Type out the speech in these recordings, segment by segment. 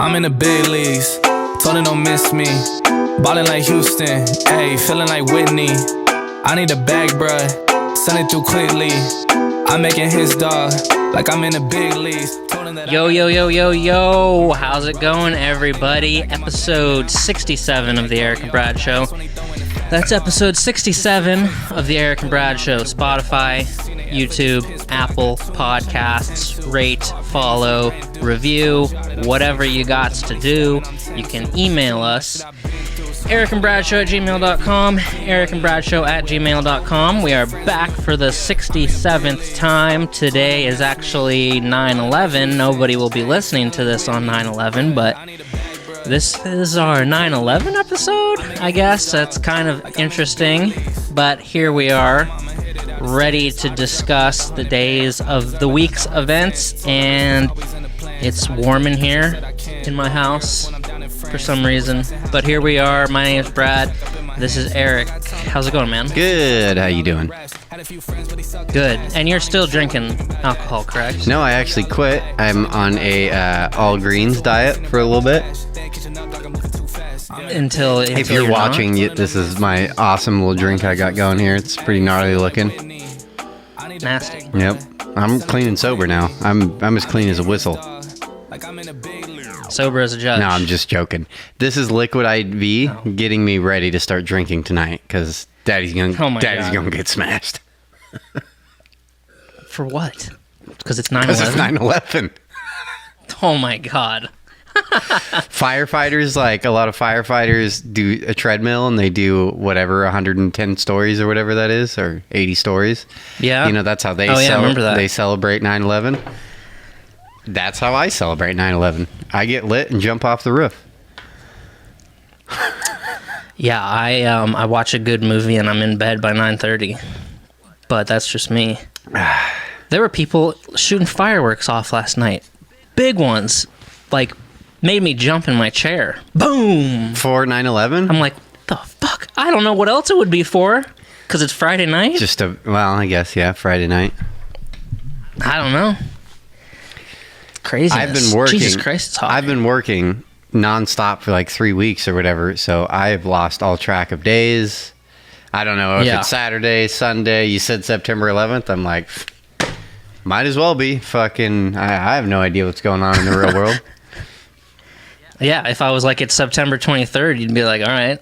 I'm in the big leagues, told her don't miss me. Ballin' like Houston, ayy, feeling like Whitney. I need a bag, bruh, send it through quickly. I'm making his dog, like I'm in the big leagues. Yo, how's it going, everybody? Episode 67 of the Erick and Brad Show. That's episode 67 of the Erick and Brad Show. Spotify, YouTube, Apple Podcasts. Rate, follow, review, whatever you got to do. You can email us, erickandbradshow@gmail.com, erickandbradshow@gmail.com. We are back for the 67th time. Today is actually 9/11. Nobody will be listening to this on 9/11, but this is our 9/11 episode, I guess. That's kind of interesting, but here we are, ready to discuss the days of the week's events, and it's warm in here in my house for some reason, but here we are. My name is Brad. This is Eric. How's it going, man? Good. How you doing? Good. And you're still drinking alcohol, correct? No, I actually quit. I'm on a all greens diet for a little bit. Until if you're watching, this is my awesome little drink I got going here. It's pretty gnarly looking. Nasty. Yep. I'm clean and sober now. I'm as clean as a whistle. Sober as a judge. No, I'm just joking. This is liquid IV getting me ready to start drinking tonight because Daddy's gonna get smashed. For what? Because it's 9/11? Because it's 9/11. Oh my God. Firefighters, like a lot of firefighters do a treadmill and they do whatever 110 stories or whatever that is, or 80 stories. Yeah. You know, that's how they remember that. They celebrate 9/11. That's how I celebrate 9/11. I get lit and jump off the roof. Yeah, I watch a good movie and I'm in bed by 9:30. But that's just me. There were people shooting fireworks off last night. Big ones. Like, made me jump in my chair. Boom! For 9/11? I'm like, the fuck? I don't know what else it would be for. Because it's Friday night? I guess, yeah, Friday night. I don't know. Craziness. I've been working. Jesus Christ, it's hot. I've been working nonstop for like 3 weeks or whatever, so I've lost all track of days. I don't know if it's Saturday, Sunday. You said September 11th. I'm like, might as well be. Fucking, I have no idea what's going on in the real world. Yeah, if I was like, it's September 23rd, you'd be like, all right.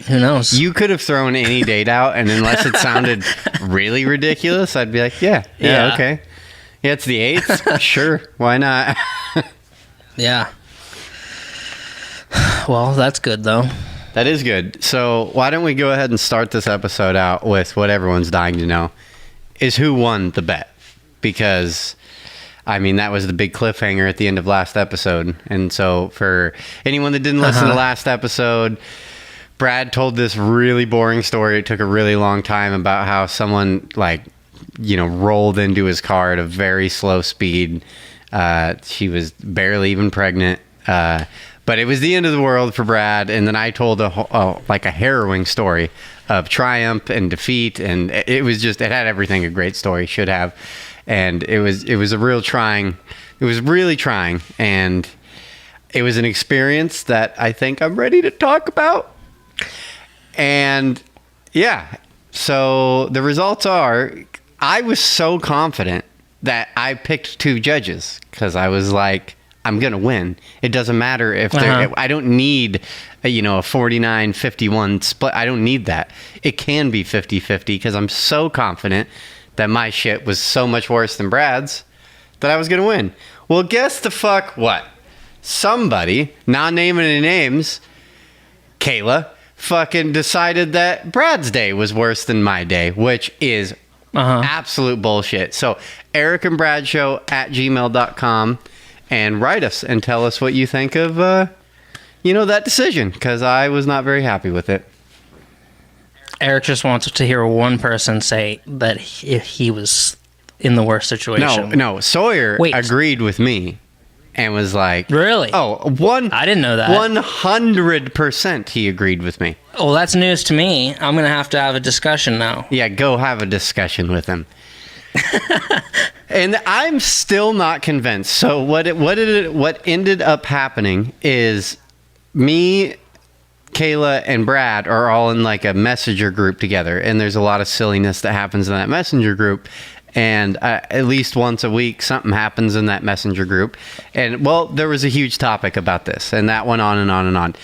Who knows? You could have thrown any date out, and unless it sounded really ridiculous, I'd be like, yeah, okay. Yeah, it's the 8th. Sure, why not? Yeah. Well, that's good, though. That is good. So why don't we go ahead and start this episode out with what everyone's dying to know, is who won the bet. Because, I mean, that was the big cliffhanger at the end of last episode. And so for anyone that didn't listen to last episode, Brad told this really boring story. It took a really long time about how someone, rolled into his car at a very slow speed. She was barely even pregnant. But it was the end of the world for Brad. And then I told a harrowing story of triumph and defeat. And it had everything a great story should have. And it was really trying. And it was an experience that I think I'm ready to talk about. And yeah, so the results are, I was so confident that I picked two judges because I was like, I'm going to win. It doesn't matter if I don't need a 49-51 split. I don't need that. It can be 50-50 because I'm so confident that my shit was so much worse than Brad's that I was going to win. Well, guess the fuck what? Somebody, not naming any names, Kayla, fucking decided that Brad's day was worse than my day, which is absolute bullshit. So, erickandbradshow@gmail.com, and write us and tell us what you think of, that decision, because I was not very happy with it. Eric just wants to hear one person say that he was in the worst situation. No, Sawyer agreed with me and was like... Really? I didn't know that. 100% he agreed with me. Well, that's news to me. I'm going to have a discussion now. Yeah, go have a discussion with him. And I'm still not convinced. So what ended up happening is me, Kayla, and Brad are all in like a messenger group together, and there's a lot of silliness that happens in that messenger group. And at least once a week, something happens in that messenger group. And, well, there was a huge topic about this, and that went on and on and on.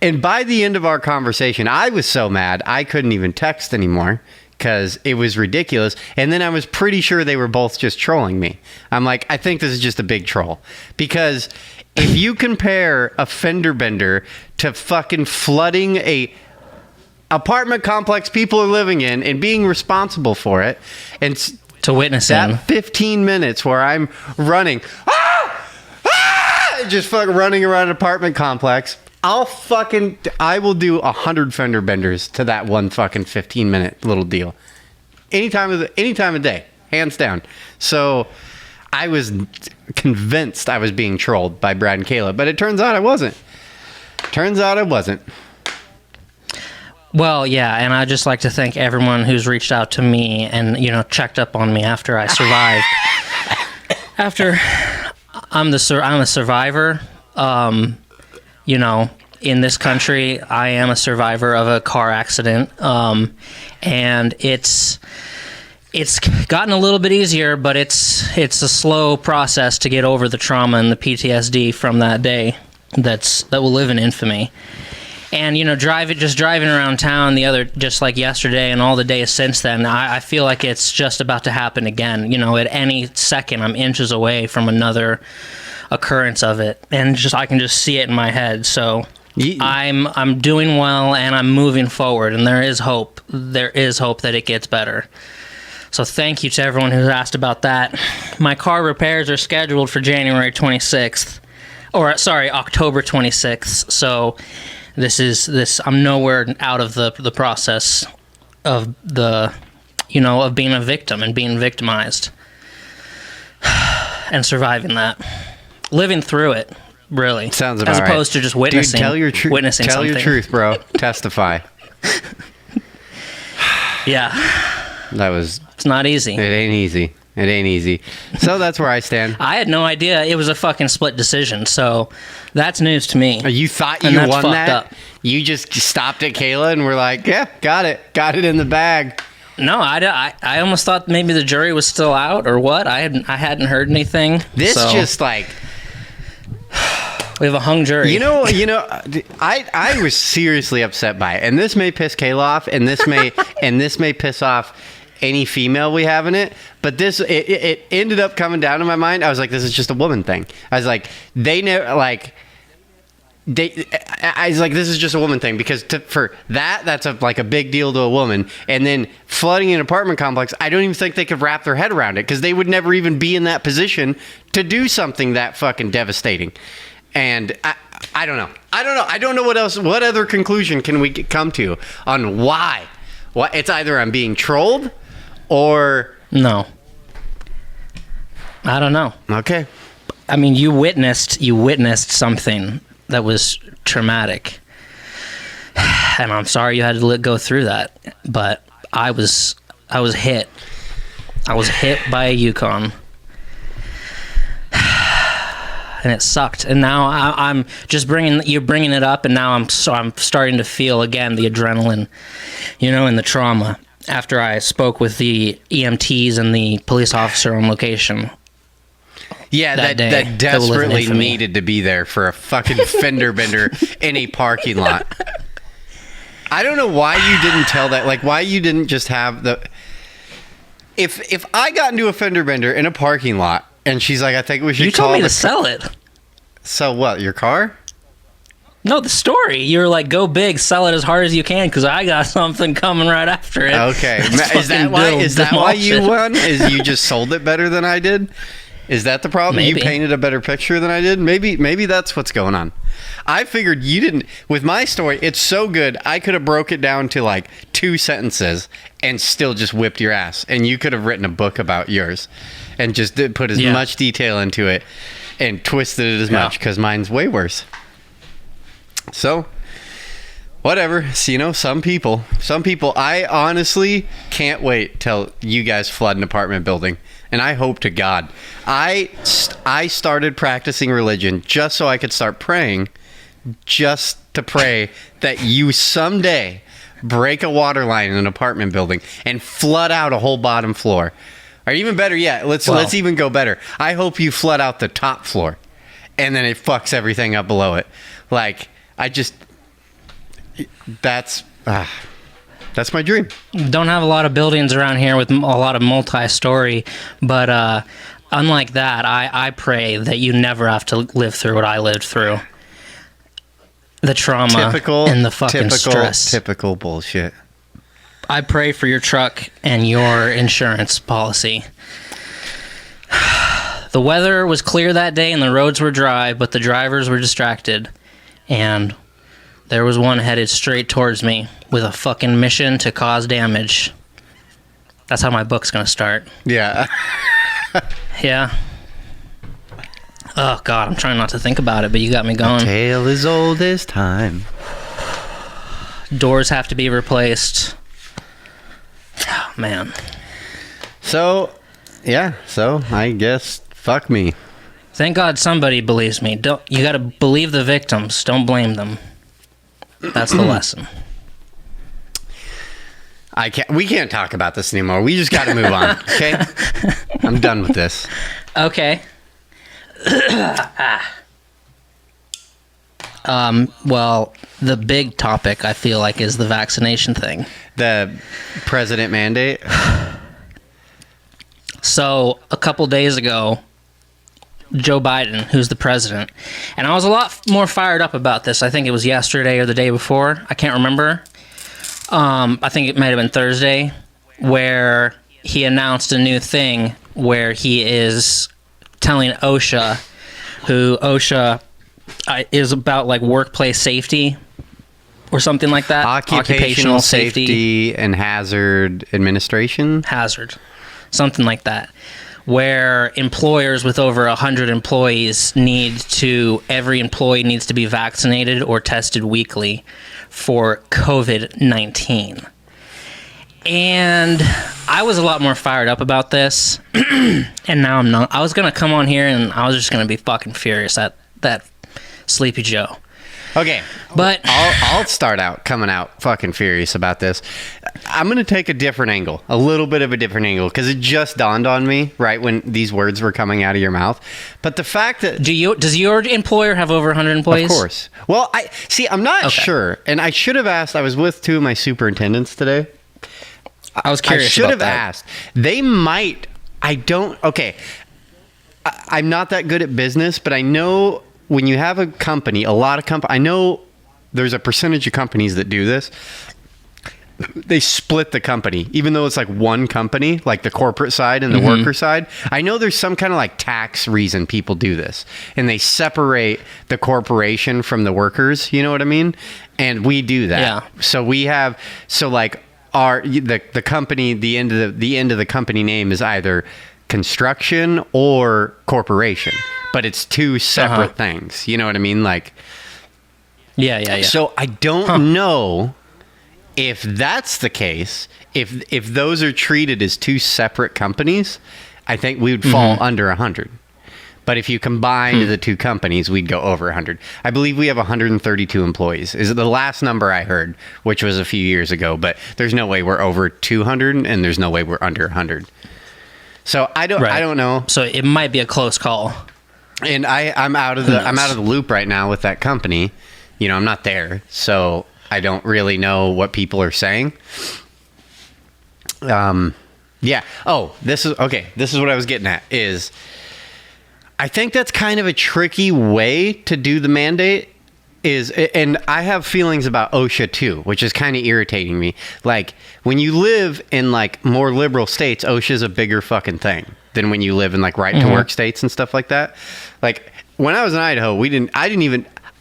And by the end of our conversation, I was so mad, I couldn't even text anymore because it was ridiculous. And then I was pretty sure they were both just trolling me. I'm like, I think this is just a big troll. Because if you compare a fender bender to fucking flooding a apartment complex people are living in and being responsible for it, and to witnessing that 15 minutes where I'm running, just fucking running around an apartment complex, I will do 100 fender benders to that one fucking 15-minute little deal. Any time of day, hands down. So I was convinced I was being trolled by Brad and Kayla, but it turns out I wasn't. Well, yeah, and I'd just like to thank everyone who's reached out to me and, checked up on me after I survived. I'm a survivor. In this country, I am a survivor of a car accident. And it's gotten a little bit easier, but it's a slow process to get over the trauma and the PTSD from that day that will live in infamy. And, driving around town just like yesterday and all the days since then, I feel like it's just about to happen again. At any second, I'm inches away from another occurrence of it. And I can just see it in my head. So I'm doing well and I'm moving forward. And there is hope. There is hope that it gets better. So thank you to everyone who's asked about that. My car repairs are scheduled for October 26th. So I'm nowhere out of the process of of being a victim and being victimized and surviving that, living through it, really. Sounds about as right. opposed to just witnessing. Dude, tell your truth. Witnessing tell something. your truth, bro. Testify. Yeah. It's not easy. It ain't easy. So that's where I stand. I had no idea it was a fucking split decision, so that's news to me. You thought you won that? Up. You just stopped at Kayla and were like, yeah, got it in the bag. No, I almost thought maybe the jury was still out or what. I hadn't heard anything. Just like... We have a hung jury. I was seriously upset by it, and this may piss Kayla off, and this may piss off any female we have in it, but it ended up coming down to my mind. I was like, this is just a woman thing. I was like, I was like, this is just a woman thing, because that's a big deal to a woman. And then flooding an apartment complex, I don't even think they could wrap their head around it, because they would never even be in that position to do something that fucking devastating. And I don't know. I don't know what else. What other conclusion can we come to on why? What? It's either I'm being trolled or no. I don't know. Okay. I mean, you witnessed something that was traumatic, and I'm sorry you had to go through that. But I was hit. I was hit by a Yukon. And it sucked. And now I'm just you're bringing it up, and now I'm starting to feel again the adrenaline, and the trauma after I spoke with the EMTs and the police officer on location. Yeah, that desperately needed to be there for a fucking fender bender in a parking lot. I don't know why you didn't tell that. Like, why you didn't just have the... If I got into a fender bender in a parking lot, and she's like, I think we should You told me to sell it. Sell what, your car? No, the story. You were like, go big, sell it as hard as you can, because I got something coming right after it. Okay. Is that why you won? Is you just sold it better than I did? Is that the problem? Maybe. You painted a better picture than I did? Maybe that's what's going on. I figured you didn't. With my story, it's so good, I could have broke it down to like 2 sentences and still just whipped your ass. And you could have written a book about yours and just put as much detail into it and twisted it as much, because mine's way worse. So, whatever. So, some people, I honestly can't wait till you guys flood an apartment building. And I hope to God, I started practicing religion just so I could start praying, just to pray that you someday break a water line in an apartment building and flood out a whole bottom floor. Or even better yet, let's even go better. I hope you flood out the top floor and then it fucks everything up below it. Like, that's my dream. Don't have a lot of buildings around here with a lot of multi-story, but unlike that, I pray that you never have to live through what I lived through. The trauma and the fucking stress. Typical bullshit. I pray for your truck and your insurance policy. The weather was clear that day and the roads were dry, but the drivers were distracted. And there was one headed straight towards me with a fucking mission to cause damage. That's how my book's gonna start. Yeah. Yeah. Oh, God, I'm trying not to think about it, but you got me going. Tale as old as time. Doors have to be replaced. Oh, man. So, yeah. So, I guess, fuck me. Thank God somebody believes me. You gotta believe the victims. Don't blame them. That's the lesson. We can't talk about this anymore. We just gotta move on, okay? I'm done with this. Okay. Well, the big topic, I feel like, is the vaccination thing. The president mandate? So, a couple days ago, Joe Biden, who's the president, and I was a lot more fired up about this. I think it was yesterday or the day before. I can't remember. I think it might have been Thursday, where he announced a new thing where he is telling OSHA, who OSHA is about like workplace safety or something like that. Occupational safety and hazard administration. Hazard. Something like that. Where employers with over 100 employees every employee needs to be vaccinated or tested weekly for COVID-19. And I was a lot more fired up about this, and now I'm not. I was going to come on here and I was just going to be fucking furious at that Sleepy Joe. Okay, but I'll start out coming out fucking furious about this. I'm going to take a different angle, a little bit of a different angle, because it just dawned on me right when these words were coming out of your mouth. But the fact that... Does your employer have over 100 employees? Of course. Well, I'm not sure, and I should have asked. I was with two of my superintendents today. I was curious. I should have asked. They might. I don't. Okay. I'm not that good at business, but I know when you have a company, I know there's a percentage of companies that do this. They split the company, even though it's like one company, like the corporate side and the worker side. I know there's some kind of like tax reason people do this, and they separate the corporation from the workers. You know what I mean? And we do that. Yeah. So like the company, the end of the company name is either construction or corporation, but it's two separate things. You know what I mean? Like, yeah. So I don't know if that's the case. If those are treated as two separate companies, I think we would fall under 100. But if you combine the two companies, we'd go over 100. I believe we have 132 employees. Is the last number I heard, which was a few years ago. But there's no way we're over 200, and there's no way we're under 100. So I don't know. So it might be a close call. And I'm out of the loop right now with that company. You know, I'm not there, so I don't really know what people are saying. Yeah. Oh, this is what I was getting at is I think that's kind of a tricky way to do the mandate and I have feelings about OSHA too, which is kind of irritating me. Like when you live in like more liberal states, OSHA is a bigger fucking thing than when you live in like right to work states and stuff like that. Like when I was in Idaho,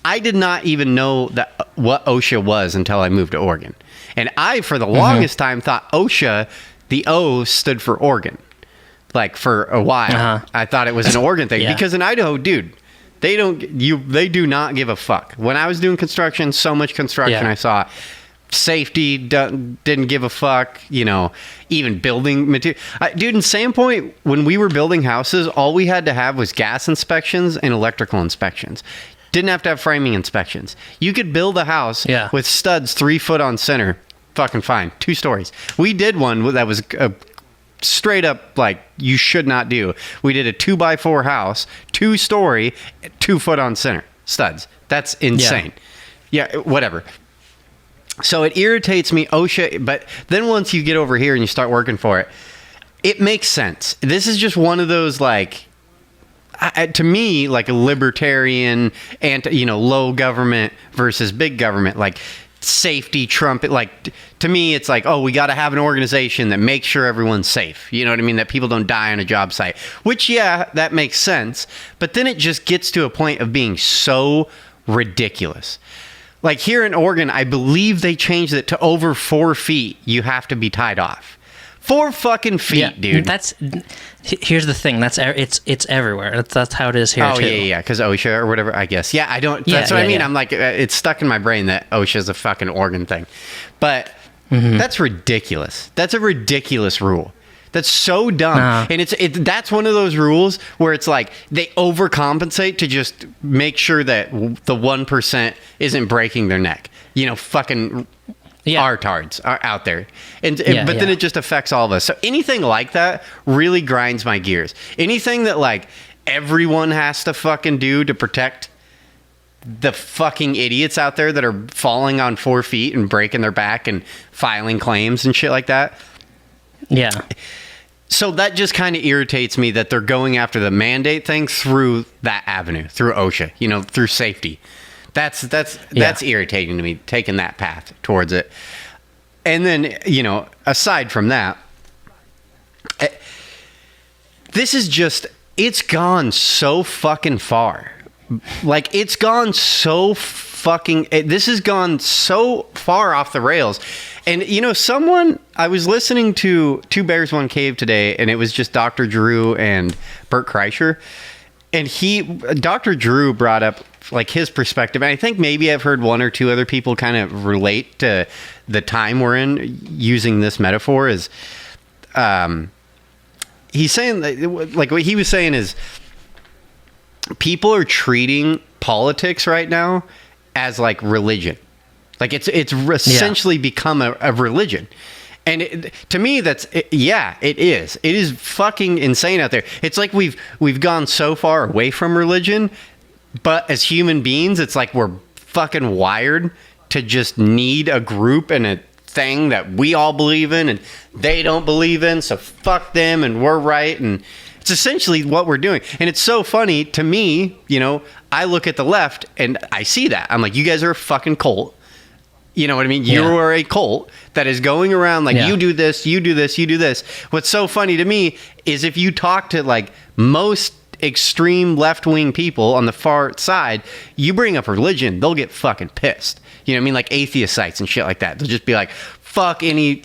I did not even know that what OSHA was until I moved to Oregon. And I, for the longest time, thought OSHA, the O stood for Oregon. Like for a while, I thought it was an Oregon thing because in Idaho, dude, They do not give a fuck. When I was doing construction, so much construction I saw. Safety didn't give a fuck, even building material. Dude, in Sandpoint, when we were building houses, all we had to have was gas inspections and electrical inspections. Didn't have to have framing inspections. You could build a house with studs 3 foot on center. Fucking fine. 2 stories. We did one that was straight up like you should not do. We did a 2x4 house, 2-story, 2 foot on center studs. That's insane. Yeah, whatever. So it irritates me, OSHA, but then once you get over here and you start working for it, it makes sense. This is just one of those, like, to me, like a libertarian, low government versus big government, like safety trumpet. Like, to me, it's like, oh, we got to have an organization that makes sure everyone's safe. You know what I mean? That people don't die on a job site, which, yeah, that makes sense. But then it just gets to a point of being so ridiculous. Like here in Oregon, I believe they changed it to over 4 feet. You have to be tied off. 4 fucking feet, dude. Here's the thing. It's everywhere. That's how it is here too. Yeah. Because OSHA or whatever. I guess. Yeah, I don't. That's what I mean. I'm like, it's stuck in my brain that OSHA is a fucking Oregon thing, but that's ridiculous. That's a ridiculous rule. That's so dumb. And that's one of those rules where it's like they overcompensate to just make sure that the 1% isn't breaking their neck. Fucking artards are out there. But then it just affects all of us. So anything like that really grinds my gears. Anything that like everyone has to fucking do to protect the fucking idiots out there that are falling on 4 feet and breaking their back and filing claims and shit like that. Yeah. So that just kind of irritates me that they're going after the mandate thing through that avenue, through OSHA, through safety. That's irritating to me, taking that path towards it. And then, aside from that, this is just, it's gone so fucking far. Like, it's gone so this has gone so far off the rails. And, I was listening to Two Bears, One Cave today, and it was just Dr. Drew and Bert Kreischer. And Dr. Drew brought up, like, his perspective. And I think maybe I've heard 1 or 2 other people kind of relate to the time we're in using this metaphor is, he's saying, like, what he was saying is people are treating politics right now as like religion. Like it's essentially become a religion. And to me, it is. It is fucking insane out there. It's like we've gone so far away from religion, but as human beings, it's like we're fucking wired to just need a group and a thing that we all believe in and they don't believe in. So fuck them and we're right. And it's essentially what we're doing. And it's so funny to me, I look at the left and I see that. I'm like, you guys are a fucking cult. You know what I mean? You are a cult that is going around like, you do this, you do this, you do this. What's so funny to me is if you talk to like most extreme left-wing people on the far side, you bring up religion, they'll get fucking pissed. You know what I mean? Like atheist sites and shit like that. They'll just be like, fuck any,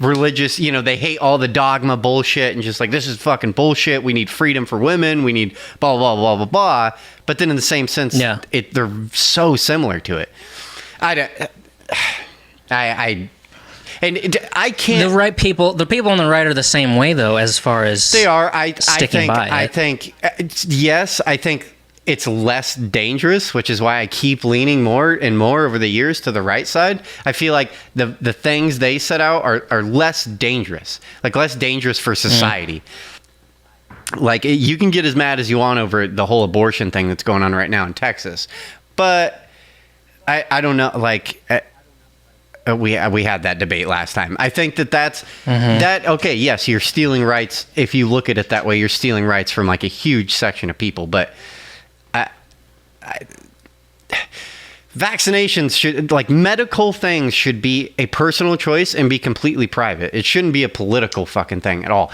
religious, they hate all the dogma bullshit and just like, this is fucking bullshit. We need freedom for women. We need blah, blah, blah, blah, blah. But then in the same sense, they're so similar to it. I can't. The people on the right are the same way though, as far as they are. I think it's less dangerous, which is why I keep leaning more and more over the years to the right side. I feel like the things they set out are less dangerous, like less dangerous for society. Like you can get as mad as you want over the whole abortion thing that's going on right now in Texas, but I don't know, like we had that debate last time. I think that's okay, yes, you're stealing rights. If you look at it that way, you're stealing rights from like a huge section of people. But vaccinations should, like medical things should be a personal choice and be completely private. It shouldn't be a political fucking thing at all.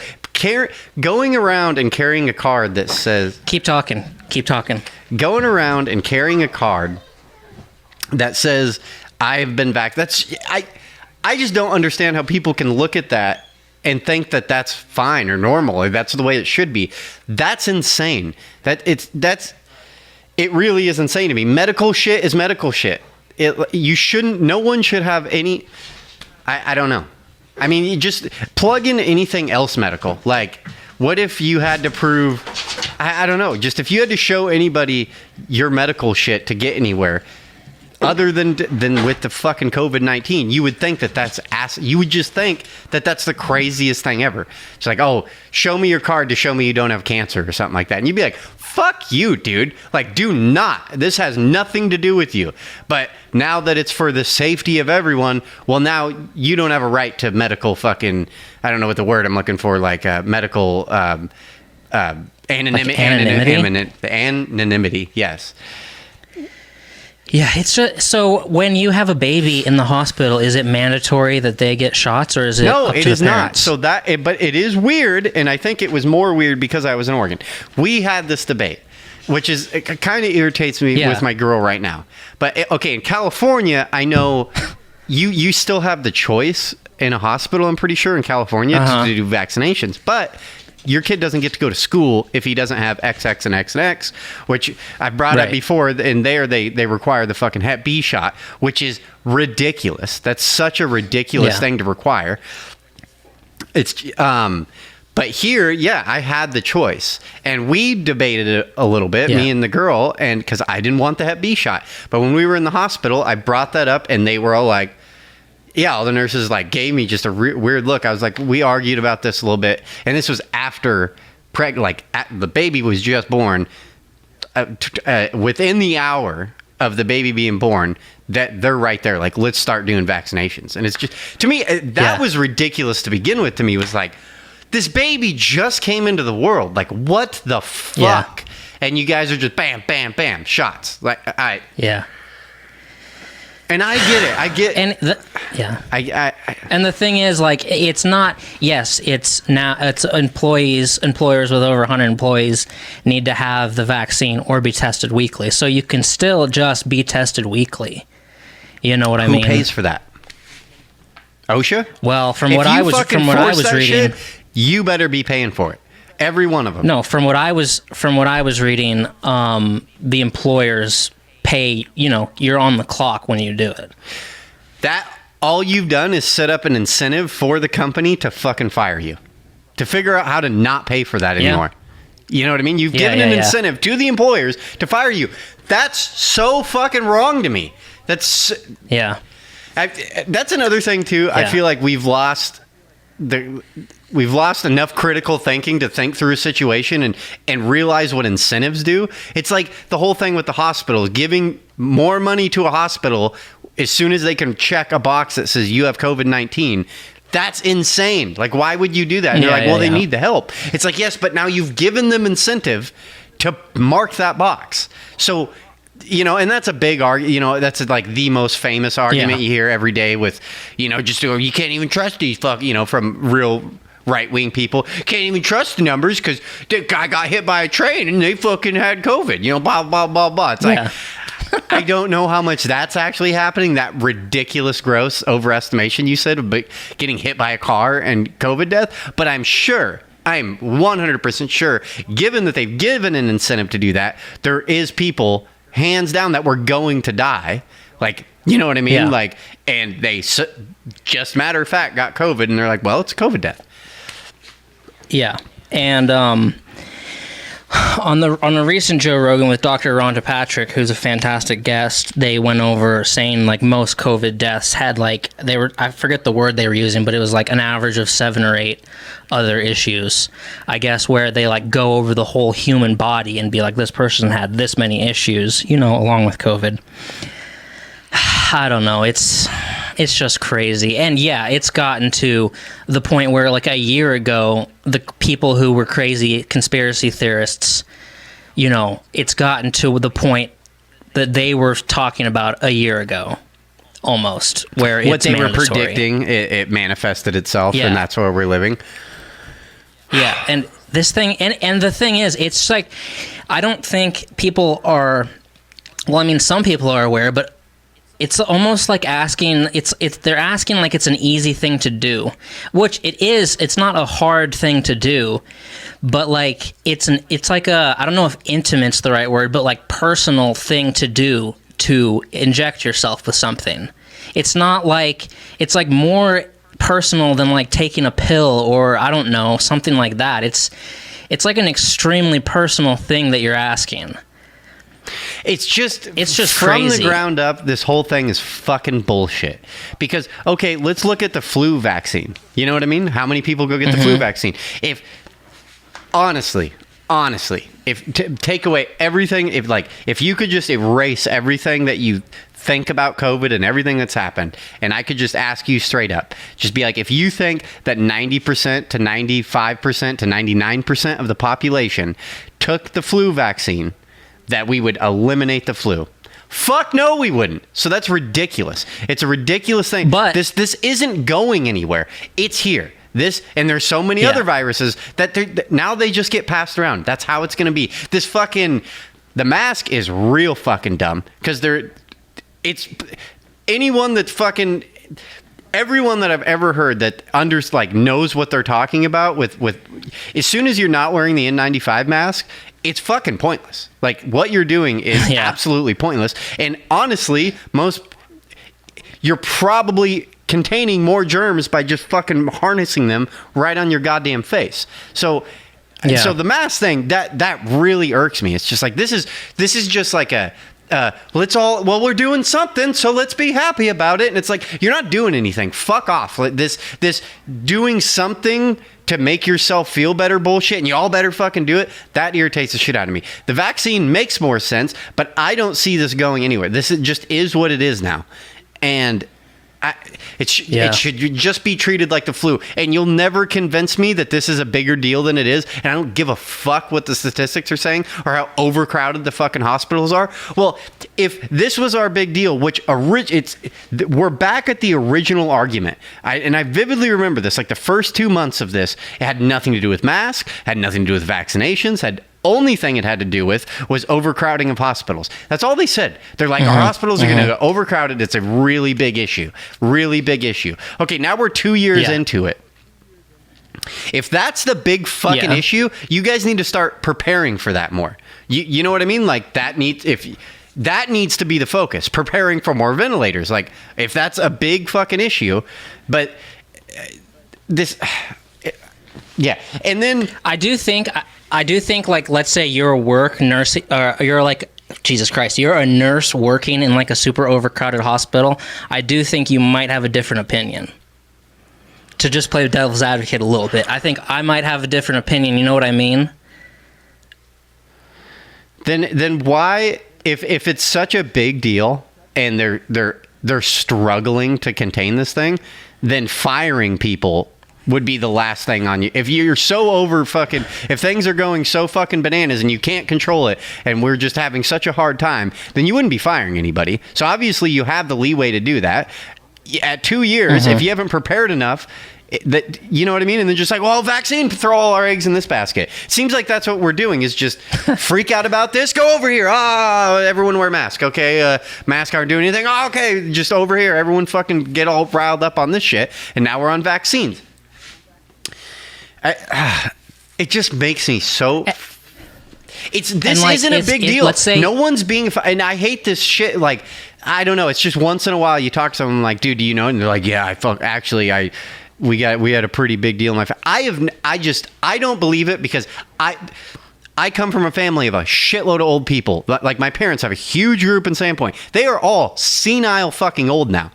Going around and carrying a card that says... Keep talking. Going around and carrying a card that says I've been vaccinated. I just don't understand how people can look at that and think that that's fine or normal or that's the way it should be. That's insane. It really is insane to me. Medical shit is medical shit. No one should have any, I don't know. I mean, you just plug in anything else medical. Like, what if you had to prove, I don't know, just if you had to show anybody your medical shit to get anywhere, other than with the fucking COVID-19, you would think you would just think that that's the craziest thing ever. It's like, oh, show me your card to show me you don't have cancer or something like that. And you'd be like, fuck you, dude. Like, do not. This has nothing to do with you. But now that it's for the safety of everyone, well, now you don't have a right to medical fucking, I don't know what the word I'm looking for, like medical anonymity. Anonymity, yes. Yeah, it's just, so when you have a baby in the hospital, is it mandatory that they get shots, or is it no? Up It to is the not. parents? So but it is weird, and I think it was more weird because I was in Oregon. We had this debate, which it kind of irritates me with my girl right now. But okay, in California, I know you still have the choice in a hospital. I'm pretty sure in California to do vaccinations, but your kid doesn't get to go to school if he doesn't have XX and X and X, which I brought up before. And they require the fucking Hep B shot, which is ridiculous. That's such a ridiculous thing to require. It's but here, I had the choice, and we debated it a little bit, me and the girl, and because I didn't want the Hep B shot. But when we were in the hospital, I brought that up, and they were all like, yeah, all the nurses like gave me just a weird look. I was like, we argued about this a little bit, and this was after the baby was just born. Within the hour of the baby being born, that they're right there, like, let's start doing vaccinations. And it's just, to me, that was ridiculous to begin with. To me, was like, this baby just came into the world. Like, what the fuck? And you guys are just bam, bam, bam, shots. Like, And I get it. I get. And and the thing is, like, it's not. Yes, it's employers with over 100 employees need to have the vaccine or be tested weekly. So you can still just be tested weekly. You know what I mean? Who pays for that? OSHA? Well, from what I was reading, shit, you better be paying for it. Every one of them. No, from what I was reading, the employers pay, you're on the clock when you do it. That all you've done is set up an incentive for the company to fucking fire you, to figure out how to not pay for that anymore. You know what I mean? You've given an incentive to the employers to fire you. That's so fucking wrong to me. That's another thing too. I feel like we've lost enough critical thinking to think through a situation and realize what incentives do. It's like the whole thing with the hospitals, giving more money to a hospital as soon as they can check a box that says you have COVID-19. That's insane. Like, why would you do that? And they're like, they need the help. It's like, yes, but now you've given them incentive to mark that box. So, and that's a big argument. That's like the most famous argument you hear every day with, just you can't even trust these from real right-wing people. Can't even trust the numbers because the guy got hit by a train and they fucking had COVID, blah, blah, blah, blah. It's like, I don't know how much that's actually happening. That ridiculous, gross overestimation you said of getting hit by a car and COVID death. But I'm 100% sure, given that they've given an incentive to do that, there is people hands down that were going to die, like, you know what I mean, like, and they just matter of fact got COVID, and they're like, well, it's a COVID death. And on the recent Joe Rogan with Dr. Rhonda Patrick, who's a fantastic guest, they went over saying, like, most COVID deaths had, like, I forget the word they were using, but it was like an average of 7 or 8 other issues, I guess, where they, like, go over the whole human body and be like, this person had this many issues, along with COVID. I don't know. It's just crazy. And it's gotten to the point where, like, a year ago, the people who were crazy conspiracy theorists, it's gotten to the point that they were talking about a year ago, almost, where what it's they mandatory. were predicting, it manifested itself, and that's where we're living. Yeah, and this thing, and the thing is, it's like, I don't think people are, well, I mean, some people are aware, but it's almost like asking, they're asking like it's an easy thing to do, which it is. It's not a hard thing to do, but like it's like a, I don't know if intimate's the right word, but like personal thing to do to inject yourself with something. It's not like, it's like more personal than like taking a pill or I don't know, something like that. It's like an extremely personal thing that you're asking. It's just from crazy. the ground up, this whole thing is fucking bullshit. Because, okay, let's look at the flu vaccine. You know what I mean? How many people go get the flu vaccine? If, honestly, take away everything, if you could just erase everything that you think about COVID and everything that's happened, and I could just ask you straight up, just be like, if you think that 90% to 95% to 99% of the population took the flu vaccine, that we would eliminate the flu. Fuck no, we wouldn't. So that's ridiculous. It's a ridiculous thing. But this isn't going anywhere. It's here. And there's so many other viruses that now they just get passed around. That's how it's going to be. The mask is real fucking dumb because it's anyone that fucking, everyone that I've ever heard that knows what they're talking about with as soon as you're not wearing the N95 mask, it's fucking pointless. Like, what you're doing is absolutely pointless. And honestly, you're probably containing more germs by just fucking harnessing them right on your goddamn face. So the mask thing, that really irks me. It's just like, this is just like a, we're doing something, so let's be happy about it. And it's like, you're not doing anything. Fuck off. This doing something to make yourself feel better bullshit, and you all better fucking do it. That irritates the shit out of me. The vaccine makes more sense, but I don't see this going anywhere. This just is what it is now. And it should just be treated like the flu. And you'll never convince me that this is a bigger deal than it is. And I don't give a fuck what the statistics are saying or how overcrowded the fucking hospitals are. Well, if this was our big deal, we're back at the original argument. I vividly remember this. Like the first 2 months of this, it had nothing to do with masks, had nothing to do with vaccinations, only thing it had to do with was overcrowding of hospitals. That's all they said. They're like, our hospitals are going to get overcrowded. It's a really big issue. Really big issue. Okay, now we're 2 years into it. If that's the big fucking issue, you guys need to start preparing for that more. You know what I mean? Like that needs to be the focus. Preparing for more ventilators. Like if that's a big fucking issue, but and then I do think, like, let's say you're a work nurse, you're like, Jesus Christ, you're a nurse working in like a super overcrowded hospital. I do think you might have a different opinion. To just play devil's advocate a little bit, I think I might have a different opinion. You know what I mean? Then why, if it's such a big deal and they're struggling to contain this thing, then firing people would be the last thing on you. If you're so if things are going so fucking bananas and you can't control it and we're just having such a hard time, then you wouldn't be firing anybody. So obviously you have the leeway to do that. At 2 years, if you haven't prepared enough, you know what I mean? And then just like, well, vaccine, throw all our eggs in this basket. Seems like that's what we're doing, is just freak out about this. Go over here. Everyone wear mask. Okay. Masks aren't doing anything. Okay. Just over here. Everyone fucking get all riled up on this shit. And now we're on vaccines. It just makes me so. Isn't a big deal. Let's say no one's being, and I hate this shit. Like, I don't know. It's just once in a while you talk to someone like, dude, do you know? And they're like, yeah, we had a pretty big deal in my family. I don't believe it because I come from a family of a shitload of old people. Like my parents have a huge group in Sandpoint. They are all senile fucking old now.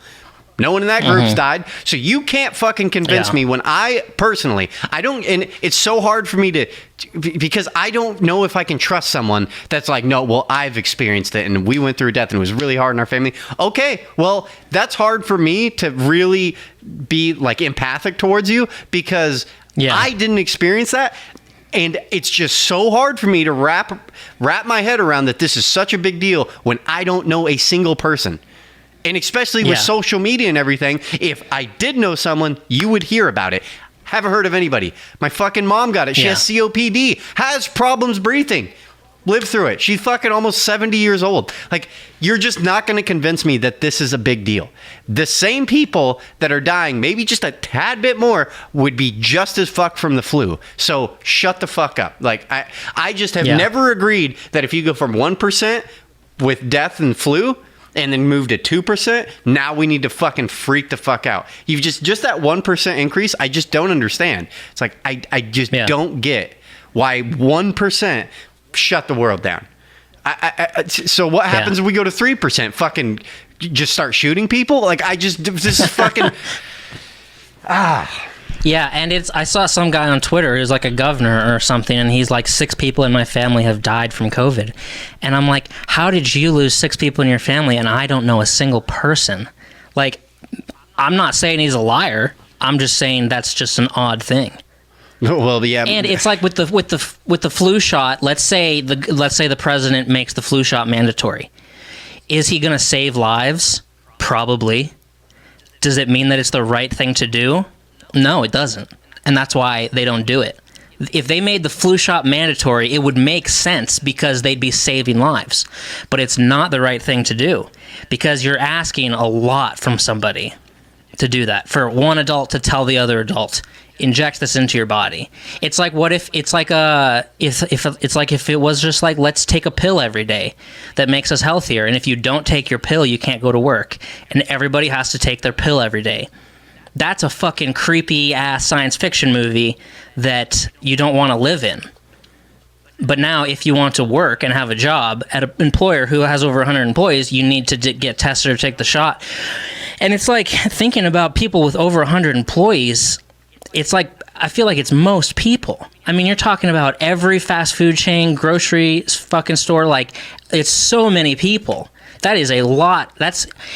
No one in that group's died. So you can't fucking convince me when I don't, and it's so hard for me because I don't know if I can trust someone that's like, no, well, I've experienced it and we went through death and it was really hard in our family. Okay, well, that's hard for me to really be like empathic towards you because I didn't experience that. And it's just so hard for me to wrap my head around that this is such a big deal when I don't know a single person. And especially with social media and everything, if I did know someone, you would hear about it. Haven't heard of anybody. My fucking mom got it. She has COPD, has problems breathing. Lived through it. She's fucking almost 70 years old. Like, you're just not going to convince me that this is a big deal. The same people that are dying, maybe just a tad bit more, would be just as fucked from the flu. So shut the fuck up. Like, I just have never agreed that if you go from 1% with death and flu and then move to 2%, now we need to fucking freak the fuck out. You've just that 1% increase, I just don't understand. It's like, I just don't get why 1% shut the world down. So what happens if we go to 3%? Fucking just start shooting people? Like, this is fucking... Yeah, and I saw some guy on Twitter who's like a governor or something, and he's like, 6 people in my family have died from COVID. And I'm like, how did you lose 6 people in your family and I don't know a single person? Like, I'm not saying he's a liar. I'm just saying that's just an odd thing. Well, yeah, and it's like with the flu shot. Let's say the president makes the flu shot mandatory. Is he going to save lives? Probably. Does it mean that it's the right thing to do? No, it doesn't, and that's why they don't do it. If they made the flu shot mandatory, it would make sense because they'd be saving lives. But it's not the right thing to do because you're asking a lot from somebody to do that. For one adult to tell the other adult, inject this into your body. It's like, what if it's like if it was just like, let's take a pill every day that makes us healthier, and if you don't take your pill, you can't go to work, and everybody has to take their pill every day. That's a fucking creepy ass science fiction movie that you don't want to live in. But now, if you want to work and have a job at an employer who has over 100 employees, you need to get tested or take the shot. And it's like, thinking about people with over 100 employees, it's like, I feel like it's most people. I mean, you're talking about every fast food chain, grocery fucking store, like, it's so many people. That is a lot.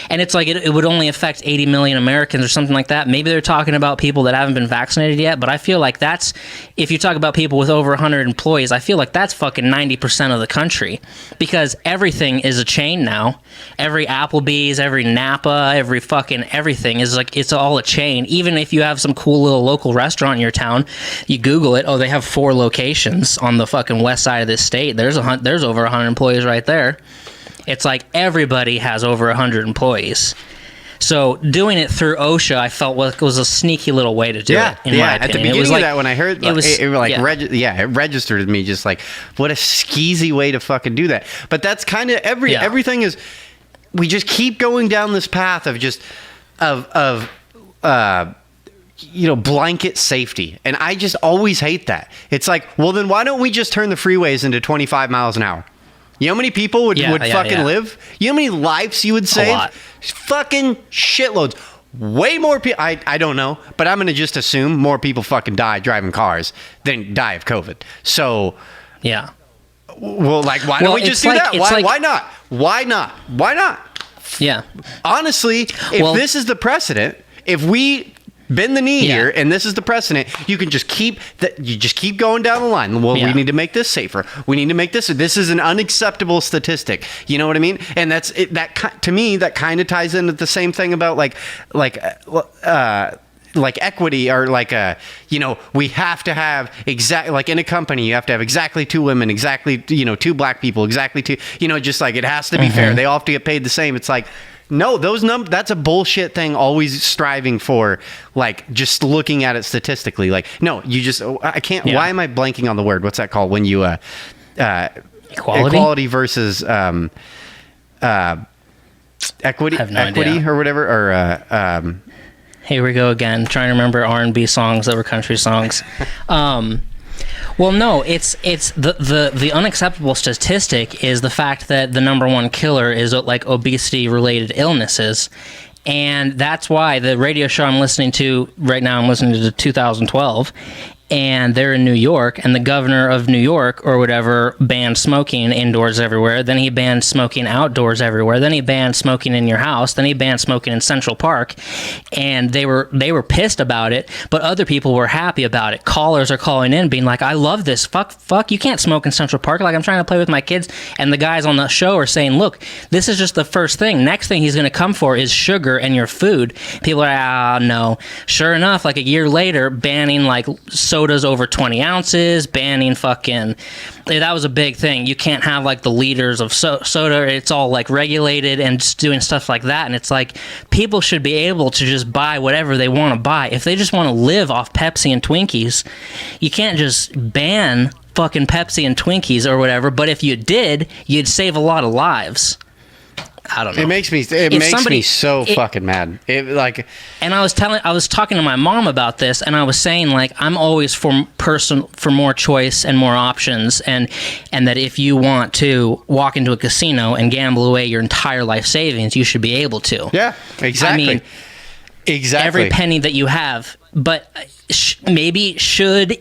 And it's like it would only affect 80 million Americans or something like that. Maybe they're talking about people that haven't been vaccinated yet, but I feel like if you talk about people with over 100 employees, I feel like that's fucking 90% of the country, because everything is a chain now. Every Applebee's, every Napa, every fucking everything is like, it's all a chain. Even if you have some cool little local restaurant in your town, you Google it, they have 4 locations on the fucking west side of this state. There's over 100 employees right there. It's like everybody has over 100 employees. So doing it through OSHA, I felt was a sneaky little way to do it, in my opinion. At the beginning of that, when I heard it registered with me, just like, what a skeezy way to fucking do that. But that's kind of everything is, we just keep going down this path of just, blanket safety. And I just always hate that. It's like, well, then why don't we just turn the freeways into 25 miles an hour? You know how many people would fucking live? You know how many lives you would save? A lot. Fucking shitloads. Way more people. I don't know, but I'm going to just assume more people fucking die driving cars than die of COVID. So, yeah. Well, like, why don't we just do that? Why not? Why not? Why not? Yeah. Honestly, if this is the precedent, if we bend the knee here, and this is the precedent, you can just keep going down the line. Well, we need to make this safer. We need to make this is an unacceptable statistic. You know what I mean? And that's it. That, to me, that kind of ties into the same thing about like equity, or we have to have like in a company, you have to have exactly 2 women, exactly 2 black people, exactly 2, just like, it has to be fair. They all have to get paid the same. It's like, no, that's a bullshit thing, always striving for, like, just looking at it statistically. Like, no, I can't, why am I blanking on the word? What's that called? When you, equality versus, equity, or whatever, or, here we go again, trying to remember R&B songs that were country songs. Well, no, it's the unacceptable statistic is the fact that the number one killer is like obesity-related illnesses, and that's why the radio show I'm listening to right now, I'm listening to 2012, and they're in New York, and the governor of New York or whatever banned smoking indoors everywhere. Then he banned smoking outdoors everywhere. Then he banned smoking in your house. Then he banned smoking in Central Park, and they were pissed about it, but other people were happy about it. Callers are calling in being like, I love this. Fuck, you can't smoke in Central Park. Like, I'm trying to play with my kids. And the guys on the show are saying, look, this is just the first thing. Next thing he's going to come for is sugar and your food. People are, no. Sure enough, like a year later, banning like soda sodas over 20 ounces, banning fucking, that was a big thing. You can't have like the liters of soda. It's all like regulated and just doing stuff like that. And it's like, people should be able to just buy whatever they want to buy. If they just want to live off Pepsi and Twinkies, you can't just ban fucking Pepsi and Twinkies or whatever. But if you did, you'd save a lot of lives. I don't know. It makes me so fucking mad. And I was talking to my mom about this, and I was saying, like, I'm always for more choice and more options, and that if you want to walk into a casino and gamble away your entire life savings, you should be able to. Yeah, exactly. I mean, exactly. Every penny that you have, but maybe should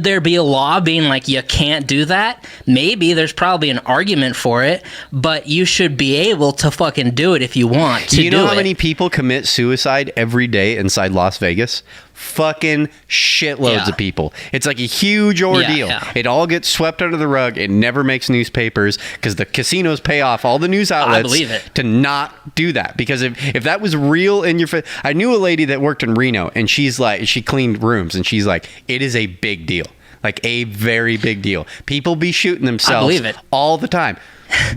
there be a law being like, you can't do that? Maybe there's probably an argument for it, but you should be able to fucking do it if you want to. Do you know how many people commit suicide every day inside Las Vegas? Fucking shitloads of people. It's like a huge ordeal. Yeah. It all gets swept under the rug. It never makes newspapers because the casinos pay off all the news outlets to not do that. Because if that was real in your face, I knew a lady that worked in Reno, and she's like, she cleaned rooms, and she's like, it is a big deal. Like a very big deal. People be shooting themselves all the time.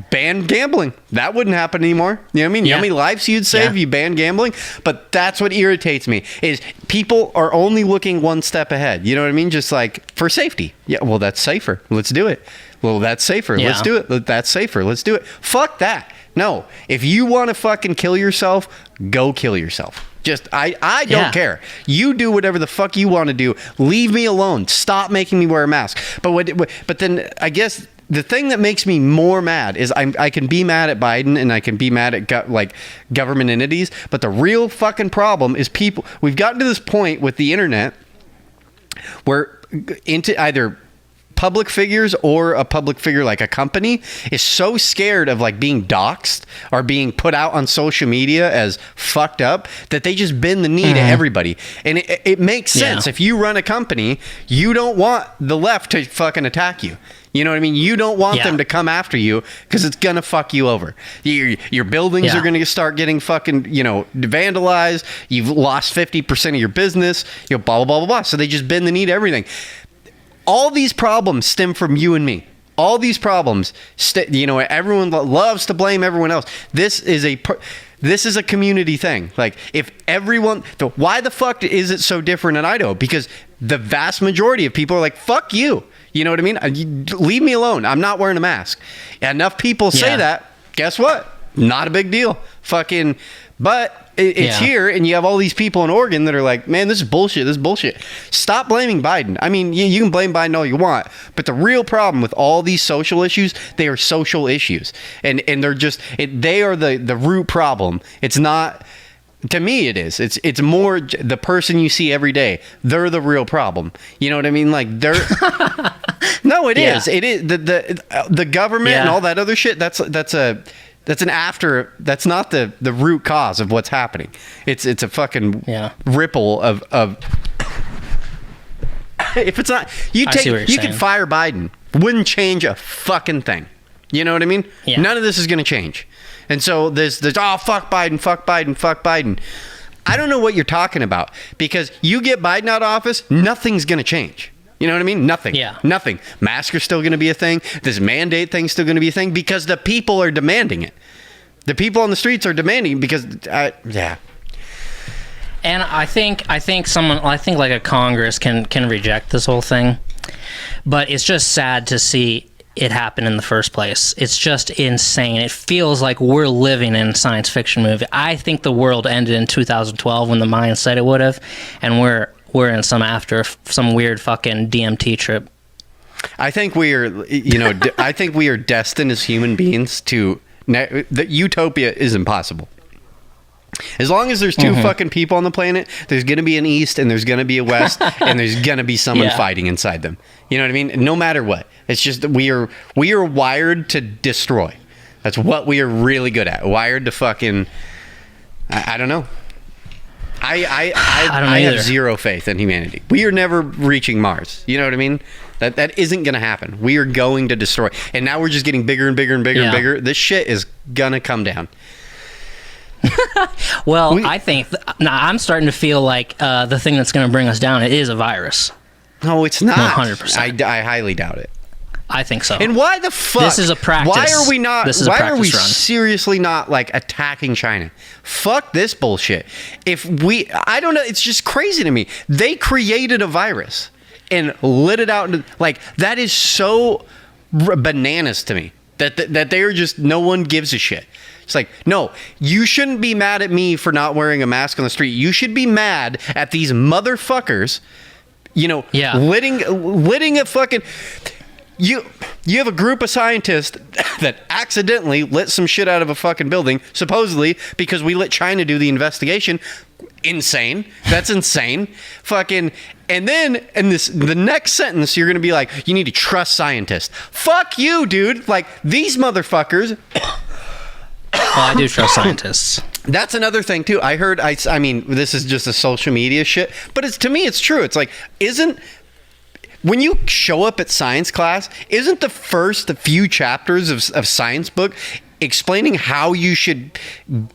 Ban gambling. That wouldn't happen anymore. You know what I mean? You know how many lives you'd save if you ban gambling? But that's what irritates me, is people are only looking one step ahead. You know what I mean? Just like, for safety. Yeah, well, that's safer. Let's do it. Well, that's safer. Let's do it. That's safer. Let's do it. Fuck that. No. If you want to fucking kill yourself, go kill yourself. Just, I don't care. You do whatever the fuck you want to do. Leave me alone. Stop making me wear a mask. But then I guess the thing that makes me more mad is I can be mad at Biden, and I can be mad at government entities. But the real fucking problem is people. We've gotten to this point with the internet where into either public figures or a public figure like a company is so scared of like being doxxed or being put out on social media as fucked up that they just bend the knee to everybody. And it makes sense. If you run a company, you don't want the left to fucking attack you. You know what I mean? You don't want them to come after you because it's going to fuck you over. Your buildings are going to start getting fucking, vandalized. You've lost 50% of your business, blah, blah, blah, blah, blah. So they just bend the knee to everything. All these problems stem from you and me. All these problems, everyone loves to blame everyone else. This is a community thing. Like, if everyone, why the fuck is it so different in Idaho? Because the vast majority of people are like, fuck you. You know what I mean? Leave me alone. I'm not wearing a mask. Enough people say that. Guess what? Not a big deal. Fucking, but it's here, and you have all these people in Oregon that are like, man, this is bullshit. This is bullshit. Stop blaming Biden. I mean, you can blame Biden all you want, but the real problem with all these social issues, they are social issues, and they're just they are the root problem. It's not. To me, it is. It's more the person you see every day. They're the real problem. You know what I mean? Like, they're. No, it is. It is the government and all that other shit. That's an after. That's not the root cause of what's happening. It's a fucking ripple of. If it's not, you can fire Biden. Wouldn't change a fucking thing. You know what I mean? Yeah. None of this is going to change. And so there's fuck Biden, fuck Biden, fuck Biden. I don't know what you're talking about, because you get Biden out of office, nothing's going to change. You know what I mean? Nothing. Yeah. Nothing. Masks are still going to be a thing. This mandate thing's still going to be a thing because the people are demanding it. The people on the streets are demanding because, And I think like a Congress can reject this whole thing, but it's just sad to see it happened in the first place. It's just insane. It feels like we're living in a science fiction movie. I think the world ended in 2012 when the Mayans said it would have, and we're in some weird fucking DMT trip. I think we are, I think we are destined as human beings to. The utopia is impossible. As long as there's two fucking people on the planet, there's going to be an East and there's going to be a West, and there's going to be someone fighting inside them. You know what I mean? No matter what. It's just that we are wired to destroy. That's what we are really good at. Wired to fucking... I don't know. I have zero faith in humanity. We are never reaching Mars. You know what I mean? That isn't going to happen. We are going to destroy. And now we're just getting bigger and bigger and bigger and bigger. This shit is going to come down. Well, I think I'm starting to feel like the thing that's going to bring us down is a virus. No, it's not. 100%. I highly doubt it. I think so. And why the fuck? This is a practice. Why are we not? This is why a practice are we run. seriously not like attacking China? Fuck this bullshit. I don't know. It's just crazy to me. They created a virus and lit it out. Like that is so bananas to me. That they are just no one gives a shit. It's like, no, you shouldn't be mad at me for not wearing a mask on the street. You should be mad at these motherfuckers. Litting a fucking. You have a group of scientists that accidentally lit some shit out of a fucking building, supposedly because we let China do the investigation. Insane. That's insane. Fucking. And then in the next sentence, you're going to be like, you need to trust scientists. Fuck you, dude. Like, these motherfuckers. Well, I do trust scientists. That's another thing, too. I mean, this is just a social media shit, but to me, it's true. It's like, when you show up at science class, isn't the first few chapters of science book explaining how you should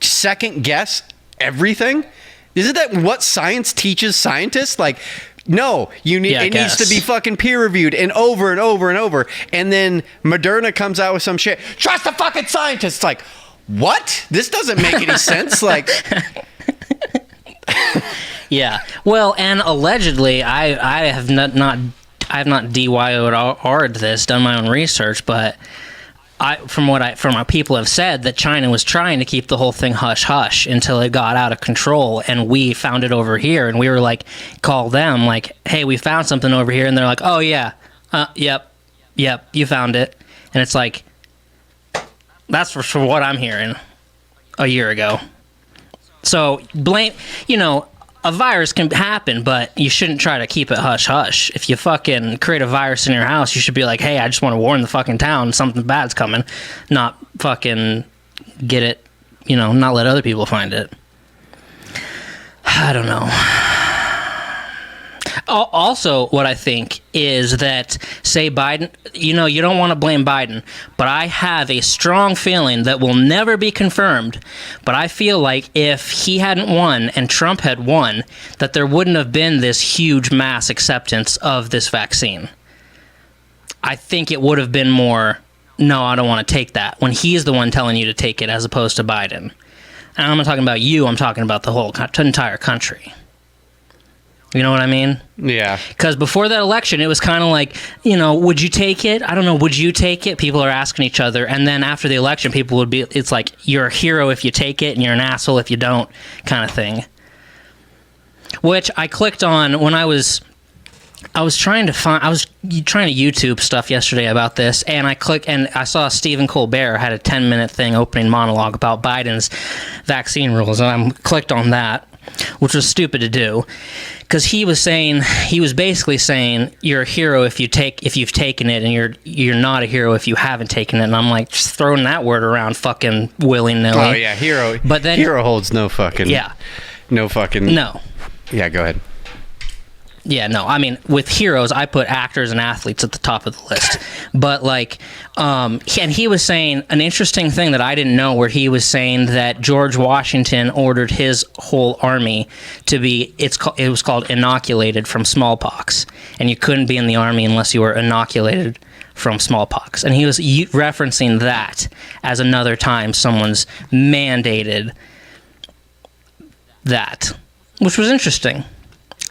second guess everything? Isn't that what science teaches scientists? Like, no, it needs to be fucking peer reviewed and over and over and over. And then Moderna comes out with some shit. Trust the fucking scientists. It's like, what? This doesn't make any sense. Like, yeah. Well, and allegedly, I have not DYO'd this, done my own research, but from what my people have said, that China was trying to keep the whole thing hush hush until it got out of control, and we found it over here, and we were like, call them like, hey, we found something over here, and they're like, oh yeah, yep, you found it, and it's like, that's for what I'm hearing a year ago. So blame, a virus can happen, but you shouldn't try to keep it hush-hush. If you fucking create a virus in your house, you should be like, hey, I just want to warn the fucking town something bad's coming. Not fucking get it, not let other people find it. I don't know. Also, what I think is that, say Biden, you don't want to blame Biden, but I have a strong feeling that will never be confirmed, but I feel like if he hadn't won and Trump had won, that there wouldn't have been this huge mass acceptance of this vaccine. I think it would have been more, no, I don't want to take that, when he's the one telling you to take it as opposed to Biden. And I'm not talking about you, I'm talking about the whole entire country. You know what I mean? Yeah. Because before that election, it was kind of like, would you take it? I don't know, would you take it? People are asking each other. And then after the election, people would be, it's like, you're a hero if you take it, and you're an asshole if you don't, kind of thing. Which I clicked on when I was trying to YouTube stuff yesterday about this, and I saw Stephen Colbert had a 10-minute thing, opening monologue about Biden's vaccine rules, and I clicked on that, which was stupid to do, because he was basically saying you're a hero if you've taken it, and you're not a hero if you haven't taken it. And I'm like, just throwing that word around fucking willy-nilly. Oh yeah, hero. But then hero holds no fucking. Yeah. No fucking. No. Yeah, go ahead. Yeah, no, I mean, with heroes, I put actors and athletes at the top of the list. But, and he was saying an interesting thing that I didn't know, where he was saying that George Washington ordered his whole army to be, it was called inoculated from smallpox. And you couldn't be in the army unless you were inoculated from smallpox. And he was referencing that as another time someone's mandated that, which was interesting.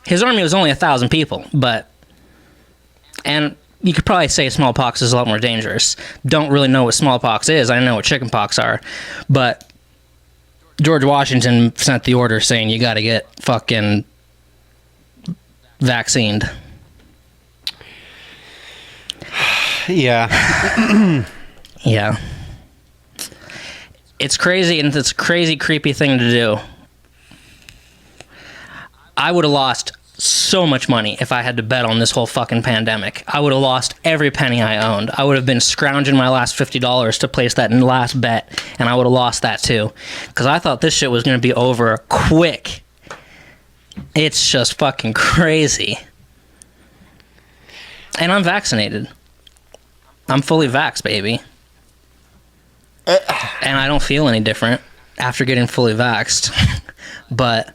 His army was only 1,000 people, and you could probably say smallpox is a lot more dangerous. Don't really know what smallpox is. I know what chickenpox are, but George Washington sent the order saying you got to get fucking vaccinated. Yeah. Yeah. It's crazy, and it's a crazy, creepy thing to do. I would have lost so much money if I had to bet on this whole fucking pandemic. I would have lost every penny I owned. I would have been scrounging my last $50 to place that last bet, and I would have lost that too. Because I thought this shit was going to be over quick. It's just fucking crazy. And I'm vaccinated. I'm fully vaxxed, baby. And I don't feel any different after getting fully vaxxed. But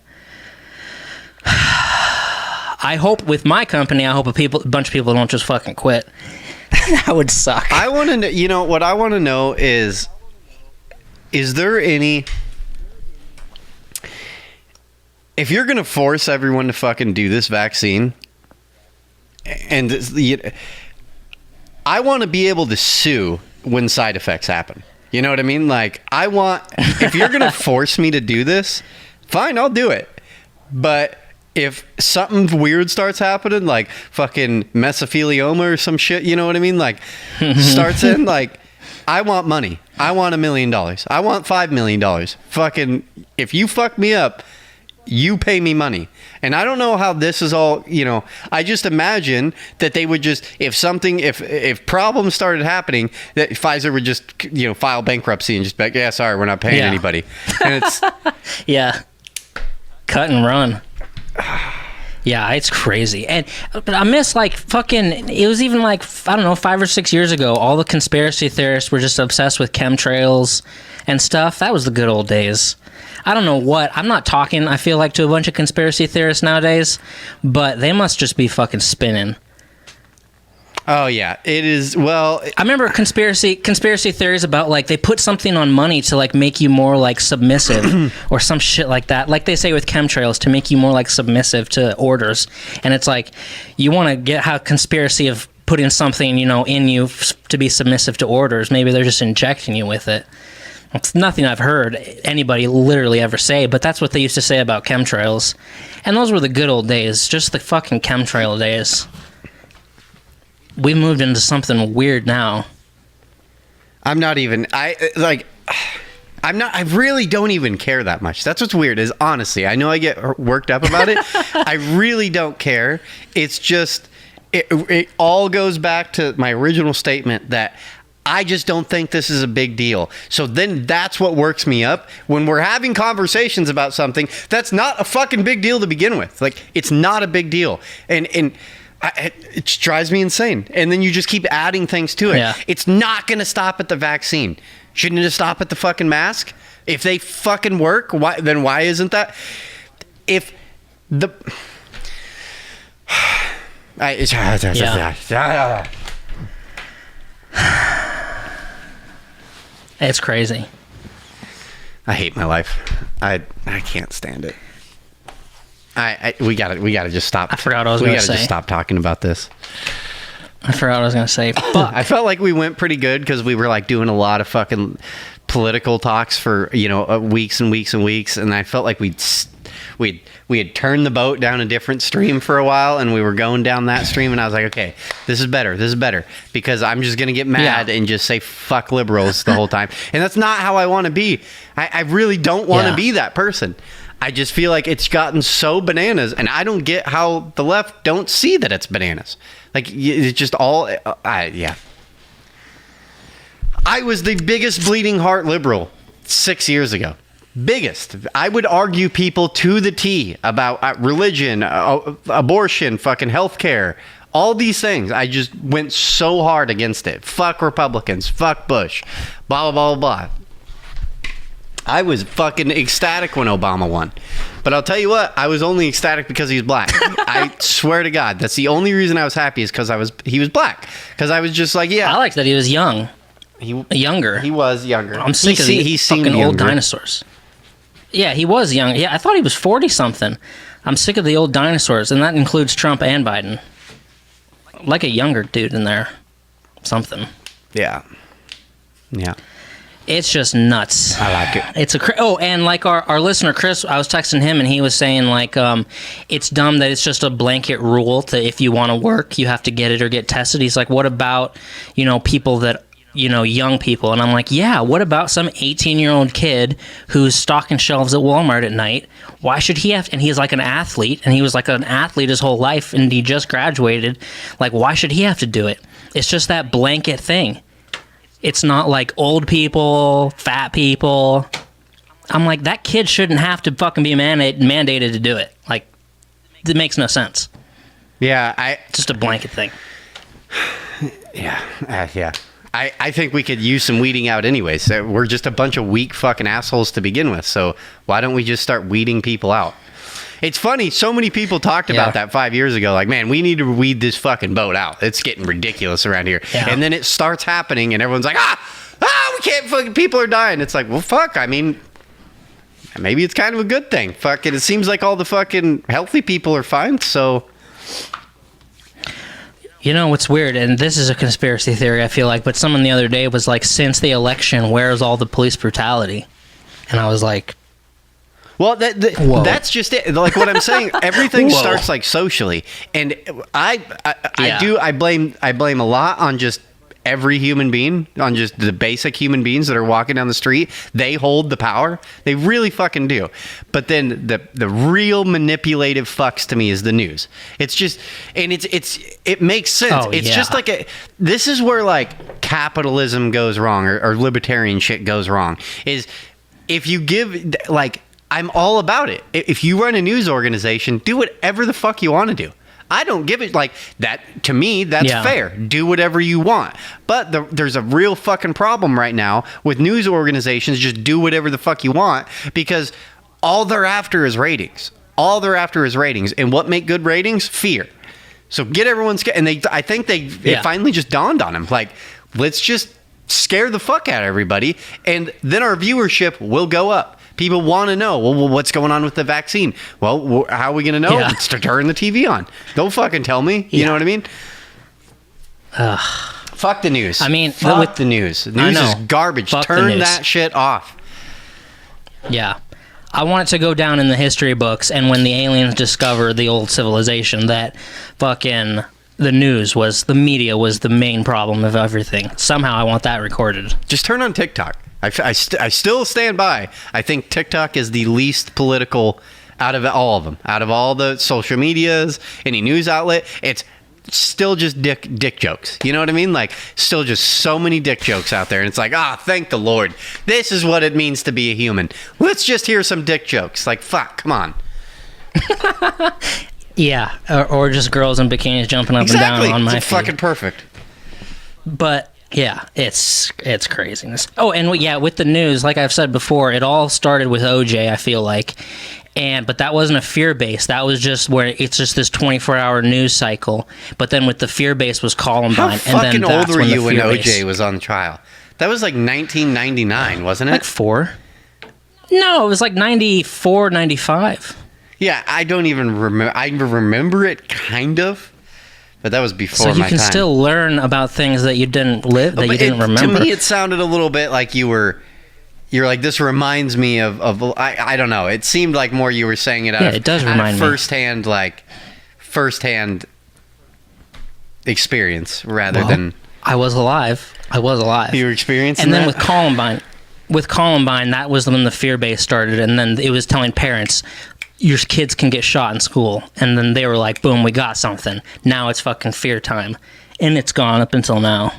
I hope with my company, I hope a bunch of people don't just fucking quit. That would suck. I want to know, you know, what I want to know is there any, if you're going to force everyone to fucking do this vaccine, and I want to be able to sue when side effects happen. You know what I mean? Like, if you're going to force me to do this, fine, I'll do it. But if something weird starts happening, like fucking mesothelioma or some shit, you know what I mean? Like, starts in, like, I want money. I want $1 million. I want $5 million. Fucking, if you fuck me up, you pay me money. And I don't know how this is all, you know, I just imagine that they would just, if problems started happening, that Pfizer would just, you know, file bankruptcy and just be like, yeah, sorry, we're not paying anybody. And it's... Yeah. Cut and run. Yeah, it's crazy. And but I miss, like, fucking, it was even like, I don't know, 5 or 6 years ago, all the conspiracy theorists were just obsessed with chemtrails and stuff. That was the good old days. I don't know what, I'm not talking, I feel like, to a bunch of conspiracy theorists nowadays, but they must just be fucking spinning. Oh yeah, it is. Well, I remember conspiracy theories about, like, they put something on money to, like, make you more, like, submissive or some shit like that. Like they say with chemtrails, to make you more, like, submissive to orders. And it's like, you want to get how conspiracy of putting something, you know, in you to be submissive to orders. Maybe they're just injecting you with it. It's nothing I've heard anybody literally ever say, but that's what they used to say about chemtrails. And those were the good old days, just the fucking chemtrail days. We moved into something weird now. I really don't even care that much. That's what's weird, is honestly, I know I get worked up about it. I really don't care. It's just, it all goes back to my original statement that I just don't think this is a big deal. So then that's what works me up when we're having conversations about something that's not a fucking big deal to begin with. Like, it's not a big deal. And it just drives me insane. And then you just keep adding things to it. Yeah. It's not going to stop at the vaccine. Shouldn't it stop at the fucking mask? If they fucking work, why isn't that? If the... It's crazy. I hate my life. I can't stand it. We gotta just stop. I forgot what I was going to say. We gotta just stop talking about this. I forgot what I was going to say. Fuck. I felt like we went pretty good because we were, like, doing a lot of fucking political talks for, you know, weeks and weeks and weeks, and I felt like we had turned the boat down a different stream for a while, and we were going down that stream, and I was like, okay, this is better, because I'm just gonna get mad and just say fuck liberals the whole time, and that's not how I want to be. I really don't want to be that person. I just feel like it's gotten so bananas, and I don't get how the left don't see that it's bananas. Like, it's just all, I was the biggest bleeding heart liberal 6 years ago. Biggest. I would argue people to the T about religion, abortion, fucking healthcare, all these things. I just went so hard against it. Fuck Republicans. Fuck Bush. Blah, blah, blah, blah. I was fucking ecstatic when Obama won. But I'll tell you what, I was only ecstatic because he was black. I swear to God, that's the only reason I was happy, is because he was black. Because I was just like, yeah. I liked that he was young. Younger. He was younger. I'm sick of these fucking old dinosaurs. Yeah, he was young. Yeah, I thought he was 40-something. I'm sick of the old dinosaurs, and that includes Trump and Biden. Like a younger dude in there. Something. Yeah. Yeah. It's just nuts. I like it. It's and like our listener Chris, I was texting him and he was saying, like, it's dumb that it's just a blanket rule that if you want to work, you have to get it or get tested. He's like, what about, you know, people that, you know, young people? And I'm like, yeah, what about some 18-year-old kid who's stocking shelves at Walmart at night? Why should he have? And he's like an athlete, and he was like an athlete his whole life, and he just graduated. Like, why should he have to do it? It's just that blanket thing. It's not like old people, fat people. I'm like, that kid shouldn't have to fucking be mandated to do it. Like, it makes no sense. Yeah, just a blanket thing. Yeah, yeah. I think we could use some weeding out anyways. We're just a bunch of weak fucking assholes to begin with. So why don't we just start weeding people out? It's funny. So many people talked about that 5 years ago. Like, man, we need to weed this fucking boat out. It's getting ridiculous around here. Yeah. And then it starts happening, and everyone's like, we can't fucking, people are dying. It's like, well, fuck. I mean, maybe it's kind of a good thing. Fuck it. It seems like all the fucking healthy people are fine. So, you know what's weird, and this is a conspiracy theory, I feel like, but someone the other day was like, since the election, where's all the police brutality? And I was like, well, that's just it. Like what I'm saying, everything starts like socially, and I blame a lot on just every human being, on just the basic human beings that are walking down the street. They hold the power. They really fucking do. But then the real manipulative fucks to me is the news. It's just, and it makes sense. It's just like this is where like capitalism goes wrong, or libertarian shit goes wrong, is if you give, like, I'm all about it. If you run a news organization, do whatever the fuck you want to do. I don't give it, like, that. To me, that's fair. Do whatever you want. But there's a real fucking problem right now with news organizations just do whatever the fuck you want, because all they're after is ratings. All they're after is ratings. And what make good ratings? Fear. So get everyone scared. And I think it finally just dawned on them. Like, let's just scare the fuck out of everybody, and then our viewership will go up. People want to know, well, what's going on with the vaccine? Well, how are we going to know? It's to turn the TV on. Don't fucking tell me. You know what I mean? Fuck the news. I mean, fuck the news. The news is garbage. Turn that shit off. Yeah. I want it to go down in the history books, and when the aliens discover the old civilization, that fucking the media was the main problem of everything. Somehow I want that recorded. Just turn on TikTok. I still stand by. I think TikTok is the least political out of all of them. Out of all the social medias, any news outlet, it's still just dick jokes. You know what I mean? Like, still just so many dick jokes out there. And it's like, thank the Lord. This is what it means to be a human. Let's just hear some dick jokes. Like, fuck, come on. Yeah, or just girls in bikinis jumping up and down on my feet. Fucking perfect. But yeah, it's craziness. Oh, and with the news, like I've said before, it all started with OJ, I feel like. But that wasn't a fear base. That was just where it's just this 24-hour news cycle. But then with the fear base was Columbine. How fucking old were you when OJ was on trial? That was like 1999, wasn't it? Like 4. No, it was like 94, 95. Yeah, I don't even remember. I remember it kind of, but that was before my time. So you can still learn about things that you didn't live, that you didn't remember. To me, it sounded a little bit like you're like, this reminds me of I don't know. It seemed like more you were saying it out of, it does remind me. Firsthand experience rather than... I was alive. You were experiencing that? And then with Columbine, that was when the fear base started, and then it was telling parents, your kids can get shot in school. And then they were like, boom, we got something. Now it's fucking fear time. And it's gone up until now.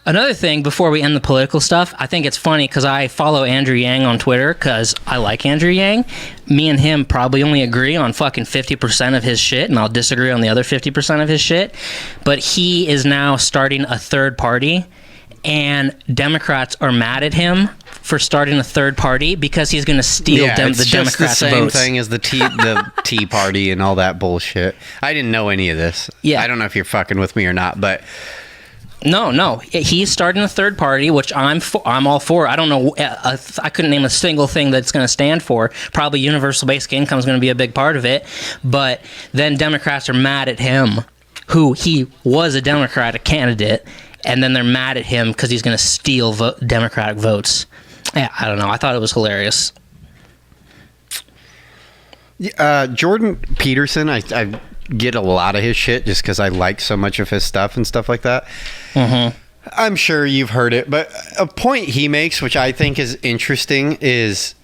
Another thing, before we end the political stuff, I think it's funny because I follow Andrew Yang on Twitter because I like Andrew Yang. Me and him probably only agree on fucking 50% of his shit, and I'll disagree on the other 50% of his shit. But he is now starting a third party, and Democrats are mad at him for starting a third party because he's going to steal the Democrats' votes. It's just the same thing as the Tea Party and all that bullshit. I didn't know any of this. Yeah. I don't know if you're fucking with me or not, but... No. He's starting a third party, which I'm all for. I don't know. I couldn't name a single thing that's going to stand for. Probably universal basic income is going to be a big part of it. But then Democrats are mad at him, who he was a Democratic candidate, and then they're mad at him because he's going to steal Democratic votes. Yeah, I don't know. I thought it was hilarious. Jordan Peterson, I get a lot of his shit just because I like so much of his stuff and stuff like that. Mm-hmm. I'm sure you've heard it, but a point he makes, which I think is interesting, is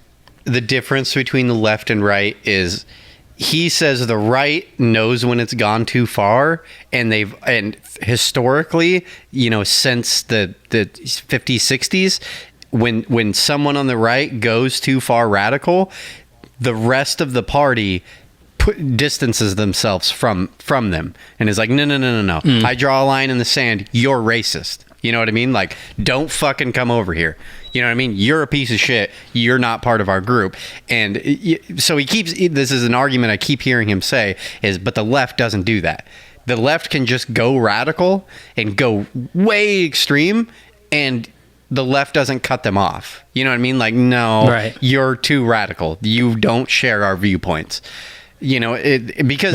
the difference between the left and right is he says the right knows when it's gone too far, and historically, since the 50s, 60s, when someone on the right goes too far radical, the rest of the party distances themselves from them and is like, no. I draw a line in the sand. You're racist. You know what I mean? Like, don't fucking come over here. You know what I mean? You're a piece of shit. You're not part of our group. And so this is an argument I keep hearing him say but the left doesn't do that. The left can just go radical and go way extreme, and the left doesn't cut them off. You know what I mean? Like, no, right. You're too radical. You don't share our viewpoints. You know, because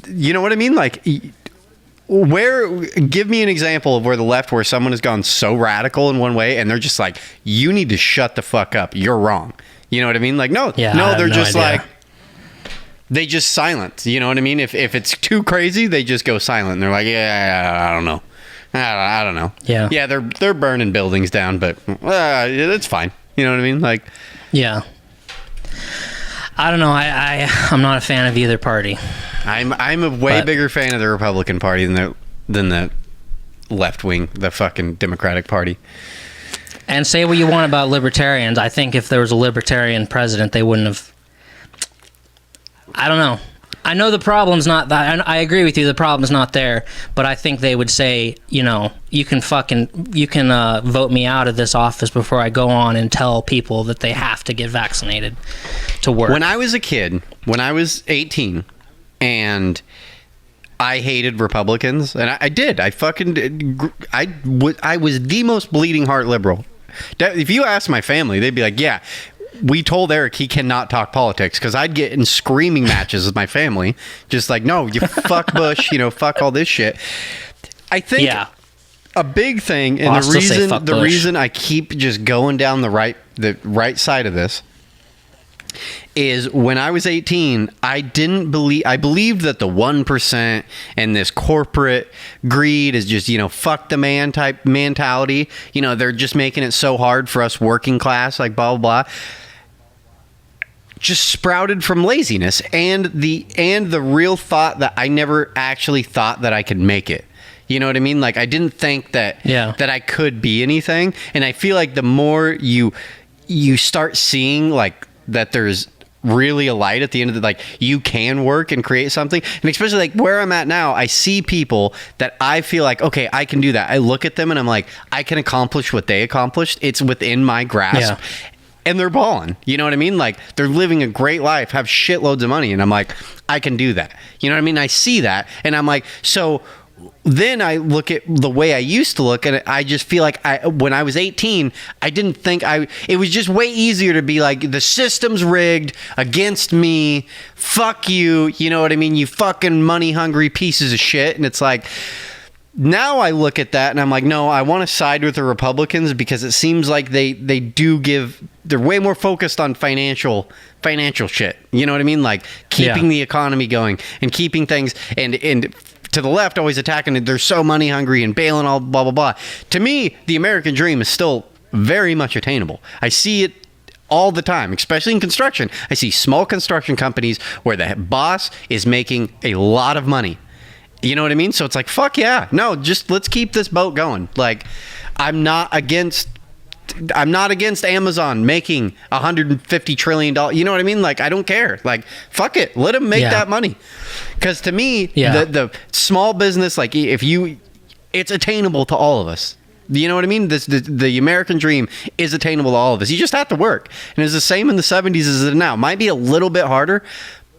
you know what I mean? Like, give me an example of where the left, where someone has gone so radical in one way and they're just like, you need to shut the fuck up. You're wrong. You know what I mean? Like, they're just like, they just silent. You know what I mean? If it's too crazy, they just go silent. And they're like, yeah, I don't know. I don't know. Yeah, they're burning buildings down, but it's fine. You know what I mean? Like, yeah. I don't know. I'm not a fan of either party. I'm a way bigger fan of the Republican Party than the left wing, the fucking Democratic Party. And say what you want about libertarians. I think if there was a libertarian president, they wouldn't have. I don't know. I know the problem's not that. I agree with you. The problem's not there, but I think they would say, you know, you can vote me out of this office before I go on and tell people that they have to get vaccinated to work. When I was a kid, when I was 18, and I hated Republicans, and I did. I was the most bleeding heart liberal. If you ask my family, they'd be like, yeah. We told Eric he cannot talk politics, because I'd get in screaming matches with my family. Just like, no, you fuck Bush, you know, fuck all this shit. I think a big thing, and the reason I keep just going down the right side of this is when I was 18, I believed that the 1% and this corporate greed is just, you know, fuck the man type mentality. You know, they're just making it so hard for us working class, like blah, blah, blah. Just sprouted from laziness and the real thought that I never actually thought that I could make it. You know what I mean? Like, I didn't think that I could be anything. And I feel like the more you start seeing like that there's really a light at the end of like, you can work and create something. And especially like where I'm at now, I see people that I feel like, okay, I can do that. I look at them and I'm like, I can accomplish what they accomplished. It's within my grasp. Yeah. And they're balling, you know what I mean? Like, they're living a great life, have shitloads of money. And I'm like, I can do that. You know what I mean? I see that. And I'm like, so then I look at the way I used to look, and I just feel like when I was 18, I didn't think it was just way easier to be like, the system's rigged against me. Fuck you. You know what I mean? You fucking money hungry pieces of shit. And it's like, now I look at that and I'm like, no, I want to side with the Republicans, because it seems like they're way more focused on financial shit. You know what I mean? Like keeping the economy going and keeping things and to the left always attacking it. They're so money hungry and bailing all blah, blah, blah. To me, the American dream is still very much attainable. I see it all the time, especially in construction. I see small construction companies where the boss is making a lot of money. You know what I mean? So it's like, fuck yeah. No, just let's keep this boat going. Like, I'm not against Amazon making $150 trillion. You know what I mean? Like, I don't care. Like, fuck it. Let them make that money. Because to me, the small business, like, it's attainable to all of us. You know what I mean? The American dream is attainable to all of us. You just have to work. And it's the same in the 70s as it is now. It might be a little bit harder,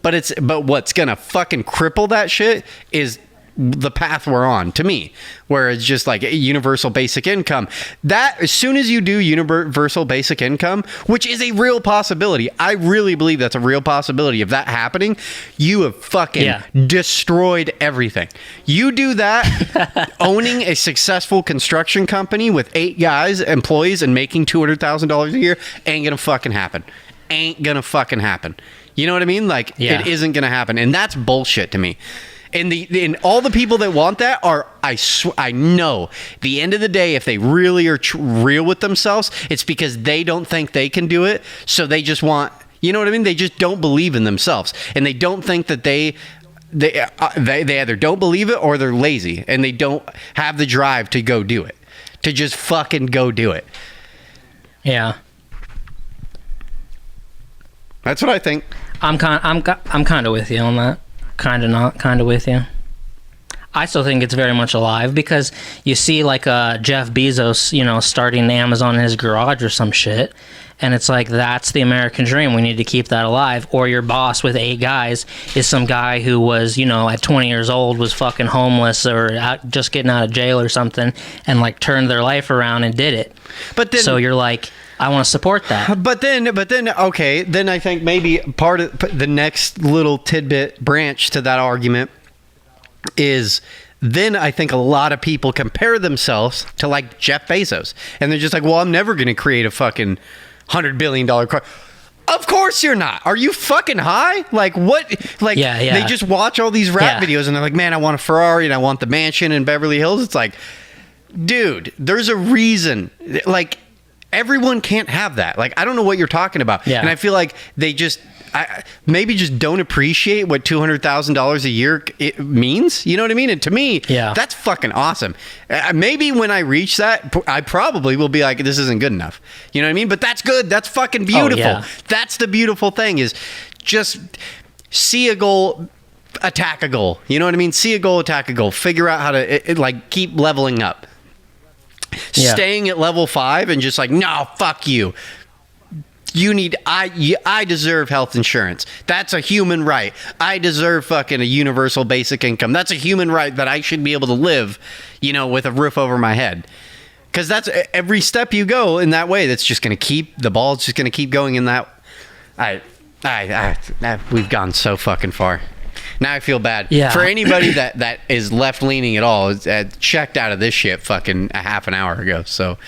but what's going to fucking cripple that shit is the path we're on, to me, where it's just like a universal basic income. That as soon as you do universal basic income, which is a real possibility, I really believe that's a real possibility of that happening, you have fucking destroyed everything. You do that, owning a successful construction company with 8 employees and making $200,000 a year ain't gonna fucking happen. You know what I mean? Like, it isn't gonna happen, and that's bullshit to me. And all the people that want that are, I know, the end of the day, if they really are real with themselves, it's because they don't think they can do it. So they just want, you know what I mean? They just don't believe in themselves, and they don't think that they either don't believe it or they're lazy and they don't have the drive to go do it, to just fucking go do it. Yeah. That's what I think. I'm kind of with you on that. Kind of not. Kind of with you. I still think it's very much alive because you see like Jeff Bezos, you know, starting Amazon in his garage or some shit. And it's like, that's the American dream. We need to keep that alive. Or your boss with 8 guys is some guy who was, you know, at 20 years old was fucking homeless or just getting out of jail or something and like turned their life around and did it. But then, so you're like, I want to support that. But then, okay, then I think maybe part of the next little tidbit branch to that argument is then I think a lot of people compare themselves to like Jeff Bezos. And they're just like, well, I'm never going to create a fucking $100 billion car. Of course you're not. Are you fucking high? Like what? Like they just watch all these rap videos and they're like, man, I want a Ferrari and I want the mansion in Beverly Hills. It's like, dude, there's a reason. Like everyone can't have that. Like, I don't know what you're talking about. Yeah. And I feel like they just maybe just don't appreciate what $200,000 a year it means. You know what I mean? And to me, that's fucking awesome. Maybe when I reach that, I probably will be like, this isn't good enough. You know what I mean? But that's good. That's fucking beautiful. Oh, yeah. That's the beautiful thing is just see a goal, attack a goal. You know what I mean? See a goal, attack a goal. Figure out how to like keep leveling up. Yeah. Staying at level 5 and just like, no, fuck you. I deserve health insurance. That's a human right. I deserve fucking a universal basic income. That's a human right that I should be able to live, you know, with a roof over my head. Because that's every step you go in that way. That's just going to keep the ball's just going to keep going in that. We've gone so fucking far. Now I feel bad for anybody that is left leaning at all. Checked out of this shit fucking a half an hour ago. So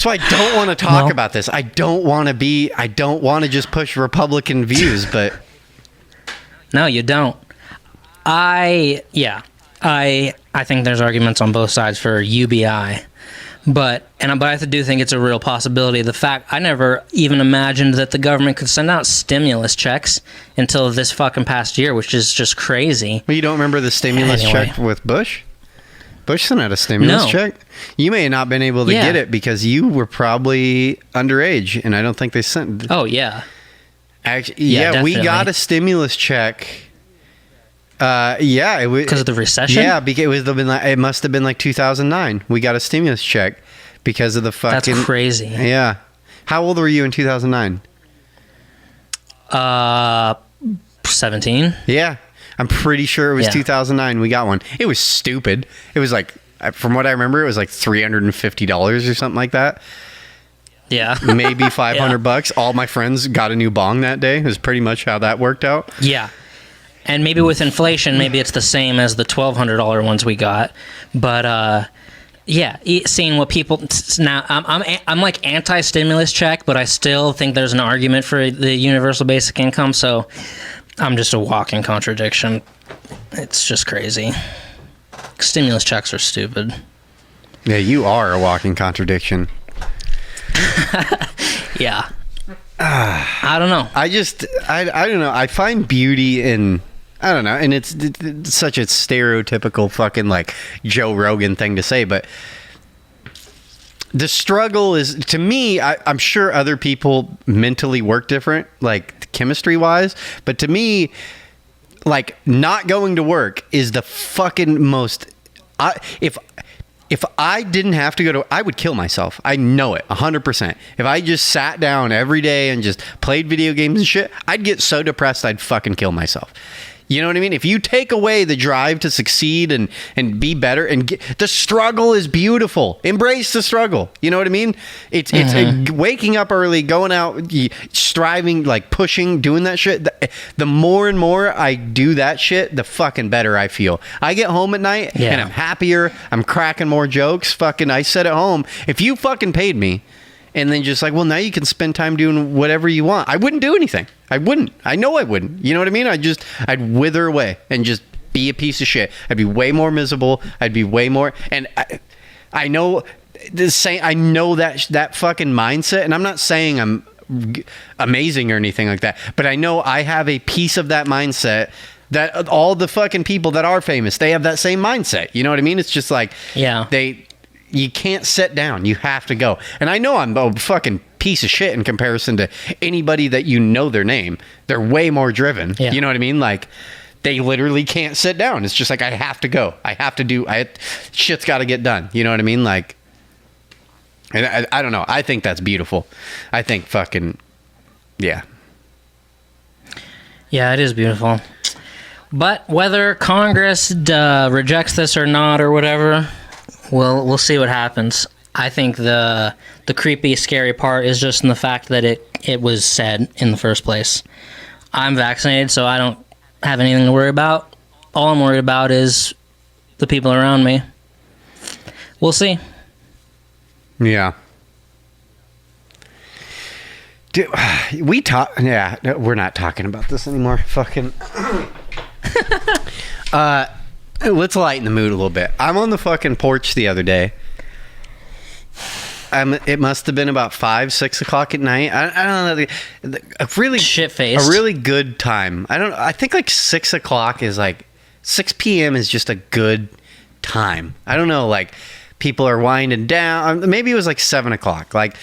I don't want to talk about this. I don't want to just push Republican views, but no, you don't. I think there's arguments on both sides for UBI, but I do think it's a real possibility. The fact I never even imagined that the government could send out stimulus checks until this fucking past year, which is just crazy. Well, you don't remember the stimulus check with Bush? Bush sent out a stimulus check. You may have not been able to get it because you were probably underage, and I don't think they sent. Oh yeah. Actually, we got a stimulus check. It was because of the recession. Yeah, because it must have been like 2009. We got a stimulus check because of the fucking. That's crazy. Yeah. How old were you in 2009? 17. Yeah. I'm pretty sure it was 2009 we got one. It was stupid. It was like, from what I remember, it was like $350 or something like that. Yeah. Maybe $500. All my friends got a new bong that day. Is pretty much how that worked out. Yeah. And maybe with inflation, maybe it's the same as the $1,200 ones we got. But seeing what people now, I'm like anti-stimulus check, but I still think there's an argument for the universal basic income. So I'm just a walking contradiction. It's just crazy. Stimulus checks are stupid. Yeah, you are a walking contradiction. Yeah. I don't know. I don't know. I find beauty in, I don't know, and it's such a stereotypical fucking like Joe Rogan thing to say, but the struggle is, to me, I'm sure other people mentally work different, like chemistry wise, but to me, like not going to work is the fucking most. If I didn't have to go to, I would kill myself. I know it 100%. If I just sat down every day and just played video games and shit, I'd get so depressed I'd fucking kill myself. You know what I mean? If you take away the drive to succeed and be better, and the struggle is beautiful. Embrace the struggle. You know what I mean? It's waking up early, going out, striving, like pushing, doing that shit. The more and more I do that shit, the fucking better I feel. I get home at night and I'm happier. I'm cracking more jokes. Fucking, I said at home, if you fucking paid me, and then just like, well, now you can spend time doing whatever you want, I wouldn't do anything. I wouldn't. I know I wouldn't. You know what I mean? I'd wither away and just be a piece of shit. I'd be way more miserable. I'd be way more. And I know I know that fucking mindset. And I'm not saying I'm amazing or anything like that, but I know I have a piece of that mindset that all the fucking people that are famous, they have that same mindset. You know what I mean? It's just like, You can't sit down. You have to go. And I know I'm a fucking piece of shit in comparison to anybody that you know their name. They're way more driven. Yeah. You know what I mean? Like, they literally can't sit down. It's just like, I have to go. Shit's got to get done. You know what I mean? Like, and I don't know. I think that's beautiful. I think fucking, yeah. Yeah, it is beautiful. But whether Congress rejects this or not or whatever, we'll see what happens. I think the creepy, scary part is just in the fact that it was said in the first place. I'm vaccinated, so I don't have anything to worry about. All I'm worried about is the people around me. We'll see. Yeah. Dude, we're not talking about this anymore. Fucking. Let's lighten the mood a little bit. I'm on the fucking porch the other day. It must have been about 5-6 o'clock at night. I don't know. A really shit-faced. A really good time. I think like 6 o'clock is like 6 p.m. is just a good time. I don't know. Like, people are winding down. Maybe it was like 7 o'clock. Like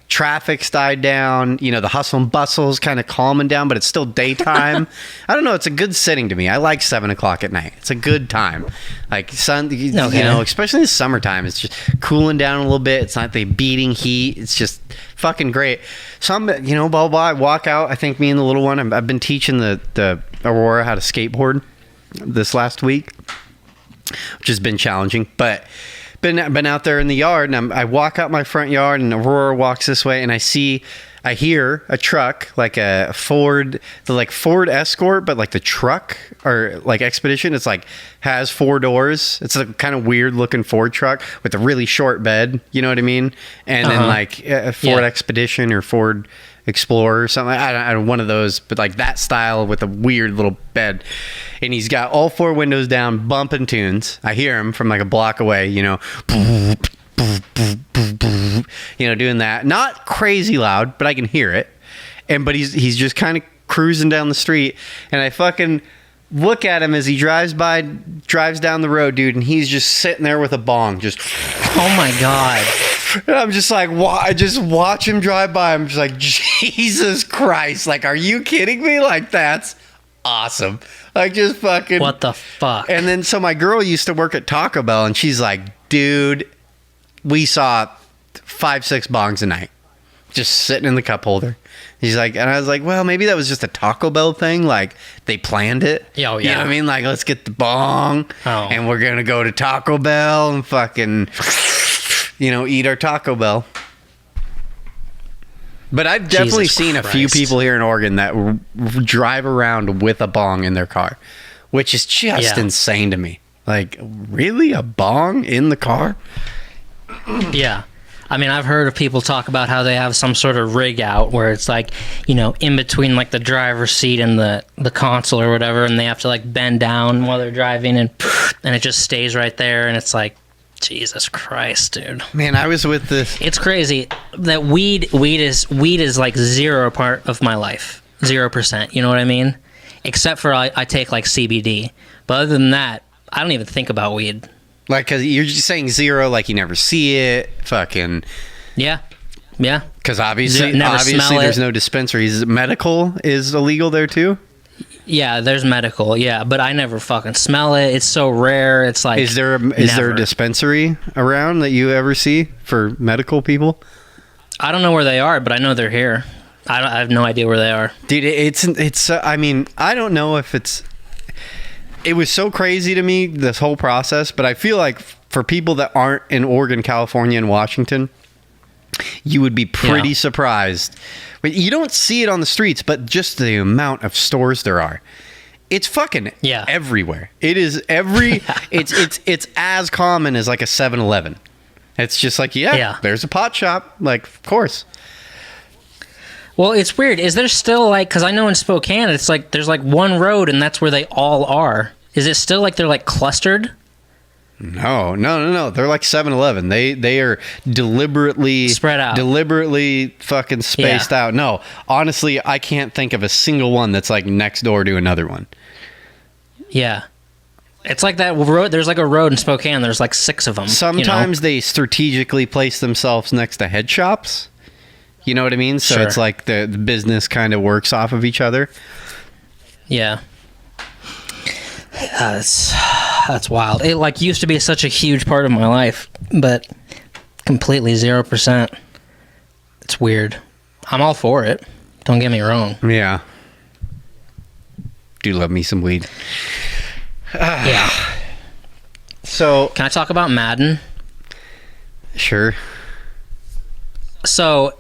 traffic's died down. You know, the hustle and bustle's kind of calming down, but it's still daytime. I don't know. It's a good setting to me. I like 7 o'clock at night. It's a good time. Like you know, especially in the summertime, it's just cooling down a little bit. It's not the beating heat. It's just fucking great. So blah, blah, blah. I walk out. I think me and the little one, I've been teaching the Aurora how to skateboard this last week, which has been challenging, but been out there in the yard, and I walk out my front yard, and Aurora walks this way, and I hear a truck, like a Ford Escort, but like the truck or like Expedition. It's like has 4 doors. It's a kind of weird looking Ford truck with a really short bed. You know what I mean? And then like a Ford Expedition or Ford Explorer or something. I don't one of those, but like that style with a weird little bed. And he's got all 4 windows down, bumping tunes. I hear him from like a block away, doing that. Not crazy loud, but I can hear it. But he's just kind of cruising down the street, and I fucking look at him as he drives down the road, dude, and he's just sitting there with a bong, just. Oh my god. And I'm just like, I just watch him drive by. I'm just like, Jesus Christ. Like, are you kidding me? Like, that's awesome. Like, just fucking. What the fuck? And then, so my girl used to work at Taco Bell, and she's like, dude, we saw 5-6 bongs a night just sitting in the cup holder. He's like, and I was like, well, maybe that was just a Taco Bell thing. Like, they planned it. Oh, yeah. You know what I mean? Like, let's get the bong, and we're going to go to Taco Bell and fucking, eat our Taco Bell. But I've definitely seen a few people here in Oregon that drive around with a bong in their car, which is just insane to me. Like, really? A bong in the car? Yeah. I mean, I've heard of people talk about how they have some sort of rig out where it's like, in between like the driver's seat and the console or whatever, and they have to like bend down while they're driving, and it just stays right there, and it's like, Jesus Christ, dude. Man, I was with this. It's crazy that weed is like 0 part of my life. 0%. You know what I mean? Except for I take like CBD. But other than that, I don't even think about weed. Like, because you're just saying 0, like you never see it. Fucking. Yeah. Because obviously there's no dispensaries. Medical is illegal there too? Yeah, there's medical. Yeah, but I never fucking smell it. It's so rare. It's like, is there a dispensary around that you ever see for medical people? I don't know where they are, but I know they're here. I have no idea where they are. Dude, it's. I mean, I don't know if it's. It was so crazy to me, this whole process, but I feel like for people that aren't in Oregon, California, and Washington, you would be pretty surprised. But you don't see it on the streets, but just the amount of stores there are. It's fucking everywhere. It is it's as common as like a 7-Eleven. It's just like, there's a pot shop. Like, of course. Well, it's weird. Is there still like, because I know in Spokane, it's like there's like one road and that's where they all are. Is it still like they're like clustered? No. They're like 7-Eleven. They are deliberately spread out, deliberately fucking spaced out. No, honestly, I can't think of a single one that's like next door to another one. Yeah. It's like that road. There's like a road in Spokane. There's like 6 of them. Sometimes they strategically place themselves next to head shops. You know what I mean? So Sure. it's like the business kind of works off of each other. Yeah. That's wild. It like used to be such a huge part of my life, but completely 0%. It's weird. I'm all for it. Don't get me wrong. Yeah. Do love me some weed. Yeah. So, Can I talk about Madden? sure. So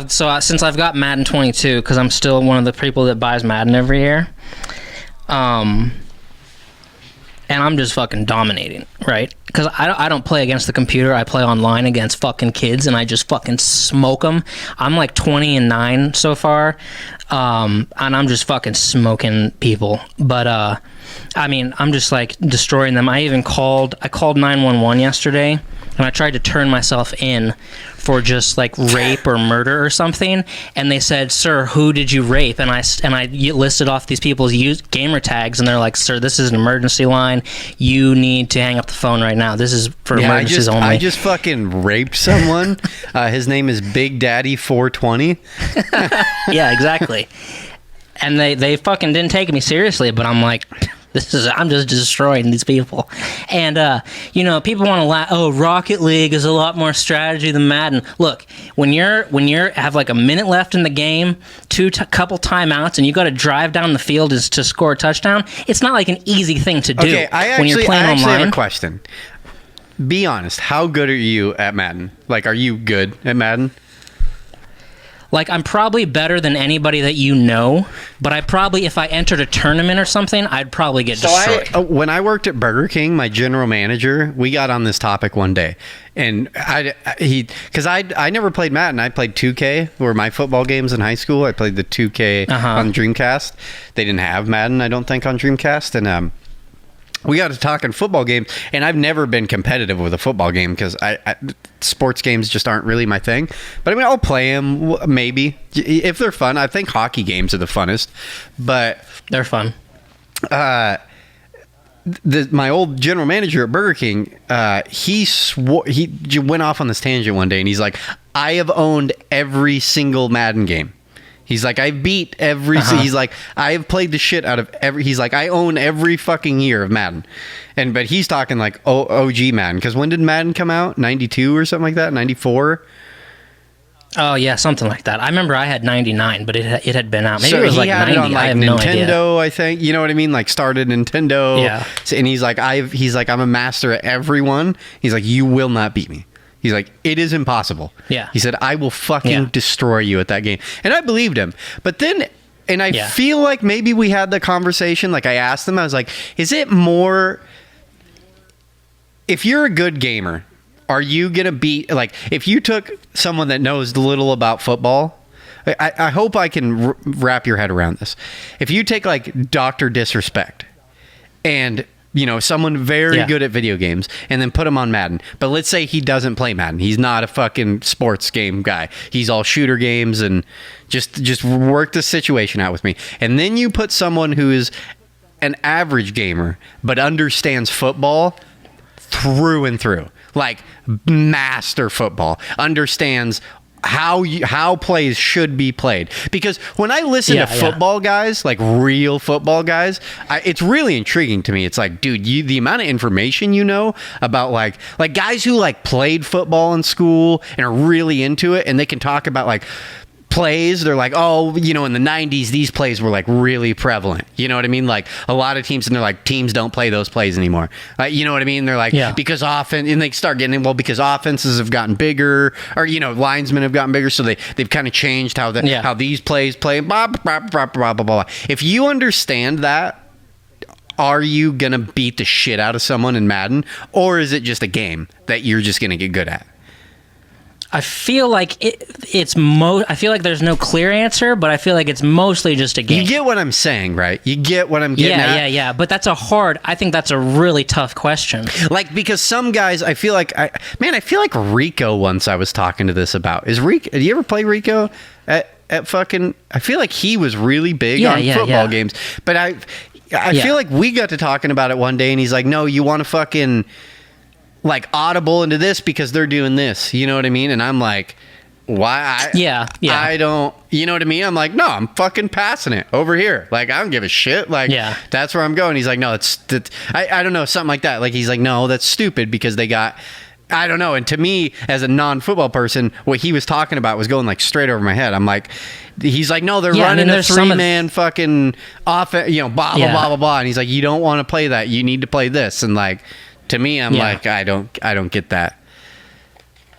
since I've got Madden 22, because I'm still one of the people that buys Madden every year, and I'm just fucking dominating, right? Because I don't play against the computer. I play online against fucking kids, and I just fucking smoke them. I'm like 20-9 so far, and I'm just fucking smoking people. But I mean, I'm just like destroying them. I called 911 yesterday, and I tried to turn myself in for just like rape or murder or something, and they said, "Sir, who did you rape?" And I listed off these people's gamer tags, and they're like, "Sir, this is an emergency line. You need to hang up the phone right now. This is for emergencies only." I just fucking raped someone. His name is Big Daddy 420. Yeah, exactly. And they fucking didn't take me seriously, but I'm like, I'm just destroying these people. And people want to laugh. Oh, Rocket League is a lot more strategy than Madden. Look, when you're have like a minute left in the game, couple timeouts, and you got to drive down the field to score a touchdown, it's not like an easy thing to do. Okay, I when you're actually playing online. have a question. Be honest. How good are you at Madden? Like, are you good at Madden? Like, I'm probably better than anybody that you know, but if I entered a tournament or something, I'd probably get destroyed. When I worked at Burger King, my general manager, we got on this topic one day, and because I never played Madden. I played 2K, were my football games in high school. I played the 2K on Dreamcast. They didn't have Madden, I don't think, on Dreamcast, and we got to talking football games, and I've never been competitive with a football game because sports games just aren't really my thing. But I mean, I'll play them maybe if they're fun. I think hockey games are the funnest, but they're fun. My old general manager at Burger King, he went off on this tangent one day, and he's like, "I have owned every single Madden game." He's like, I beat every. He's like, I have played the shit out of every. He's like, I own every fucking year of Madden, but he's talking like OG Madden, because when did Madden come out? 92 or something like that. 94. Oh yeah, something like that. I remember I had 99, but it had been out. Maybe So it was like he had 90. it on like I have Nintendo, no idea. I think. You know what I mean? Like started Nintendo. Yeah. And he's like, I'm a master at every one. He's like, you will not beat me. He's like, it is impossible. Yeah. He said, I will fucking destroy you at that game. And I believed him. But then, and I feel like maybe we had the conversation, like I asked him, I was like, is it more, if you're a good gamer, are you going to be, like, if you took someone that knows little about football, I hope I can wrap your head around this. If you take, like, Dr. Disrespect and someone very good at video games, and then put him on Madden. But let's say he doesn't play Madden. He's not a fucking sports game guy. He's all shooter games, and just work the situation out with me. And then you put someone who is an average gamer, but understands football through and through. Like, master football. Understands how plays should be played. Because when I listen to football guys, like real football guys, it's really intriguing to me. It's like, dude, the amount of information you know about like guys who like played football in school and are really into it, and they can talk about like plays. They're like, oh, in the 90s, these plays were like really prevalent. You know what I mean? Like a lot of teams, and they're like, teams don't play those plays anymore. You know what I mean? They're like, because offense, and they start getting, because offenses have gotten bigger, or, linesmen have gotten bigger. So they've kind of changed how these plays play, blah, blah, blah, blah, blah, blah. If you understand that, are you going to beat the shit out of someone in Madden? Or is it just a game that you're just going to get good at? I feel like I feel like there's no clear answer, but I feel like it's mostly just a game. You get what I'm saying, right? You get what I'm getting at? Yeah. But I think that's a really tough question. Like, because some guys, I feel like Rico once I was talking to this about. Is Rico, did you ever play Rico at fucking, I feel like he was really big on football games, but I Yeah. feel like we got to talking about it one day, and he's like, no, you want to fucking like audible into this because they're doing this. You know what I mean? And I'm like, why? Yeah. I don't, you know what I mean? I'm like, no, I'm fucking passing it over here. Like, I don't give a shit. Like, Yeah. that's where I'm going. He's like, no, I don't know, something like that. Like, he's like, no, that's stupid because they got, I don't know. And to me, as a non-football person, what he was talking about was going like straight over my head. I'm like, he's like, no, they're running a 3-man fucking offense, you know, blah, blah, blah, blah, blah. And he's like, you don't want to play that. You need to play this. And like, to me, I'm like, I don't get that.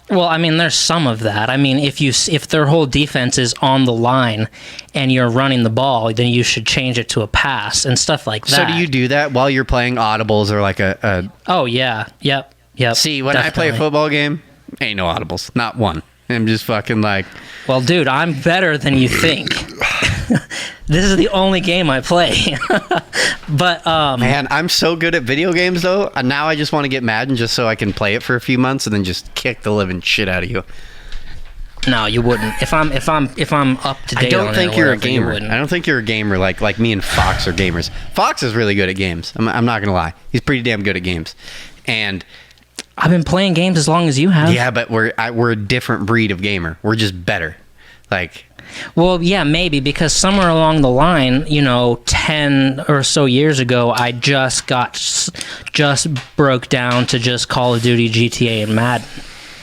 Well, I mean, there's some of that. I mean, if their whole defense is on the line and you're running the ball, then you should change it to a pass and stuff like that. So do you do that while you're playing audibles or like a Oh, yeah. Yep. See, when I play a football game, ain't no audibles. Not one. I'm just fucking like... Well, dude, I'm better than you think. This is the only game I play. But, Man, I'm so good at video games, though. And now I just want to get Madden just so I can play it for a few months and then just kick the living shit out of you. No, you wouldn't. If I'm up to date, I don't think you're a gamer. I I don't think you're a gamer like me and Fox are gamers. Fox is really good at games. I'm not gonna lie. He's pretty damn good at games. And I've been playing games as long as you have. yeah, but we're a different breed of gamer. We're just better. Like, Well, yeah, maybe, because somewhere along the line, 10 or so years ago, I just broke down to just Call of Duty, GTA, and Madden.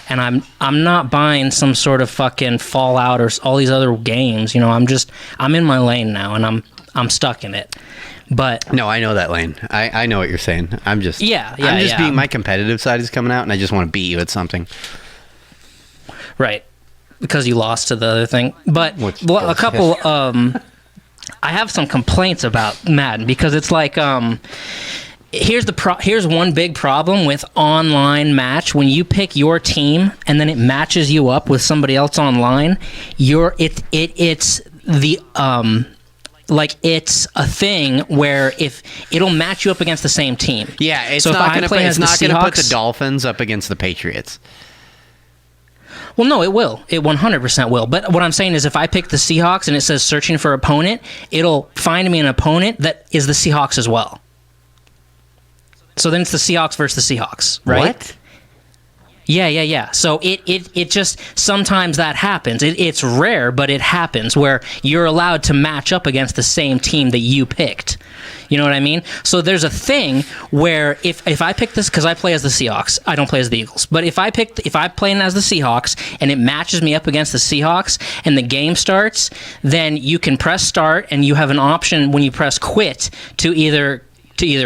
And I'm not buying some sort of fucking Fallout or all these other games. I'm in my lane now, and I'm stuck in it. But no, I know that lane. I know what you're saying. I'm just being, my competitive side is coming out, and I just want to beat you at something. Right. Because you lost to the other thing. But a couple I have some complaints about Madden, because it's like here's one big problem with online match. When you pick your team and then it matches you up with somebody else online, it's a thing where if it'll match you up against the same team. Yeah, it's so not going to put the Seahawks, Dolphins up against the Patriots. Well, no, it will. It 100% will. But what I'm saying is, if I pick the Seahawks and it says searching for opponent, it'll find me an opponent that is the Seahawks as well. So then it's the Seahawks versus the Seahawks, right? What? Yeah. So it just, sometimes that happens. It's rare, but it happens where you're allowed to match up against the same team that you picked. You know what I mean? So there's a thing where if I pick this, because I play as the Seahawks, I don't play as the Eagles, but if I play as the Seahawks and it matches me up against the Seahawks and the game starts, then you can press start, and you have an option when you press quit to either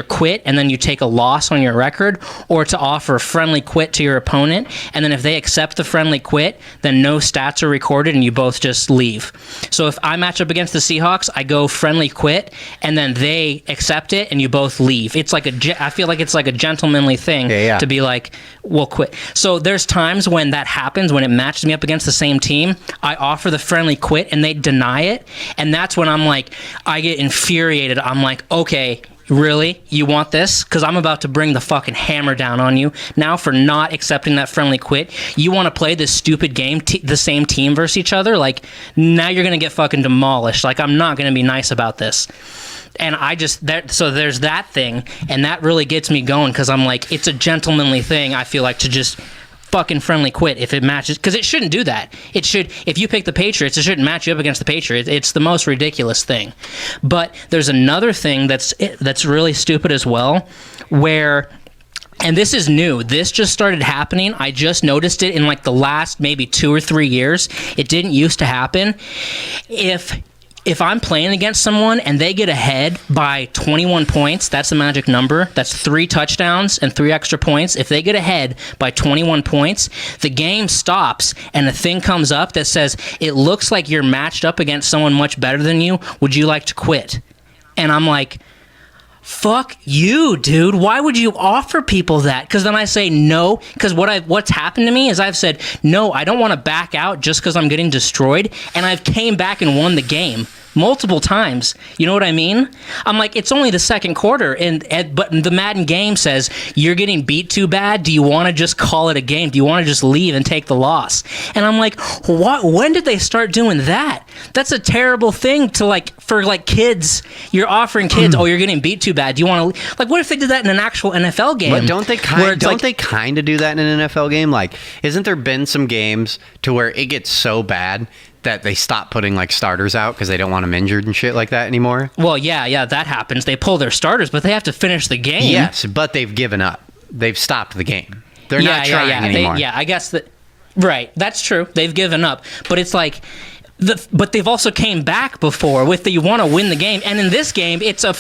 quit and then you take a loss on your record, or to offer a friendly quit to your opponent, and then if they accept the friendly quit, then no stats are recorded and you both just leave. So if I match up against the Seahawks, I go friendly quit, and then they accept it and you both leave. It's like I feel like it's like a gentlemanly thing to be like, we'll quit. So there's times when that happens, when it matches me up against the same team, I offer the friendly quit and they deny it, and that's when I get infuriated. I'm like, okay, really? You want this? Because I'm about to bring the fucking hammer down on you now for not accepting that friendly quit. You want to play this stupid game, the same team versus each other? Like, now you're going to get fucking demolished. Like, I'm not going to be nice about this. And so there's that thing, and that really gets me going, because I'm like, it's a gentlemanly thing, I feel like, to just fucking friendly quit if it matches, because it shouldn't do that. It should, if you pick the Patriots, it shouldn't match you up against the Patriots. It's the most ridiculous thing. But there's another thing that's really stupid as well, where, and this is new, this just started happening, I just noticed it in like the last maybe 2 or 3 years. It didn't used to happen. If I'm playing against someone and they get ahead by 21 points, that's the magic number. That's 3 touchdowns and 3 extra points. If they get ahead by 21 points, the game stops and a thing comes up that says, it looks like you're matched up against someone much better than you. Would you like to quit? And I'm like, fuck you, dude. Why would you offer people that? Because then I say no. Because what's happened to me is I've said, no, I don't want to back out just because I'm getting destroyed. And I've came back and won the game multiple times. You know what I mean? I'm like, it's only the second quarter, but the Madden game says you're getting beat too bad. Do you want to just call it a game? Do you want to just leave and take the loss? And I'm like, what? When did they start doing that? That's a terrible thing to for kids. You're offering kids, oh, you're getting beat too bad. Do you want to what if they did that in an actual NFL game? But don't they kind of do that in an NFL game? Like, isn't there been some games to where it gets so bad that they stop putting starters out because they don't want them injured and shit like that anymore? Well, yeah, that happens. They pull their starters, but they have to finish the game. Yes, but they've given up. They've stopped the game. They're not trying anymore. I guess that. Right, that's true. They've given up, but it's but they've also came back before with you want to win the game, and in this game, it's a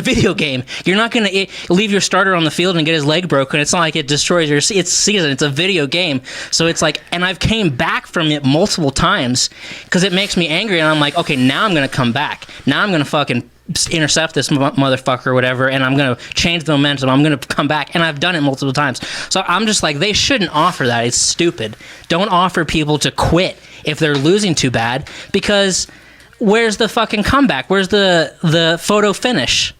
video game. You're not going to leave your starter on the field and get his leg broken. It's not like it destroys your season. It's a video game, so it's and I've came back from it multiple times because it makes me angry, and I'm like, okay, now I'm going to come back. Now I'm going to fucking intercept this motherfucker or whatever, and I'm going to change the momentum. I'm going to come back, and I've done it multiple times. So I'm just like, they shouldn't offer that. It's stupid. Don't offer people to quit if they're losing too bad, because where's the fucking comeback? Where's the photo finish?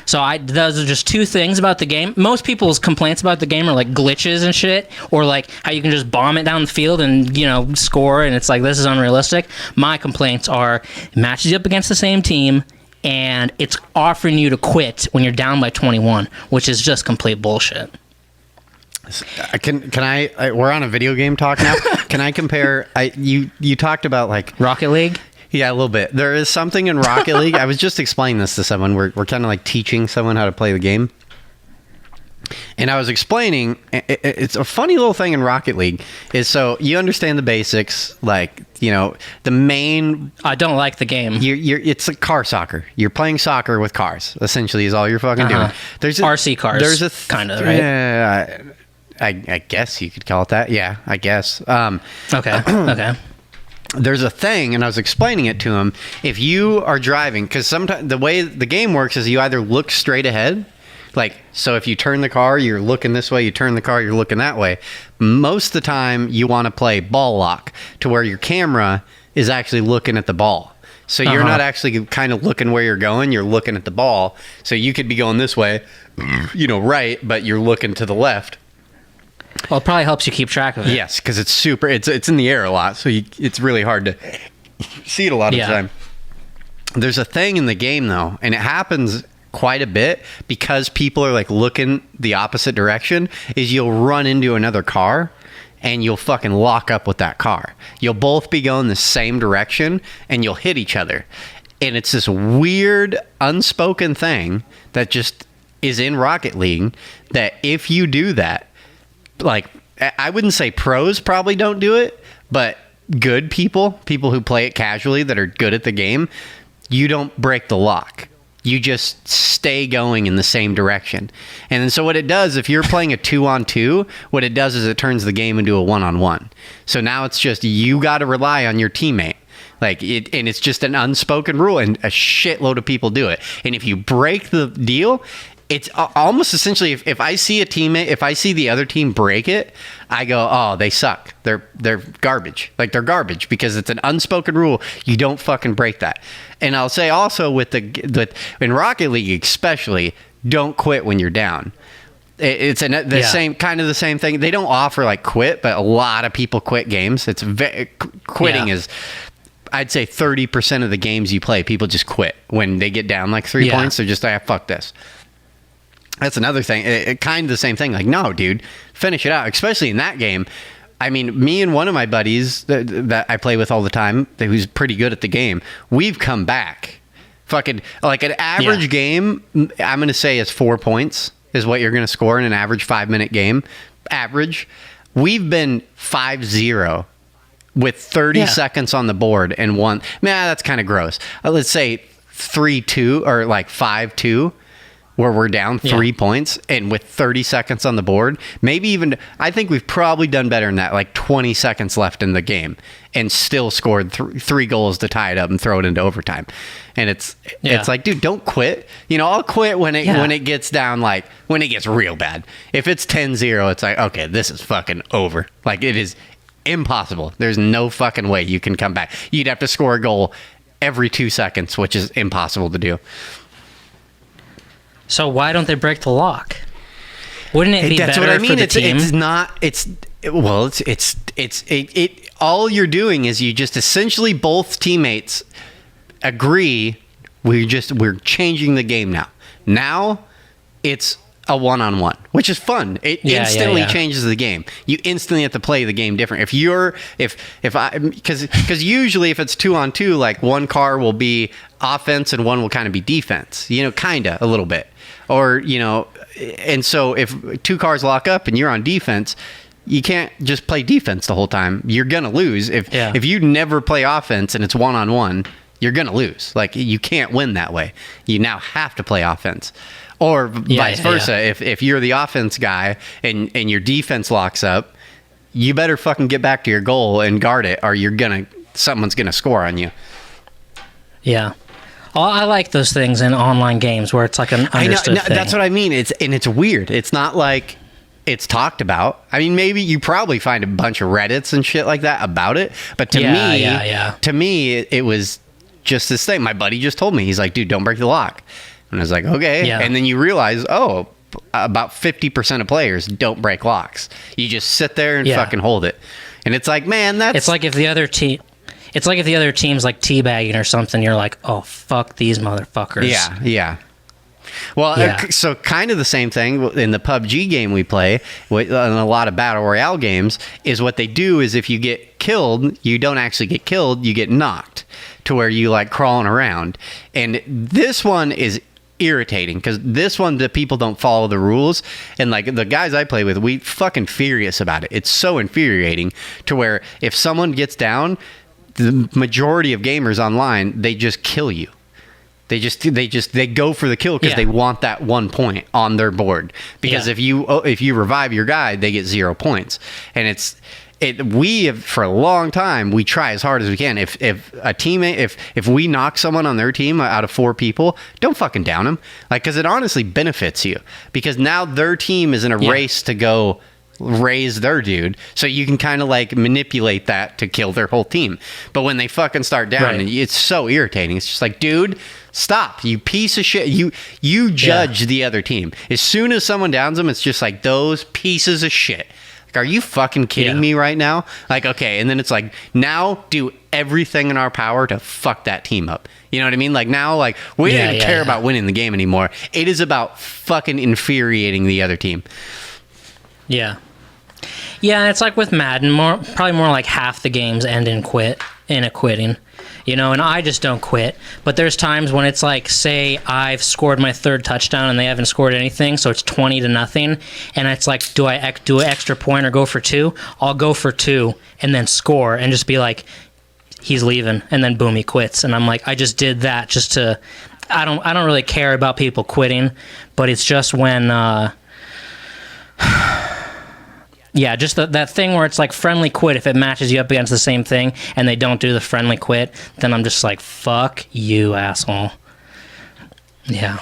So those are just two things about the game. Most people's complaints about the game are glitches and shit, or how you can just bomb it down the field and score, and it's this is unrealistic. My complaints are it matches you up against the same team, and it's offering you to quit when you're down by 21, which is just complete bullshit. Can I we're on a video game talk now. Can I compare? You talked about Rocket League. Yeah, a little bit. There is something in Rocket League. I was just explaining this to someone. We're kind of teaching someone how to play the game. And I was explaining, it's a funny little thing in Rocket League is, so you understand the basics, the main. I don't like the game. It's a car soccer. You're playing soccer with cars. Essentially, is all you're fucking doing. There's RC cars. There's a kind of, right. Yeah, I guess you could call it that. Yeah, I guess. Okay. Okay. There's a thing, and I was explaining it to him. If you are driving, because sometimes the way the game works is you either look straight ahead. So if you turn the car, you're looking this way, you turn the car, you're looking that way. Most of the time, you want to play ball lock, to where your camera is actually looking at the ball. So you're not actually kind of looking where you're going, you're looking at the ball. So you could be going this way, right, but you're looking to the left. Well, it probably helps you keep track of it. Yes, because it's in the air a lot, so it's really hard to see it a lot of the time. There's a thing in the game, though, and it happens quite a bit because people are looking the opposite direction, is you'll run into another car and you'll fucking lock up with that car. You'll both be going the same direction and you'll hit each other. And it's this weird unspoken thing that just is in Rocket League, that if you do that, I wouldn't say pros probably don't do it, but good people who play it casually that are good at the game, you don't break the lock. You just stay going in the same direction. And then so what it does, if you're playing a 2-on-2, what it does is it turns the game into a 1-on-1. So now it's just you got to rely on your teammate. And it's just an unspoken rule, and a shitload of people do it. And if you break the deal, it's almost essentially, if I see a teammate, if I see the other team break it, I go, oh, they suck. They're garbage. They're garbage, because it's an unspoken rule. You don't fucking break that. And I'll say also in Rocket League especially, don't quit when you're down. It's same kind of the same thing. They don't offer quit, but a lot of people quit games. It's quitting is, I'd say 30% of the games you play, people just quit when they get down 3 points. They're just fuck this. That's another thing. It kind of the same thing. No, dude, finish it out. Especially in that game. I mean, me and one of my buddies that I play with all the time, who's pretty good at the game, we've come back. Fucking, an average game, I'm going to say is 4 points is what you're going to score in an average 5-minute game. Average. We've been 5-0 with 30 seconds on the board and one. That's kind of gross. Let's say 3-2 or 5-2. Where we're down 3 points and with 30 seconds on the board, maybe even, I think we've probably done better than that, 20 seconds left in the game, and still scored three goals to tie it up and throw it into overtime. And it's dude, don't quit. I'll quit when it gets down, when it gets real bad. If it's 10-0, it's okay, this is fucking over. It is impossible. There's no fucking way you can come back. You'd have to score a goal every 2 seconds, which is impossible to do. So why don't they break the lock? Wouldn't it be That's better what I mean. for the team? It's not. All you're doing is you just essentially both teammates agree. We're changing the game now. Now it's a one-on-one, which is fun. It instantly changes the game. You instantly have to play the game different. Because usually if it's 2-on-2, like one car will be offense and one will kind of be defense, kind of a little bit. Or, and so if two cars lock up and you're on defense, you can't just play defense the whole time. You're going to lose. If you never play offense and it's one-on-one, you're going to lose. Like, you can't win that way. You now have to play offense. Or vice versa. If you're the offense guy and your defense locks up, you better fucking get back to your goal and guard it, or someone's gonna score on you. Yeah. Oh, I like those things in online games where it's like an understood thing. That's what I mean. It's weird. It's not like it's talked about. I mean, maybe you probably find a bunch of Reddits and shit like that about it, but to me, it was just this thing. My buddy just told me, he's like, dude, don't break the lock. And I was like, okay. Yeah. And then you realize, about 50% of players don't break locks. You just sit there and fucking hold it. And it's like, man, that's... It's like if the other team's like teabagging or something, you're like, oh, fuck these motherfuckers. Yeah. Well, so kind of the same thing in the PUBG game we play, in a lot of Battle Royale games, is what they do is if you get killed, you don't actually get killed, you get knocked to where you like crawling around. And this one is irritating because this one, the people don't follow the rules, and like the guys I play with, we fucking furious about it. It's so infuriating to where if someone gets down, the majority of gamers online, they just kill you. They go for the kill because they want that 1 point on their board. Because if you revive your guy, they get 0 points. And we have, for a long time, we try as hard as we can. If a teammate, if we knock someone on their team out of 4 people, don't fucking down them. Like, because it honestly benefits you. Because now their team is in a race to go raise their dude, so you can kind of like manipulate that to kill their whole team. But when they fucking start down, it's so irritating. It's just like, dude, stop, you piece of shit. You judge the other team. As soon as someone downs them, it's just like, those pieces of shit. Like, are you fucking kidding me right now? Like, okay, and then it's like, now do everything in our power to fuck that team up. You know what I mean? Like, now, like, we don't even care about winning the game anymore. It is about fucking infuriating the other team. Yeah. Yeah, it's like with Madden, probably more like half the games end in a quitting. And I just don't quit. But there's times when it's like, say I've scored my 3rd touchdown and they haven't scored anything, so it's 20-0, and it's like, do I do an extra point or go for 2? I'll go for 2 and then score and just be like, he's leaving, and then boom, he quits. And I'm like, I just did that just to... I don't really care about people quitting, but it's just when... Yeah, just that thing where it's like friendly quit. If it matches you up against the same thing and they don't do the friendly quit, then I'm just like, fuck you, asshole. Yeah.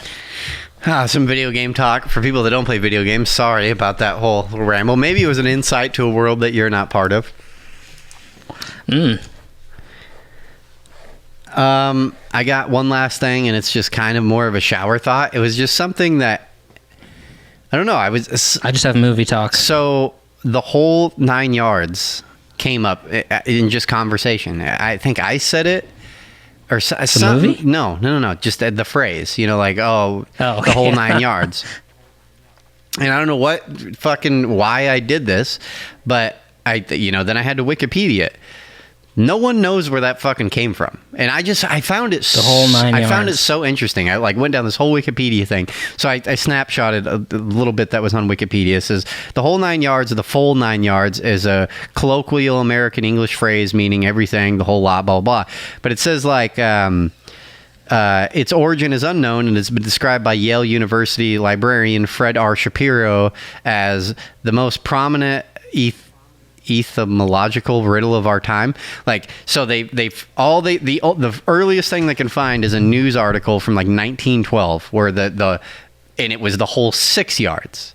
Some video game talk for people that don't play video games. Sorry about that whole ramble. Maybe it was an insight to a world that you're not part of. I got one last thing, and it's just kind of more of a shower thought. It was just something that, I don't know. I just have movie talk. So the whole 9 yards came up in just conversation. I think I said it, or something. Movie? No. Just the phrase, okay. The whole 9 yards. And I don't know why I did this, but then I had to Wikipedia it. No one knows where that fucking came from. And I found it the whole 9 yards. I found it so interesting. I went down this whole Wikipedia thing. So I snapshotted a little bit that was on Wikipedia. It says the whole 9 yards, or the full 9 yards, is a colloquial American English phrase meaning everything, the whole lot, blah, blah, blah. But it says its origin is unknown and has been described by Yale University librarian Fred R. Shapiro as the most prominent etymological riddle of our time. Like, so the earliest thing they can find is a news article from like 1912 where and it was the whole 6 yards.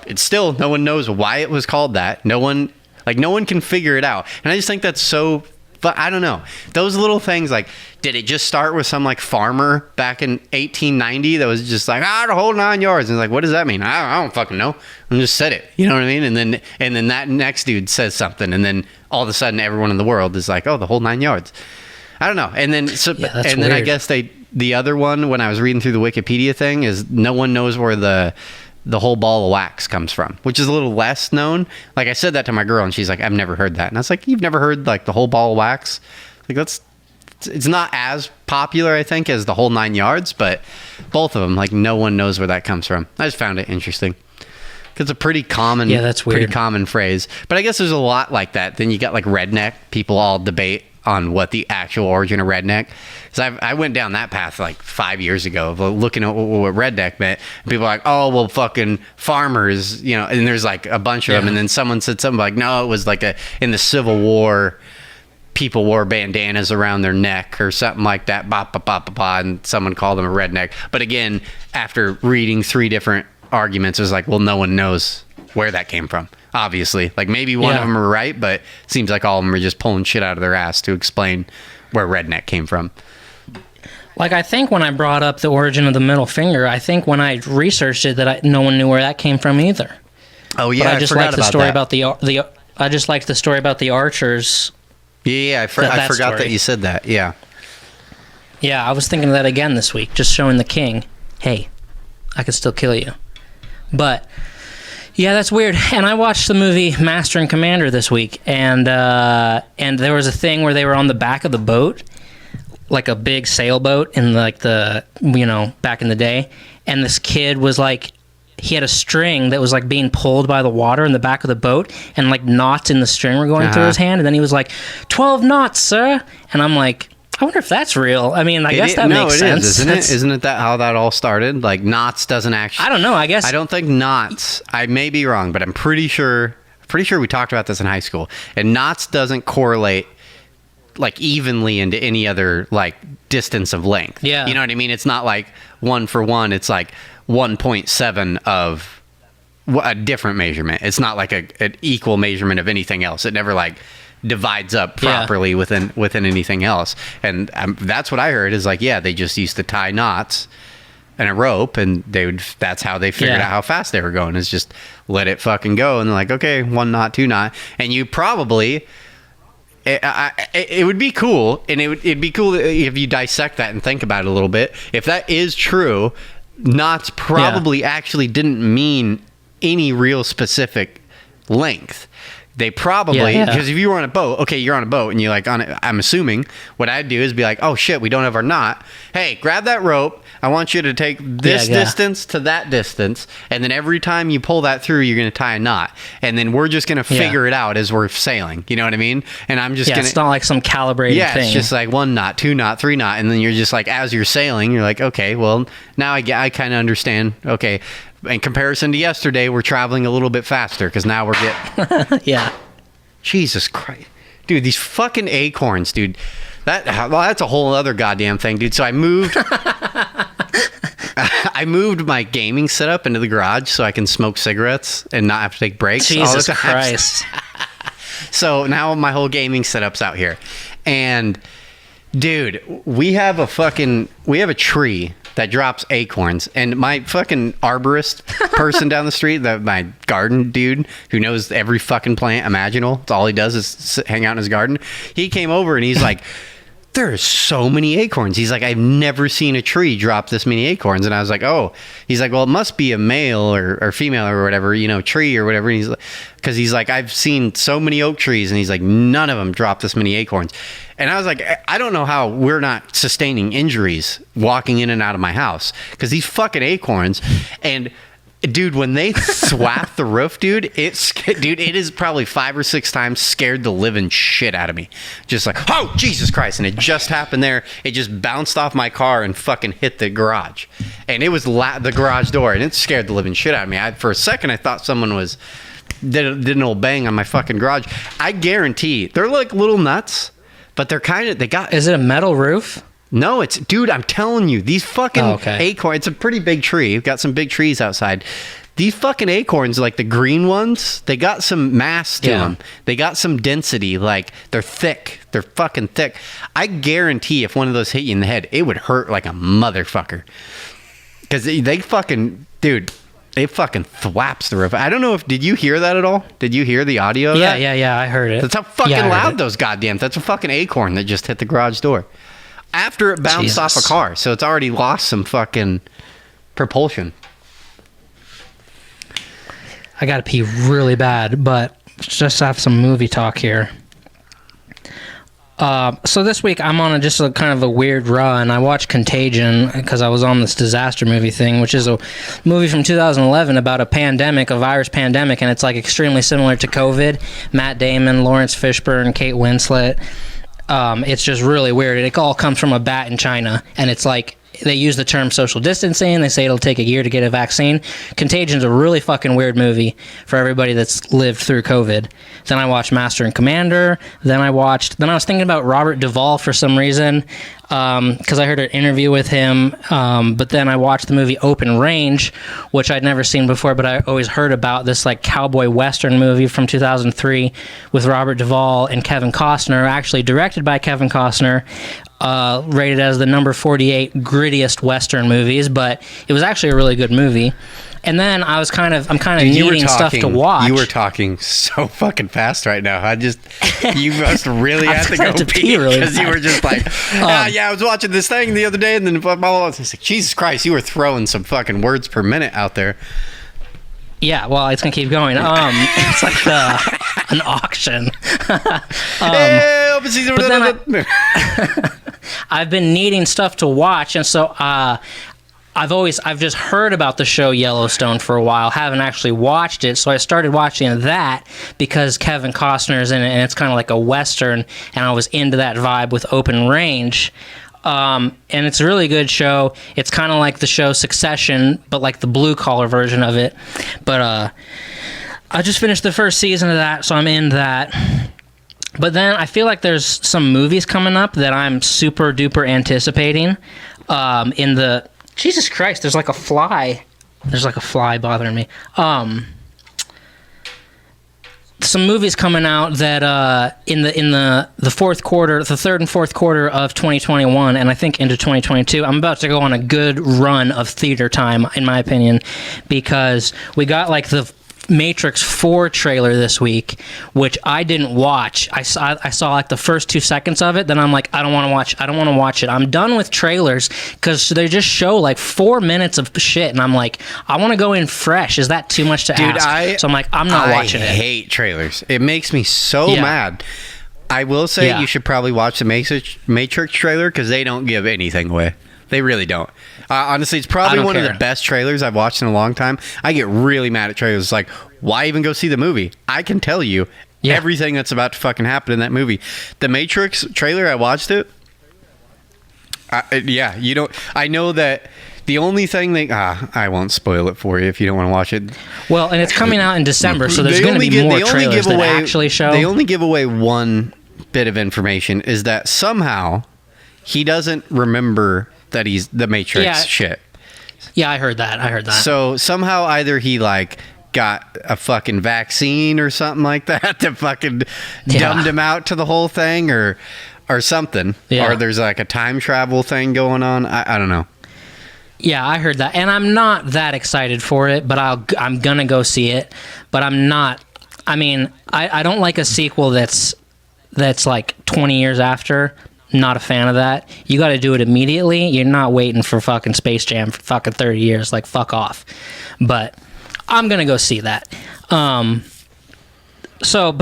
It's still, no one knows why it was called that. No one can figure it out. And I just think that's so But I don't know. Those little things, like, did it just start with some like farmer back in 1890 that was just like, the whole 9 yards? And like, what does that mean? I don't fucking know. And just said it. You know what I mean? And then that next dude says something, and then all of a sudden everyone in the world is like, oh, the whole 9 yards. I don't know. And then then I guess the other one, when I was reading through the Wikipedia thing, is no one knows where the whole ball of wax comes from, which is a little less known. Like, I said that to my girl, and she's like, I've never heard that. And I was like, you've never heard like the whole ball of wax? Like, it's not as popular, I think, as the whole 9 yards, but both of them, like, no one knows where that comes from. I just found it interesting. It's a pretty common, that's weird. Pretty common phrase. But I guess there's a lot like that. Then you got like redneck. People all debate on what the actual origin of redneck. Because I went down that path like 5 years ago of looking at what redneck meant. And people are like, oh, well, fucking farmers, you know, and there's like a bunch of them. And then someone said something like, no, it was like in the Civil War, people wore bandanas around their neck or something like that. And someone called them a redneck. But again, after reading 3 different arguments, it was like, well, no one knows where that came from. Obviously, like maybe one of them are right, but it seems like all of them are just pulling shit out of their ass to explain where redneck came from. Like, I think when I brought up the origin of the middle finger, I think when I researched it no one knew where that came from either. Oh yeah, but I just liked the story about the I just liked the story about the archers. Yeah, I forgot that you said that. Yeah. Yeah, I was thinking of that again this week, just showing the king, hey, I could still kill you. But yeah, that's weird. And I watched the movie Master and Commander this week, and there was a thing where they were on the back of the boat, like a big sailboat in like the, you know, back in the day, and this kid was like, he had a string that was like being pulled by the water in the back of the boat, and like knots in the string were going through his hand, and then he was like, 12 knots, sir. And I'm like, I wonder if that's real. I mean, I guess that makes sense. Isn't it? Isn't it that how that all started? Like, knots doesn't actually... I don't know, I guess... I don't think knots... I may be wrong, but I'm pretty sure we talked about this in high school. And knots doesn't correlate, like, evenly into any other, like, distance of length. Yeah. You know what I mean? It's not like 1 for 1. It's like 1.7 of a different measurement. It's not like an equal measurement of anything else. It never, like... divides up properly within anything else. And that's what I heard is like, yeah, they just used to tie knots and a rope, and that's how they figured out how fast they were going, is just let it fucking go. And they're like, okay, 1 knot, 2 knot. And you probably, it would be cool, and it'd be cool if you dissect that and think about it a little bit. If that is true, knots probably actually didn't mean any real specific length. They probably, because if you were on a boat, okay, you're on a boat and you're like on it, I'm assuming what I'd do is be like, oh shit, we don't have our knot. Hey, grab that rope. I want you to take this distance to that distance. And then every time you pull that through, you're going to tie a knot. And then we're just going to figure it out as we're sailing. You know what I mean? And I'm just going to... it's not like some calibrated thing. It's just like 1 knot, 2 knot, 3 knot. And then you're just like, as you're sailing, you're like, okay, well, now I kind of understand. Okay. In comparison to yesterday, we're traveling a little bit faster because now we're getting... Jesus Christ. Dude, these fucking acorns, dude. That's a whole other goddamn thing, dude. So I moved... I moved my gaming setup into the garage so I can smoke cigarettes and not have to take breaks. Jesus Christ. So now my whole gaming setup's out here. And, dude, we have a tree that drops acorns, and my fucking arborist person down the street, my garden dude who knows every fucking plant imaginable, it's all he does is hang out in his garden. He came over and he's like, there are so many acorns. He's like, I've never seen a tree drop this many acorns. And I was like, oh. He's like, well, it must be a male or female or whatever, you know, tree or whatever. And he's like, because he's like, I've seen so many oak trees, and he's like, none of them drop this many acorns. And I was like, I don't know how we're not sustaining injuries walking in and out of my house, because these fucking acorns, and dude, when they swap the roof, dude, it is probably 5 or 6 times scared the living shit out of me. Just like, oh, Jesus Christ. And it just happened there. It just bounced off my car and fucking hit the garage. And it was the garage door, and it scared the living shit out of me. For a second, I thought someone did an old bang on my fucking garage. I guarantee they're like little nuts, but Is it a metal roof? No, dude, I'm telling you, these fucking acorns, it's a pretty big tree. We've got some big trees outside. These fucking acorns, like the green ones, they got some mass to them. They got some density. Like, they're thick. They're fucking thick. I guarantee if one of those hit you in the head, it would hurt like a motherfucker. Because they fucking, dude, it fucking thwaps the roof. I don't know if, did you hear that at all? Did you hear the audio of that? Yeah, I heard it. That's how fucking loud those goddamn, that's a fucking acorn that just hit the garage door. After it bounced off a car, so it's already lost some fucking propulsion. I gotta pee really bad, but let's just have some movie talk here. So this week I'm on just a kind of a weird run. I watched Contagion because I was on this disaster movie thing, which is a movie from 2011 about a pandemic, a virus pandemic, and it's like extremely similar to COVID. Matt Damon, Lawrence Fishburne, Kate Winslet. It's just really weird. It all comes from a bat in China, and it's like they use the term social distancing. They say it'll take a year to get a vaccine. Contagion's a really fucking weird movie for everybody that's lived through COVID. Then I watched Master and Commander. Then I was thinking about Robert Duvall for some reason, because I heard an interview with him. But then I watched the movie Open Range, which I'd never seen before, but I always heard about this like cowboy western movie from 2003 with Robert Duvall and Kevin Costner, actually directed by Kevin Costner. Rated as the number 48 grittiest Western movies, but it was actually a really good movie. And then I'm kind of needing stuff to watch. You were talking so fucking fast right now. You must really have to go pee really because you were just like, I was watching this thing the other day, and then blah, blah, blah. It's like, Jesus Christ, you were throwing some fucking words per minute out there. Yeah, well, it's gonna keep going. It's like an auction. I've been needing stuff to watch, and so I've just heard about the show Yellowstone for a while, haven't actually watched it, so I started watching that because Kevin Costner's in it, and it's kind of like a Western, and I was into that vibe with Open Range. And it's a really good show. It's kind of like the show Succession, but like the blue-collar version of it. But I just finished the first season of that, so I'm in that. But then I feel like there's some movies coming up that I'm super duper anticipating. Jesus Christ, there's like a fly. There's like a fly bothering me. Some movies coming out that in the fourth quarter, the third and fourth quarter of 2021, and I think into 2022, I'm about to go on a good run of theater time, in my opinion, because we got like the Matrix 4 trailer this week, which I didn't watch. I saw like the first 2 seconds of it, then I'm like, I don't want to watch it. I'm done with trailers because they just show like 4 minutes of shit, and I'm like, I want to go in fresh. Is that too much to ask? So I'm like, I'm not watching it. I hate trailers. It makes me so mad. I will say you should probably watch the Matrix trailer because they don't give anything away. They really don't. Honestly, it's probably one of the best trailers I've watched in a long time. I get really mad at trailers. It's like, why even go see the movie? I can tell you everything that's about to fucking happen in that movie. The Matrix trailer, I watched it. You don't. I know that the only thing I won't spoil it for you if you don't want to watch it. Well, and it's coming out in December, so there's going to be more trailers that actually show. They only give away one bit of information, is that somehow he doesn't remember that he's the Matrix shit. Yeah, I heard that. So somehow either he like got a fucking vaccine or something like that to fucking dumbed him out to the whole thing or something. Yeah. Or there's like a time travel thing going on. I don't know. Yeah, I heard that. And I'm not that excited for it, but I'm going to go see it. But I'm not. I mean, I don't like a sequel that's like 20 years after. Not a fan of that. You got to do it immediately. You're not waiting for fucking Space Jam for fucking 30 years. Like, fuck off. But I'm going to go see that. But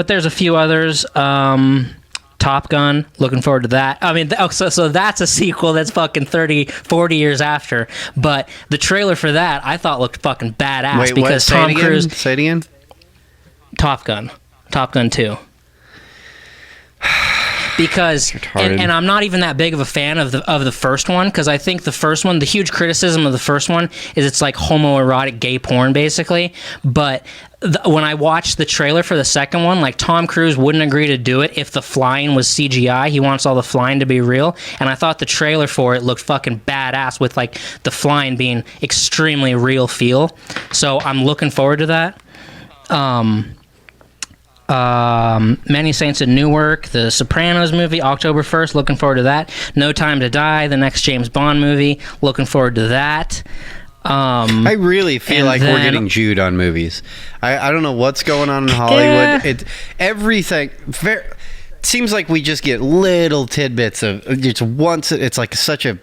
there's a few others. Top Gun, looking forward to that. I mean, so that's a sequel that's fucking 30, 40 years after. But the trailer for that, I thought looked fucking badass. Wait, because what? Tom Cruise. Say it again? Top Gun 2. because and I'm not even that big of a fan of the first one, because I think the first one, the huge criticism of the first one is it's like homoerotic gay porn basically. But when I watched the trailer for the second one, like Tom Cruise wouldn't agree to do it if the flying was CGI. He wants all the flying to be real, and I thought the trailer for it looked fucking badass with like the flying being extremely real feel. So I'm looking forward to that. Many Saints in Newark, the Sopranos movie, October 1st, looking forward to that. No Time to Die, the next James Bond movie, looking forward to that. I really feel like we're getting Jewed on movies. I don't know what's going on in Hollywood. Everything seems like we just get little tidbits of just once. It's like such a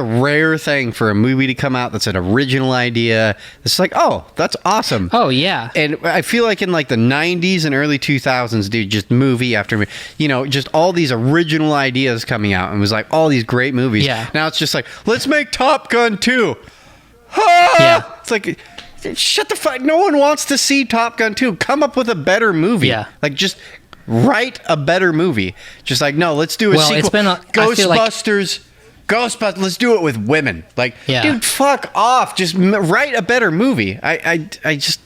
rare thing for a movie to come out that's an original idea. It's like, oh, that's awesome. Oh yeah. And I feel like in like the 90s and early 2000s, dude, just movie after just all these original ideas coming out, and it was like all these great movies. Yeah. Now it's just like, let's make Top Gun 2. Ah! Yeah. It's like, shut the fuck. No one wants to see Top Gun 2. Come up with a better movie. Yeah. Like, just write a better movie. Just like, no, let's do a sequel. It's been Ghostbusters. Ghostbusters, let's do it with women. Like, dude, fuck off. Just write a better movie. I just...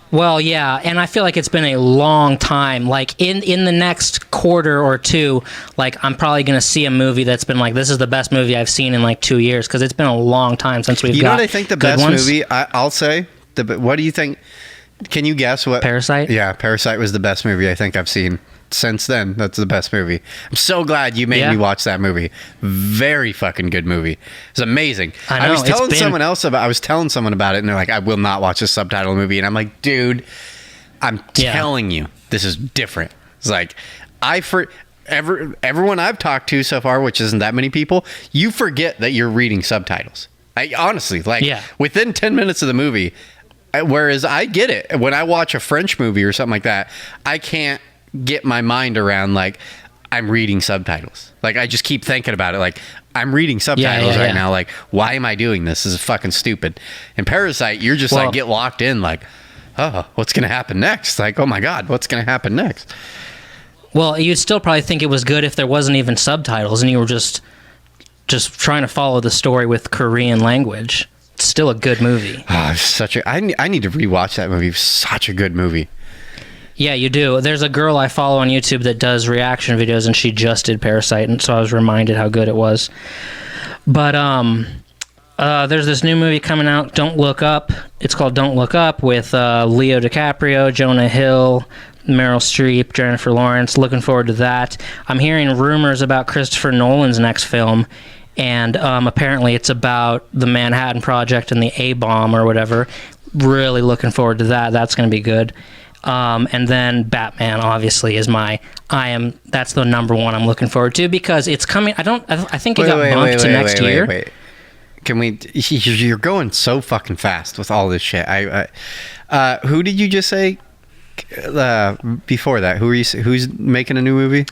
Well, yeah, and I feel like it's been a long time. Like, in the next quarter or two, like, I'm probably going to see a movie that's been like, this is the best movie I've seen in like 2 years, because it's been a long time since we've got. You know what I think the best ones? movie, I'll say? What do you think? Can you guess what? Parasite? Yeah, Parasite was the best movie I think I've seen. Since then, that's the best movie. I'm so glad you made me watch that movie. Very fucking good movie. It's amazing. I was telling someone about it, and they're like, I will not watch a subtitle movie. And I'm like, dude, I'm telling you, this is different. It's like, everyone I've talked to so far, which isn't that many people, you forget that you're reading subtitles. Honestly, within 10 minutes of the movie, whereas I get it. When I watch a French movie or something like that, I can't get my mind around like I'm reading subtitles. Like, I just keep thinking about it like I'm reading subtitles right now. Like, why am I doing this? This is fucking stupid. In Parasite, you're just like get locked in like, oh, what's gonna happen next? Like, oh my god, what's gonna happen next? Well, you'd still probably think it was good if there wasn't even subtitles and you were just trying to follow the story with Korean language. It's still a good movie. Oh, I need to rewatch that movie. Such a good movie. Yeah, you do. There's a girl I follow on YouTube that does reaction videos, and she just did Parasite, and so I was reminded how good it was. But there's this new movie coming out, Don't Look Up. It's called Don't Look Up, with Leo DiCaprio, Jonah Hill, Meryl Streep, Jennifer Lawrence. Looking forward to that. I'm hearing rumors about Christopher Nolan's next film, and apparently it's about the Manhattan Project and the A-bomb or whatever. Really looking forward to that. That's going to be good. And then Batman obviously is that's the number one I'm looking forward to, because it's coming. I think it got bumped to next year. Wait. Can we, you're going so fucking fast with all this shit. Who did you just say, before that? Who's making a new movie?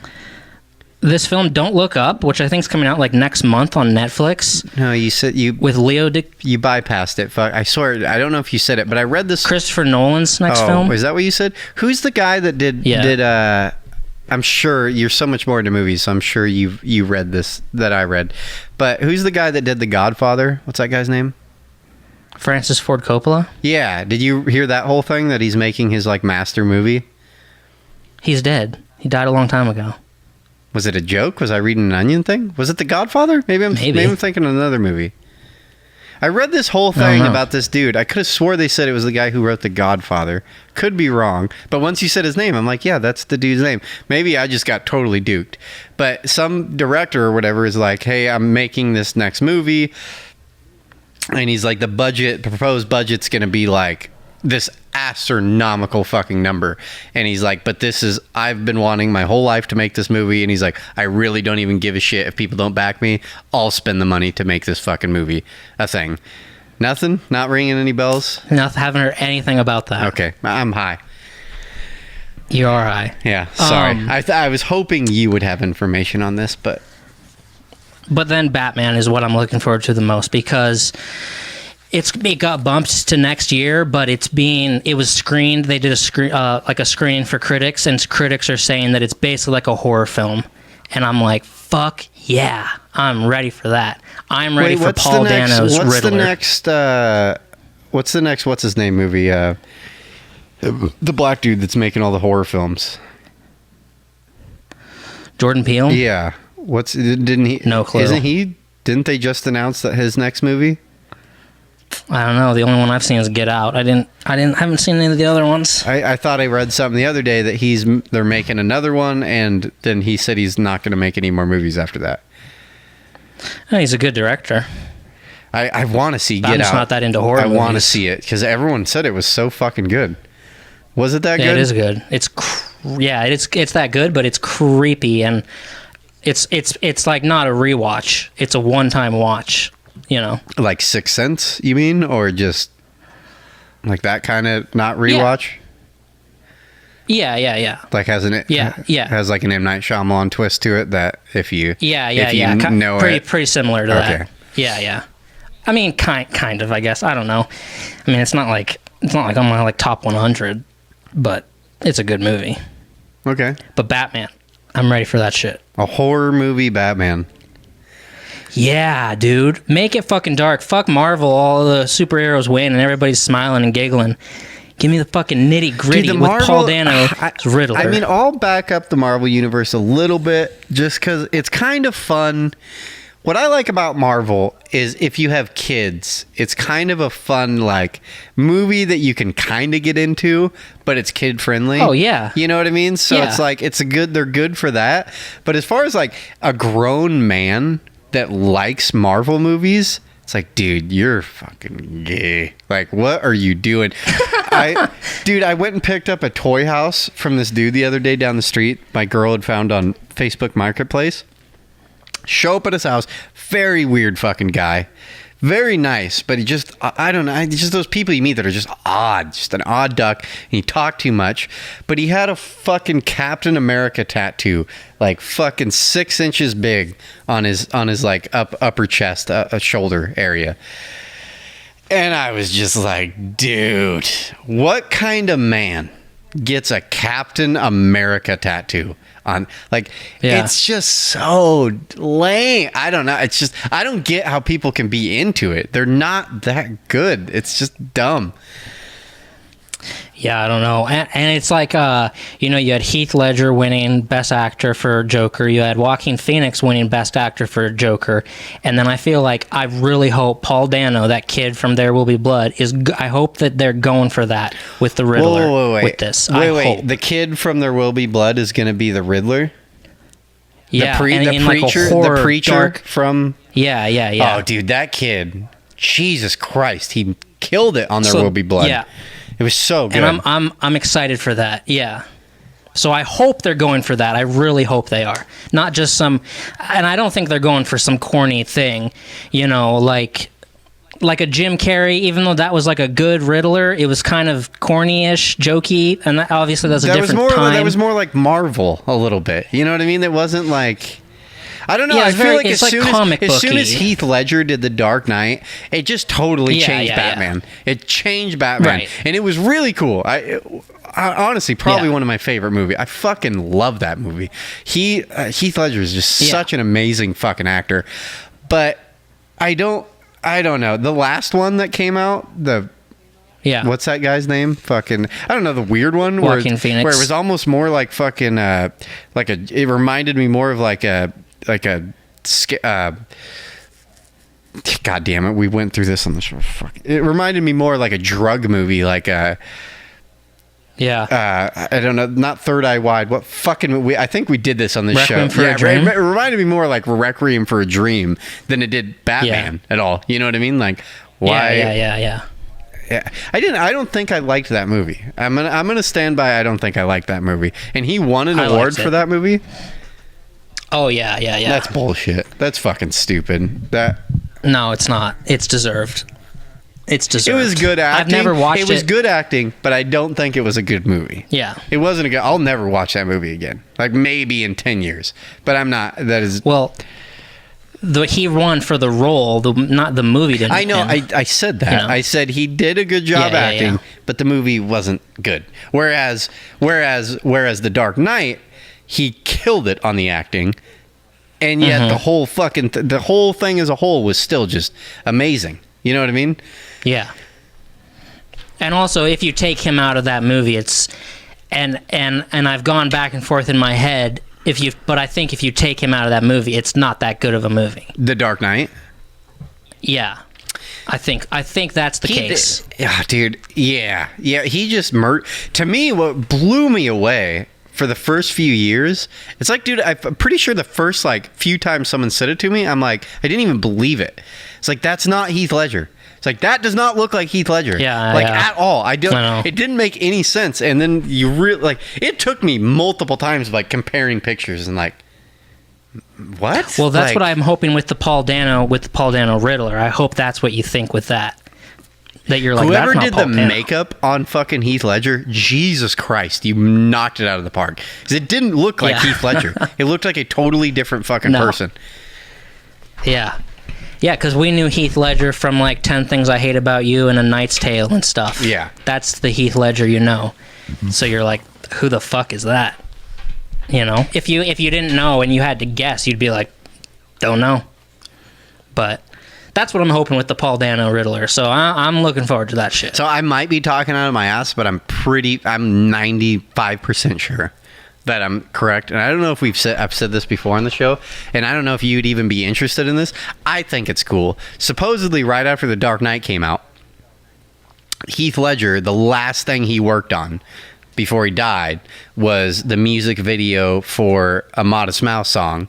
This film, Don't Look Up, which I think is coming out like next month on Netflix. No, you said with Leo you bypassed it. Fuck, I swear, I don't know if you said it, but I read this. Christopher Nolan's next film. Is that what you said? Who's the guy that did? I'm sure you're so much more into movies, so I'm sure you read this that I read. But who's the guy that did The Godfather? What's that guy's name? Francis Ford Coppola. Yeah. Did you hear that whole thing that he's making his like master movie? He's dead. He died a long time ago. Was it a joke? Was I reading an Onion thing? Was it The Godfather? Maybe I'm thinking of another movie. I read this whole thing about this dude. I could have swore they said it was the guy who wrote The Godfather. Could be wrong. But once you said his name, I'm like, yeah, that's the dude's name. Maybe I just got totally duped. But some director or whatever is like, hey, I'm making this next movie. And he's like, the proposed budget's going to be like this astronomical fucking number. And he's like, but I've been wanting my whole life to make this movie. And he's like, I really don't even give a shit if people don't back me. I'll spend the money to make this fucking movie a thing. Nothing? Not ringing any bells? Nothing. Haven't heard anything about that. Okay. I'm high. You are high. Yeah. Sorry. I was hoping you would have information on this, but then Batman is what I'm looking forward to the most, because it got bumped to next year, but it was screened. They did a screening for critics, and critics are saying that it's basically like a horror film. And I'm like, fuck yeah, I'm ready for that. I'm ready for Paul Dano's Riddler. What's the next what's his name movie? The black dude that's making all the horror films. Jordan Peele? Yeah. Didn't he? No clue. Didn't they just announce that his next movie? I don't know. The only one I've seen is Get Out. I haven't seen any of the other ones. I thought I read something the other day that they're making another one, and then he said he's not going to make any more movies after that. Oh, he's a good director. I want to see Get Out. I'm just not that into horror movies. I want to see it because everyone said it was so fucking good. Was it that good? It is good. It's that good, but it's creepy, and it's like not a rewatch. It's a one-time watch. You know, like Sixth Sense, you mean, or just like that kind of not rewatch? Yeah. Like has has like an M. Night Shyamalan twist to it that if you know pretty similar to that. Yeah. I mean, kind of, I guess. I don't know. I mean, it's not like on my like top 100, but it's a good movie. Okay. But Batman, I'm ready for that shit. A horror movie Batman. Yeah, dude. Make it fucking dark. Fuck Marvel. All the superheroes win and everybody's smiling and giggling. Give me the fucking nitty gritty with Paul Dano Riddler. I mean, I'll back up the Marvel universe a little bit just because it's kind of fun. What I like about Marvel is if you have kids, it's kind of a fun like movie that you can kind of get into, but it's kid friendly. Oh yeah, you know what I mean. So it's like they're good for that. But as far as like a grown man that likes Marvel movies, it's like, dude, you're fucking gay. Like, what are you doing? I went and picked up a toy house from this dude the other day down the street. My girl had found on Facebook Marketplace. Show up at his house. Very weird fucking guy. Very nice, but he just, I don't know, just those people you meet that are just odd. Just an odd duck. And he talked too much. But he had a fucking Captain America tattoo, like fucking 6 inches big on his like upper chest, shoulder area. And I was just like, dude, what kind of man gets a Captain America tattoo on? Like, it's just so lame. I don't know. It's just, I don't get how people can be into it. They're not that good. It's just dumb. Yeah, I don't know. And it's like, you had Heath Ledger winning Best Actor for Joker. You had Joaquin Phoenix winning Best Actor for Joker. And then I feel like I really hope Paul Dano, that kid from There Will Be Blood, I hope that they're going for that with the Riddler with this. Wait. The kid from There Will Be Blood is going to be the Riddler? Yeah, the preacher from... Yeah. Oh, dude, that kid, Jesus Christ, he killed it on There Will Be Blood. Yeah. It was so good. And I'm excited for that. Yeah. So I hope they're going for that. I really hope they are. Not just and I don't think they're going for some corny thing, like a Jim Carrey, even though that was like a good Riddler, it was kind of corny-ish, jokey, and obviously that's a different time. That was more like Marvel a little bit. You know what I mean? It wasn't like... I don't know. I feel like as soon as Heath Ledger did The Dark Knight, it just totally changed Batman. Yeah. It changed Batman, and it was really cool. I honestly probably one of my favorite movies. I fucking love that movie. Heath Ledger is just such an amazing fucking actor. But I don't know. The last one that came out, what's that guy's name? Fucking, I don't know, the weird one Joaquin Phoenix. Where it was almost more like fucking it reminded me more of God damn it, we went through this on the show. It reminded me more like a drug movie, like I don't know, not Third Eye Wide. What fucking I think we did this on the show. It reminded me more like Requiem for a Dream than it did Batman at all. You know what I mean? Like, why? Yeah. I don't think I liked that movie. I'm gonna stand by. I don't think I liked that movie. And he won an award for that movie. Oh yeah. That's bullshit. That's fucking stupid. No, it's not. It's deserved. It was good acting. I've never watched it. It was good acting, but I don't think it was a good movie. Yeah. It wasn't a good... I'll never watch that movie again. Like, maybe in 10 years. But I'm not... That is... Well... he won for the role, not the movie didn't. I know. I said that. You know? I said he did a good job acting, but the movie wasn't good. Whereas The Dark Knight, he killed it on the acting, and yet the whole fucking the whole thing as a whole was still just amazing. You know what I mean? Yeah. And also, if you take him out of that movie, it's and I've gone back and forth in my head. But I think if you take him out of that movie, it's not that good of a movie. The Dark Knight? Yeah. I think that's the case. Yeah, dude. Yeah. Yeah, he just to me, what blew me away for the first few years, it's like, dude, I'm pretty sure the first, like, few times someone said it to me, I'm like, I didn't even believe it. It's like, that's not Heath Ledger. It's like, that does not look like Heath Ledger. Yeah. At all. I know. It didn't make any sense. And then you really, like, it took me multiple times, like, comparing pictures and, like, what? Well, that's what I'm hoping with the Paul Dano Riddler. I hope that's what you think with that. That you're like, whoever that's not did Paul the Dano. makeup on fucking Heath Ledger, Jesus Christ, you knocked it out of the park. Because it didn't look like Heath Ledger. It looked like a totally different fucking person. Yeah. Yeah, because we knew Heath Ledger from, like, 10 Things I Hate About You and A Knight's Tale and stuff. Yeah. That's the Heath Ledger you know. So you're like, who the fuck is that? You know? If you didn't know and you had to guess, you'd be like, don't know. But that's what I'm hoping with the Paul Dano Riddler. So I'm looking forward to that shit. So I might be talking out of my ass, but I'm 95% sure that I'm correct. And I don't know if I've said this before on the show, and I don't know if you'd even be interested in this. I think it's cool. Supposedly, right after The Dark Knight came out, Heath Ledger, the last thing he worked on before he died was the music video for a Modest Mouse song.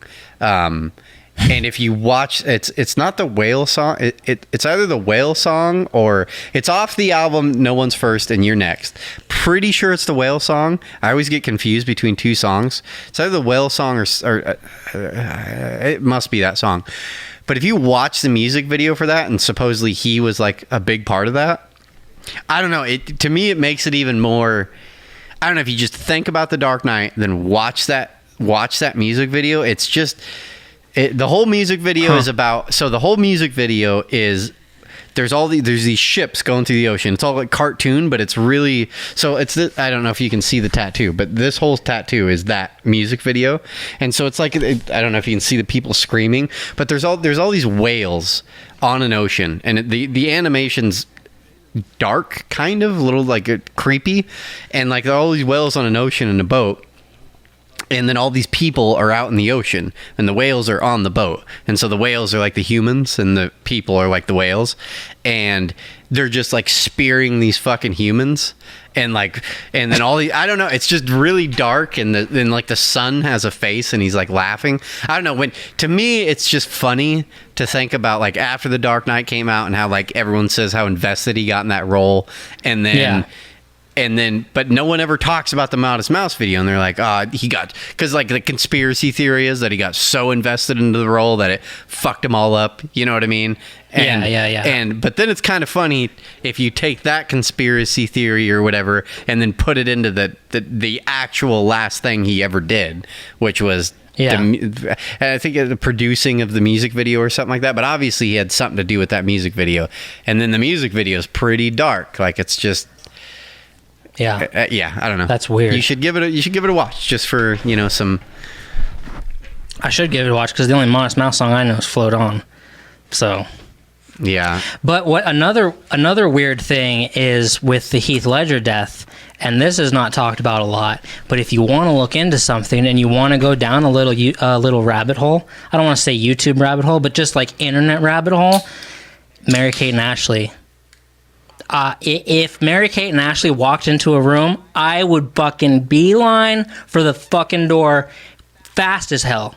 And if you watch, it's not the Whale song. It's either the Whale song or it's off the album No One's First and You're Next. Pretty sure it's the Whale song. I always get confused between two songs. It's either the Whale song or it must be that song. But if you watch the music video for that, and supposedly he was like a big part of that, I don't know. To me, it makes it even more. I don't know, if you just think about The Dark Knight, then watch that music video. It's just. The whole music video is about. So the whole music video is there's these ships going through the ocean. It's all like cartoon, but it's really I don't know if you can see the tattoo, but this whole tattoo is that music video, and so it's like I don't know if you can see the people screaming, but there's all these whales on an ocean, and the animation's dark, kind of a little like creepy, and like all these whales on an ocean in a boat. And then all these people are out in the ocean, and the whales are on the boat. And so the whales are like the humans, and the people are like the whales. And they're just like spearing these fucking humans. And then all the, I don't know, it's just really dark. And then like the sun has a face, and he's like laughing. I don't know. To me, it's just funny to think about like after The Dark Knight came out and how like everyone says how invested he got in that role. And then. Yeah. But no one ever talks about the Modest Mouse video, and they're like, because like the conspiracy theory is that he got so invested into the role that it fucked him all up. You know what I mean? Yeah. But then it's kind of funny if you take that conspiracy theory or whatever, and then put it into the actual last thing he ever did, which was. Yeah. I think the producing of the music video or something like that, but obviously he had something to do with that music video. And then the music video is pretty dark. Like it's just. Yeah. I don't know. That's weird. You should give it a watch just for, some. I should give it a watch because the only Modest Mouse song I know is Float On. So. Yeah. But what another weird thing is with the Heath Ledger death, and this is not talked about a lot, but if you want to look into something and you want to go down a little rabbit hole, I don't want to say YouTube rabbit hole, but just like internet rabbit hole, Mary-Kate and Ashley. If Mary-Kate and Ashley walked into a room, I would fucking beeline for the fucking door fast as hell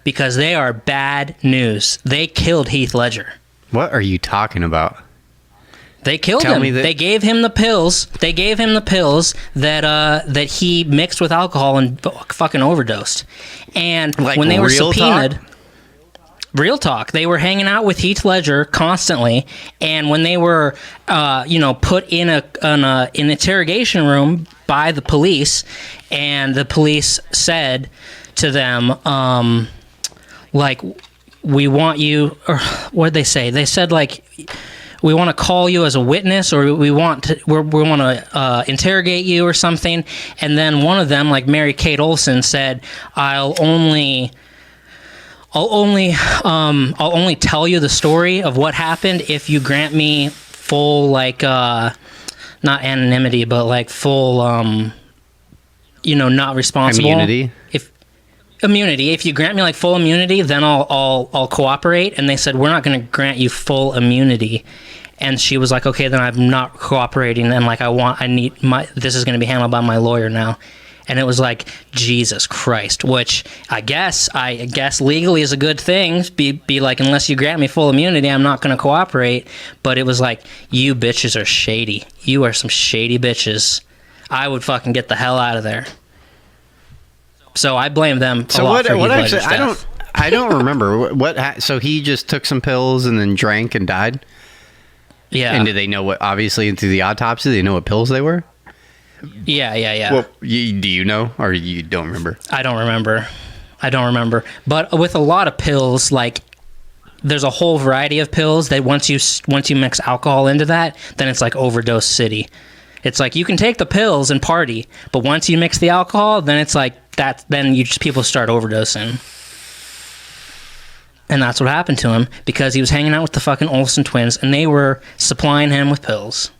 because they are bad news. They killed Heath Ledger. What are you talking about? They killed him. They gave him the pills. They gave him the pills that he mixed with alcohol and fucking overdosed. And like when they were subpoenaed... Talk? Real talk. They were hanging out with Heath Ledger constantly, and when they were, put in an interrogation room by the police, and the police said to them, we want you, or what did they say? They said like, we want to call you as a witness, or we want to interrogate you or something. And then one of them, like Mary Kate Olsen, said, I'll only tell you the story of what happened if you grant me full, like, not anonymity, but like full, not responsible. Immunity. If you grant me like full immunity, then I'll cooperate. And they said, we're not going to grant you full immunity. And she was like, okay, then I'm not cooperating. And like, this is going to be handled by my lawyer now. And it was like, Jesus Christ, which I guess legally is a good thing. Be like, unless you grant me full immunity, I'm not going to cooperate. But it was like, you bitches are shady. You are some shady bitches. I would fucking get the hell out of there. So I blame them a lot for Heath Ledger's death. I don't remember so he just took some pills and then drank and died? Yeah. And did they know what, obviously through the autopsy, they know what pills they were? Yeah. Well, do you know, or you don't remember? I don't remember. But with a lot of pills, like, there's a whole variety of pills that once you mix alcohol into that, then it's like overdose city. It's like you can take the pills and party, but once you mix the alcohol, then it's like that. Then people start overdosing. And that's what happened to him, because he was hanging out with the fucking Olsen twins, and they were supplying him with pills.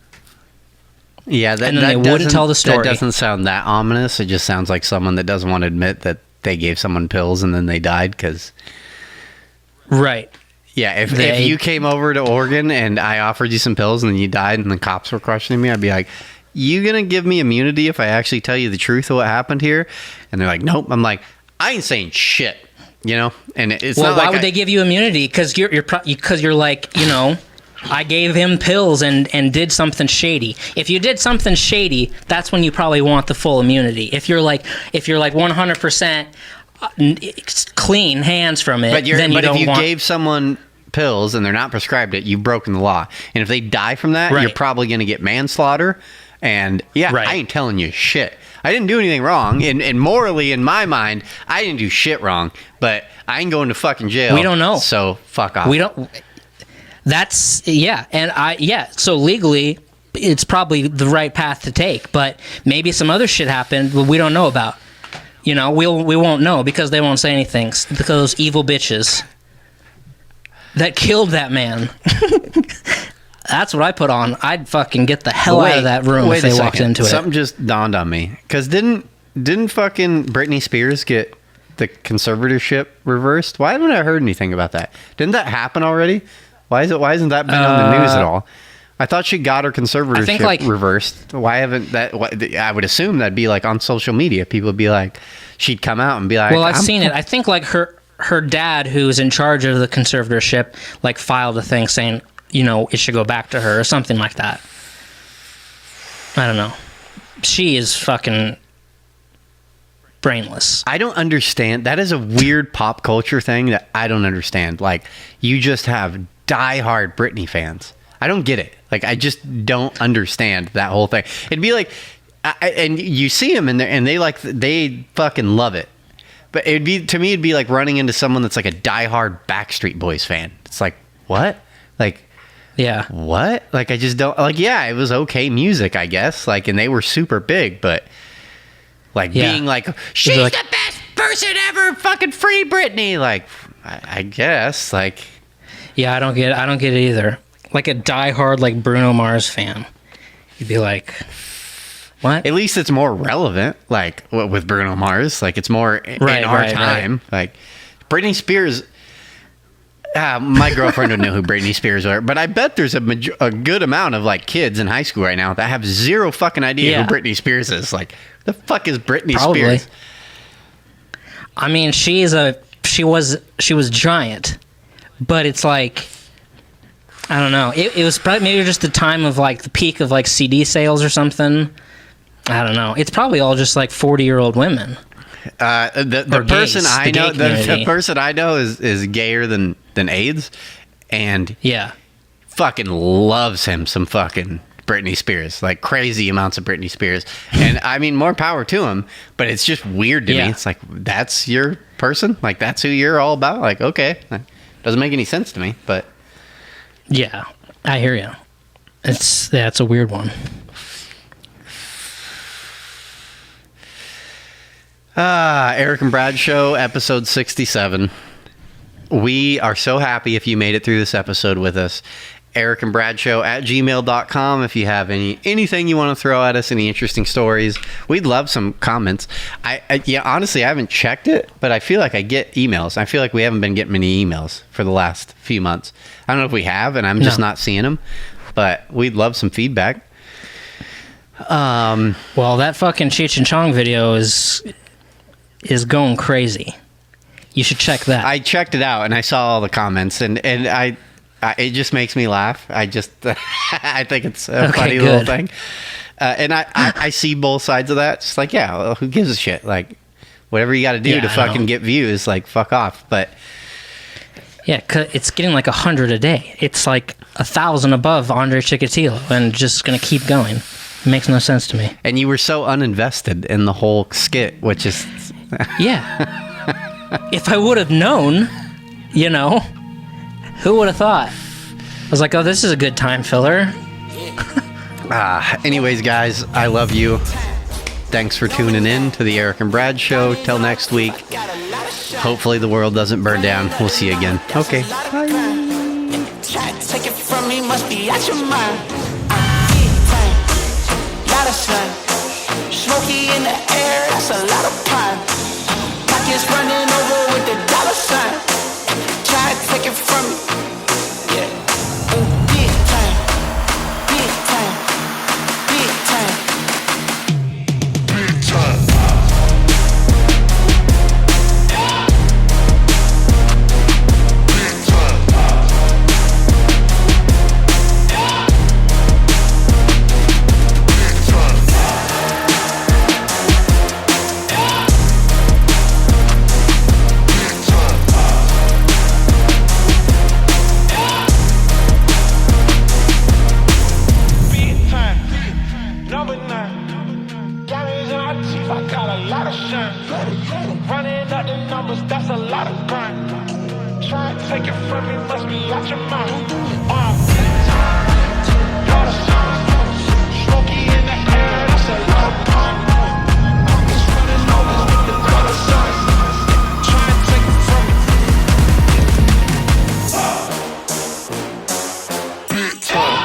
Yeah, and then they wouldn't tell the story. That doesn't sound that ominous. It just sounds like someone that doesn't want to admit that they gave someone pills and then they died. Right. Yeah, if you came over to Oregon and I offered you some pills and then you died and the cops were questioning me, I'd be like, you gonna give me immunity if I actually tell you the truth of what happened here? And they're like, nope. I'm like, I ain't saying shit. And it's not like why would they give you immunity? Because you're like, I gave him pills and did something shady. If you did something shady, that's when you probably want the full immunity. If you're like 100% clean hands from it, then you don't want. But if you gave someone pills and they're not prescribed it, you've broken the law. And if they die from that, you're probably going to get manslaughter. And I ain't telling you shit. I didn't do anything wrong, and morally, in my mind, I didn't do shit wrong, but I ain't going to fucking jail. We don't know. So, fuck off. We don't... That's... Yeah, and so legally, it's probably the right path to take, but maybe some other shit happened that we don't know about. We won't know, because they won't say anything, because those evil bitches that killed that man... That's what I put on. I'd fucking get the hell out of that room if they walked into it. Something just dawned on me. Because didn't fucking Britney Spears get the conservatorship reversed? Why haven't I heard anything about that? Didn't that happen already? Why hasn't that been on the news at all? I thought she got her conservatorship reversed. Why haven't that? I would assume that'd be like on social media. People would be like, she'd come out and be like, well, I've seen it. I think like her dad, who's in charge of the conservatorship, like filed a thing saying, it should go back to her or something like that. I don't know. She is fucking brainless. I don't understand. That is a weird pop culture thing that I don't understand. Like, you just have diehard Britney fans. I don't get it. Like, I just don't understand that whole thing. It'd be like, and you see them in there, and they fucking love it. But to me, it'd be like running into someone that's like a diehard Backstreet Boys fan. It's like, what? Like, yeah. What? Like, I just don't... Like, yeah, it was okay music, I guess. Like, and they were super big, but... Like, being like, she's the best person ever! Fucking free Britney! Like, I guess, like... Yeah, I don't get it either. Like a diehard, like, Bruno Mars fan. You'd be like... What? At least it's more relevant, like, with Bruno Mars. Like, it's more in our time. Right. Like, Britney Spears... my girlfriend would know who Britney Spears are, but I bet there's a good amount of like kids in high school right now that have zero fucking idea who Britney Spears is. Like, the fuck is Britney Spears? I mean, she was giant, but it's like, I don't know. It was probably maybe just the time of like the peak of like CD sales or something. I don't know. It's probably all just like 40-year-old women. The person I know, the person I know is gayer than AIDS, and fucking loves him some fucking Britney Spears, like crazy amounts of Britney Spears. And I mean, more power to him, but it's just weird to me. It's like, that's your person, like that's who you're all about. Like, okay, Doesn't make any sense to me, but Yeah, I hear you. It's a weird one. Eric and Brad Show, episode 67. We are so happy if you made it through this episode with us. Eric and Brad Show at gmail.com if you have anything you want to throw at us, any interesting stories. We'd love some comments. Yeah, honestly, I haven't checked it, but I feel like I get emails. I feel like we haven't been getting many emails for the last few months. I don't know if we have, and I'm just not seeing them, but we'd love some feedback. Well, that fucking Cheech and Chong video is going crazy. You should check that. I checked it out, and I saw all the comments, and it just makes me laugh. I think it's a funny little thing. And I see both sides of that. It's like, yeah, well, who gives a shit? Like, whatever you got to do to fucking get views, like, fuck off. But yeah, 'cause it's getting like 100 a day. It's like 1,000 above Andre Chikatilo, and just gonna keep going. It makes no sense to me. And you were so uninvested in the whole skit, which is Yeah. If I would have known, who would have thought? I was like, oh, this is a good time filler. Anyways, guys, I love you. Thanks for tuning in to the Eric and Brad Show. Till next week. Hopefully the world doesn't burn down. We'll see you again. Okay. Try to take it from me, must be out your mind. Lot of sun, smoky in the air, that's a lot of pine. Pockets running over with the dollar sign. Try to take it from me, yeah. Big time, big time, big time, big time. Running up the numbers, that's a lot of grind. Try to take it from me, must be out your mind. Lot of sun, smoky in the air, that's a lot of pine. Pockets running over with the dollar signs. Try to take it from me. Big time.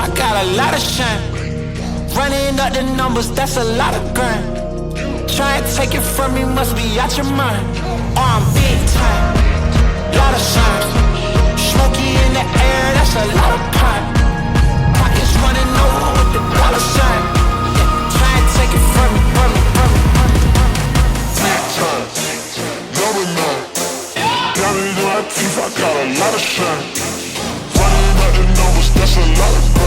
I got a lot of shine. Running up the numbers, that's a lot of grind. Try to take it from me, must be out your mind. I'm big time, lot of shine. Smoky in the air, that's a lot of pine. Pockets running over with the dollar sign. Try to take it from me, from me, from me, from me. Big time, number 9. Diamonds in my teeth, I got a lot of shine. Running up the numbers, that's a lot of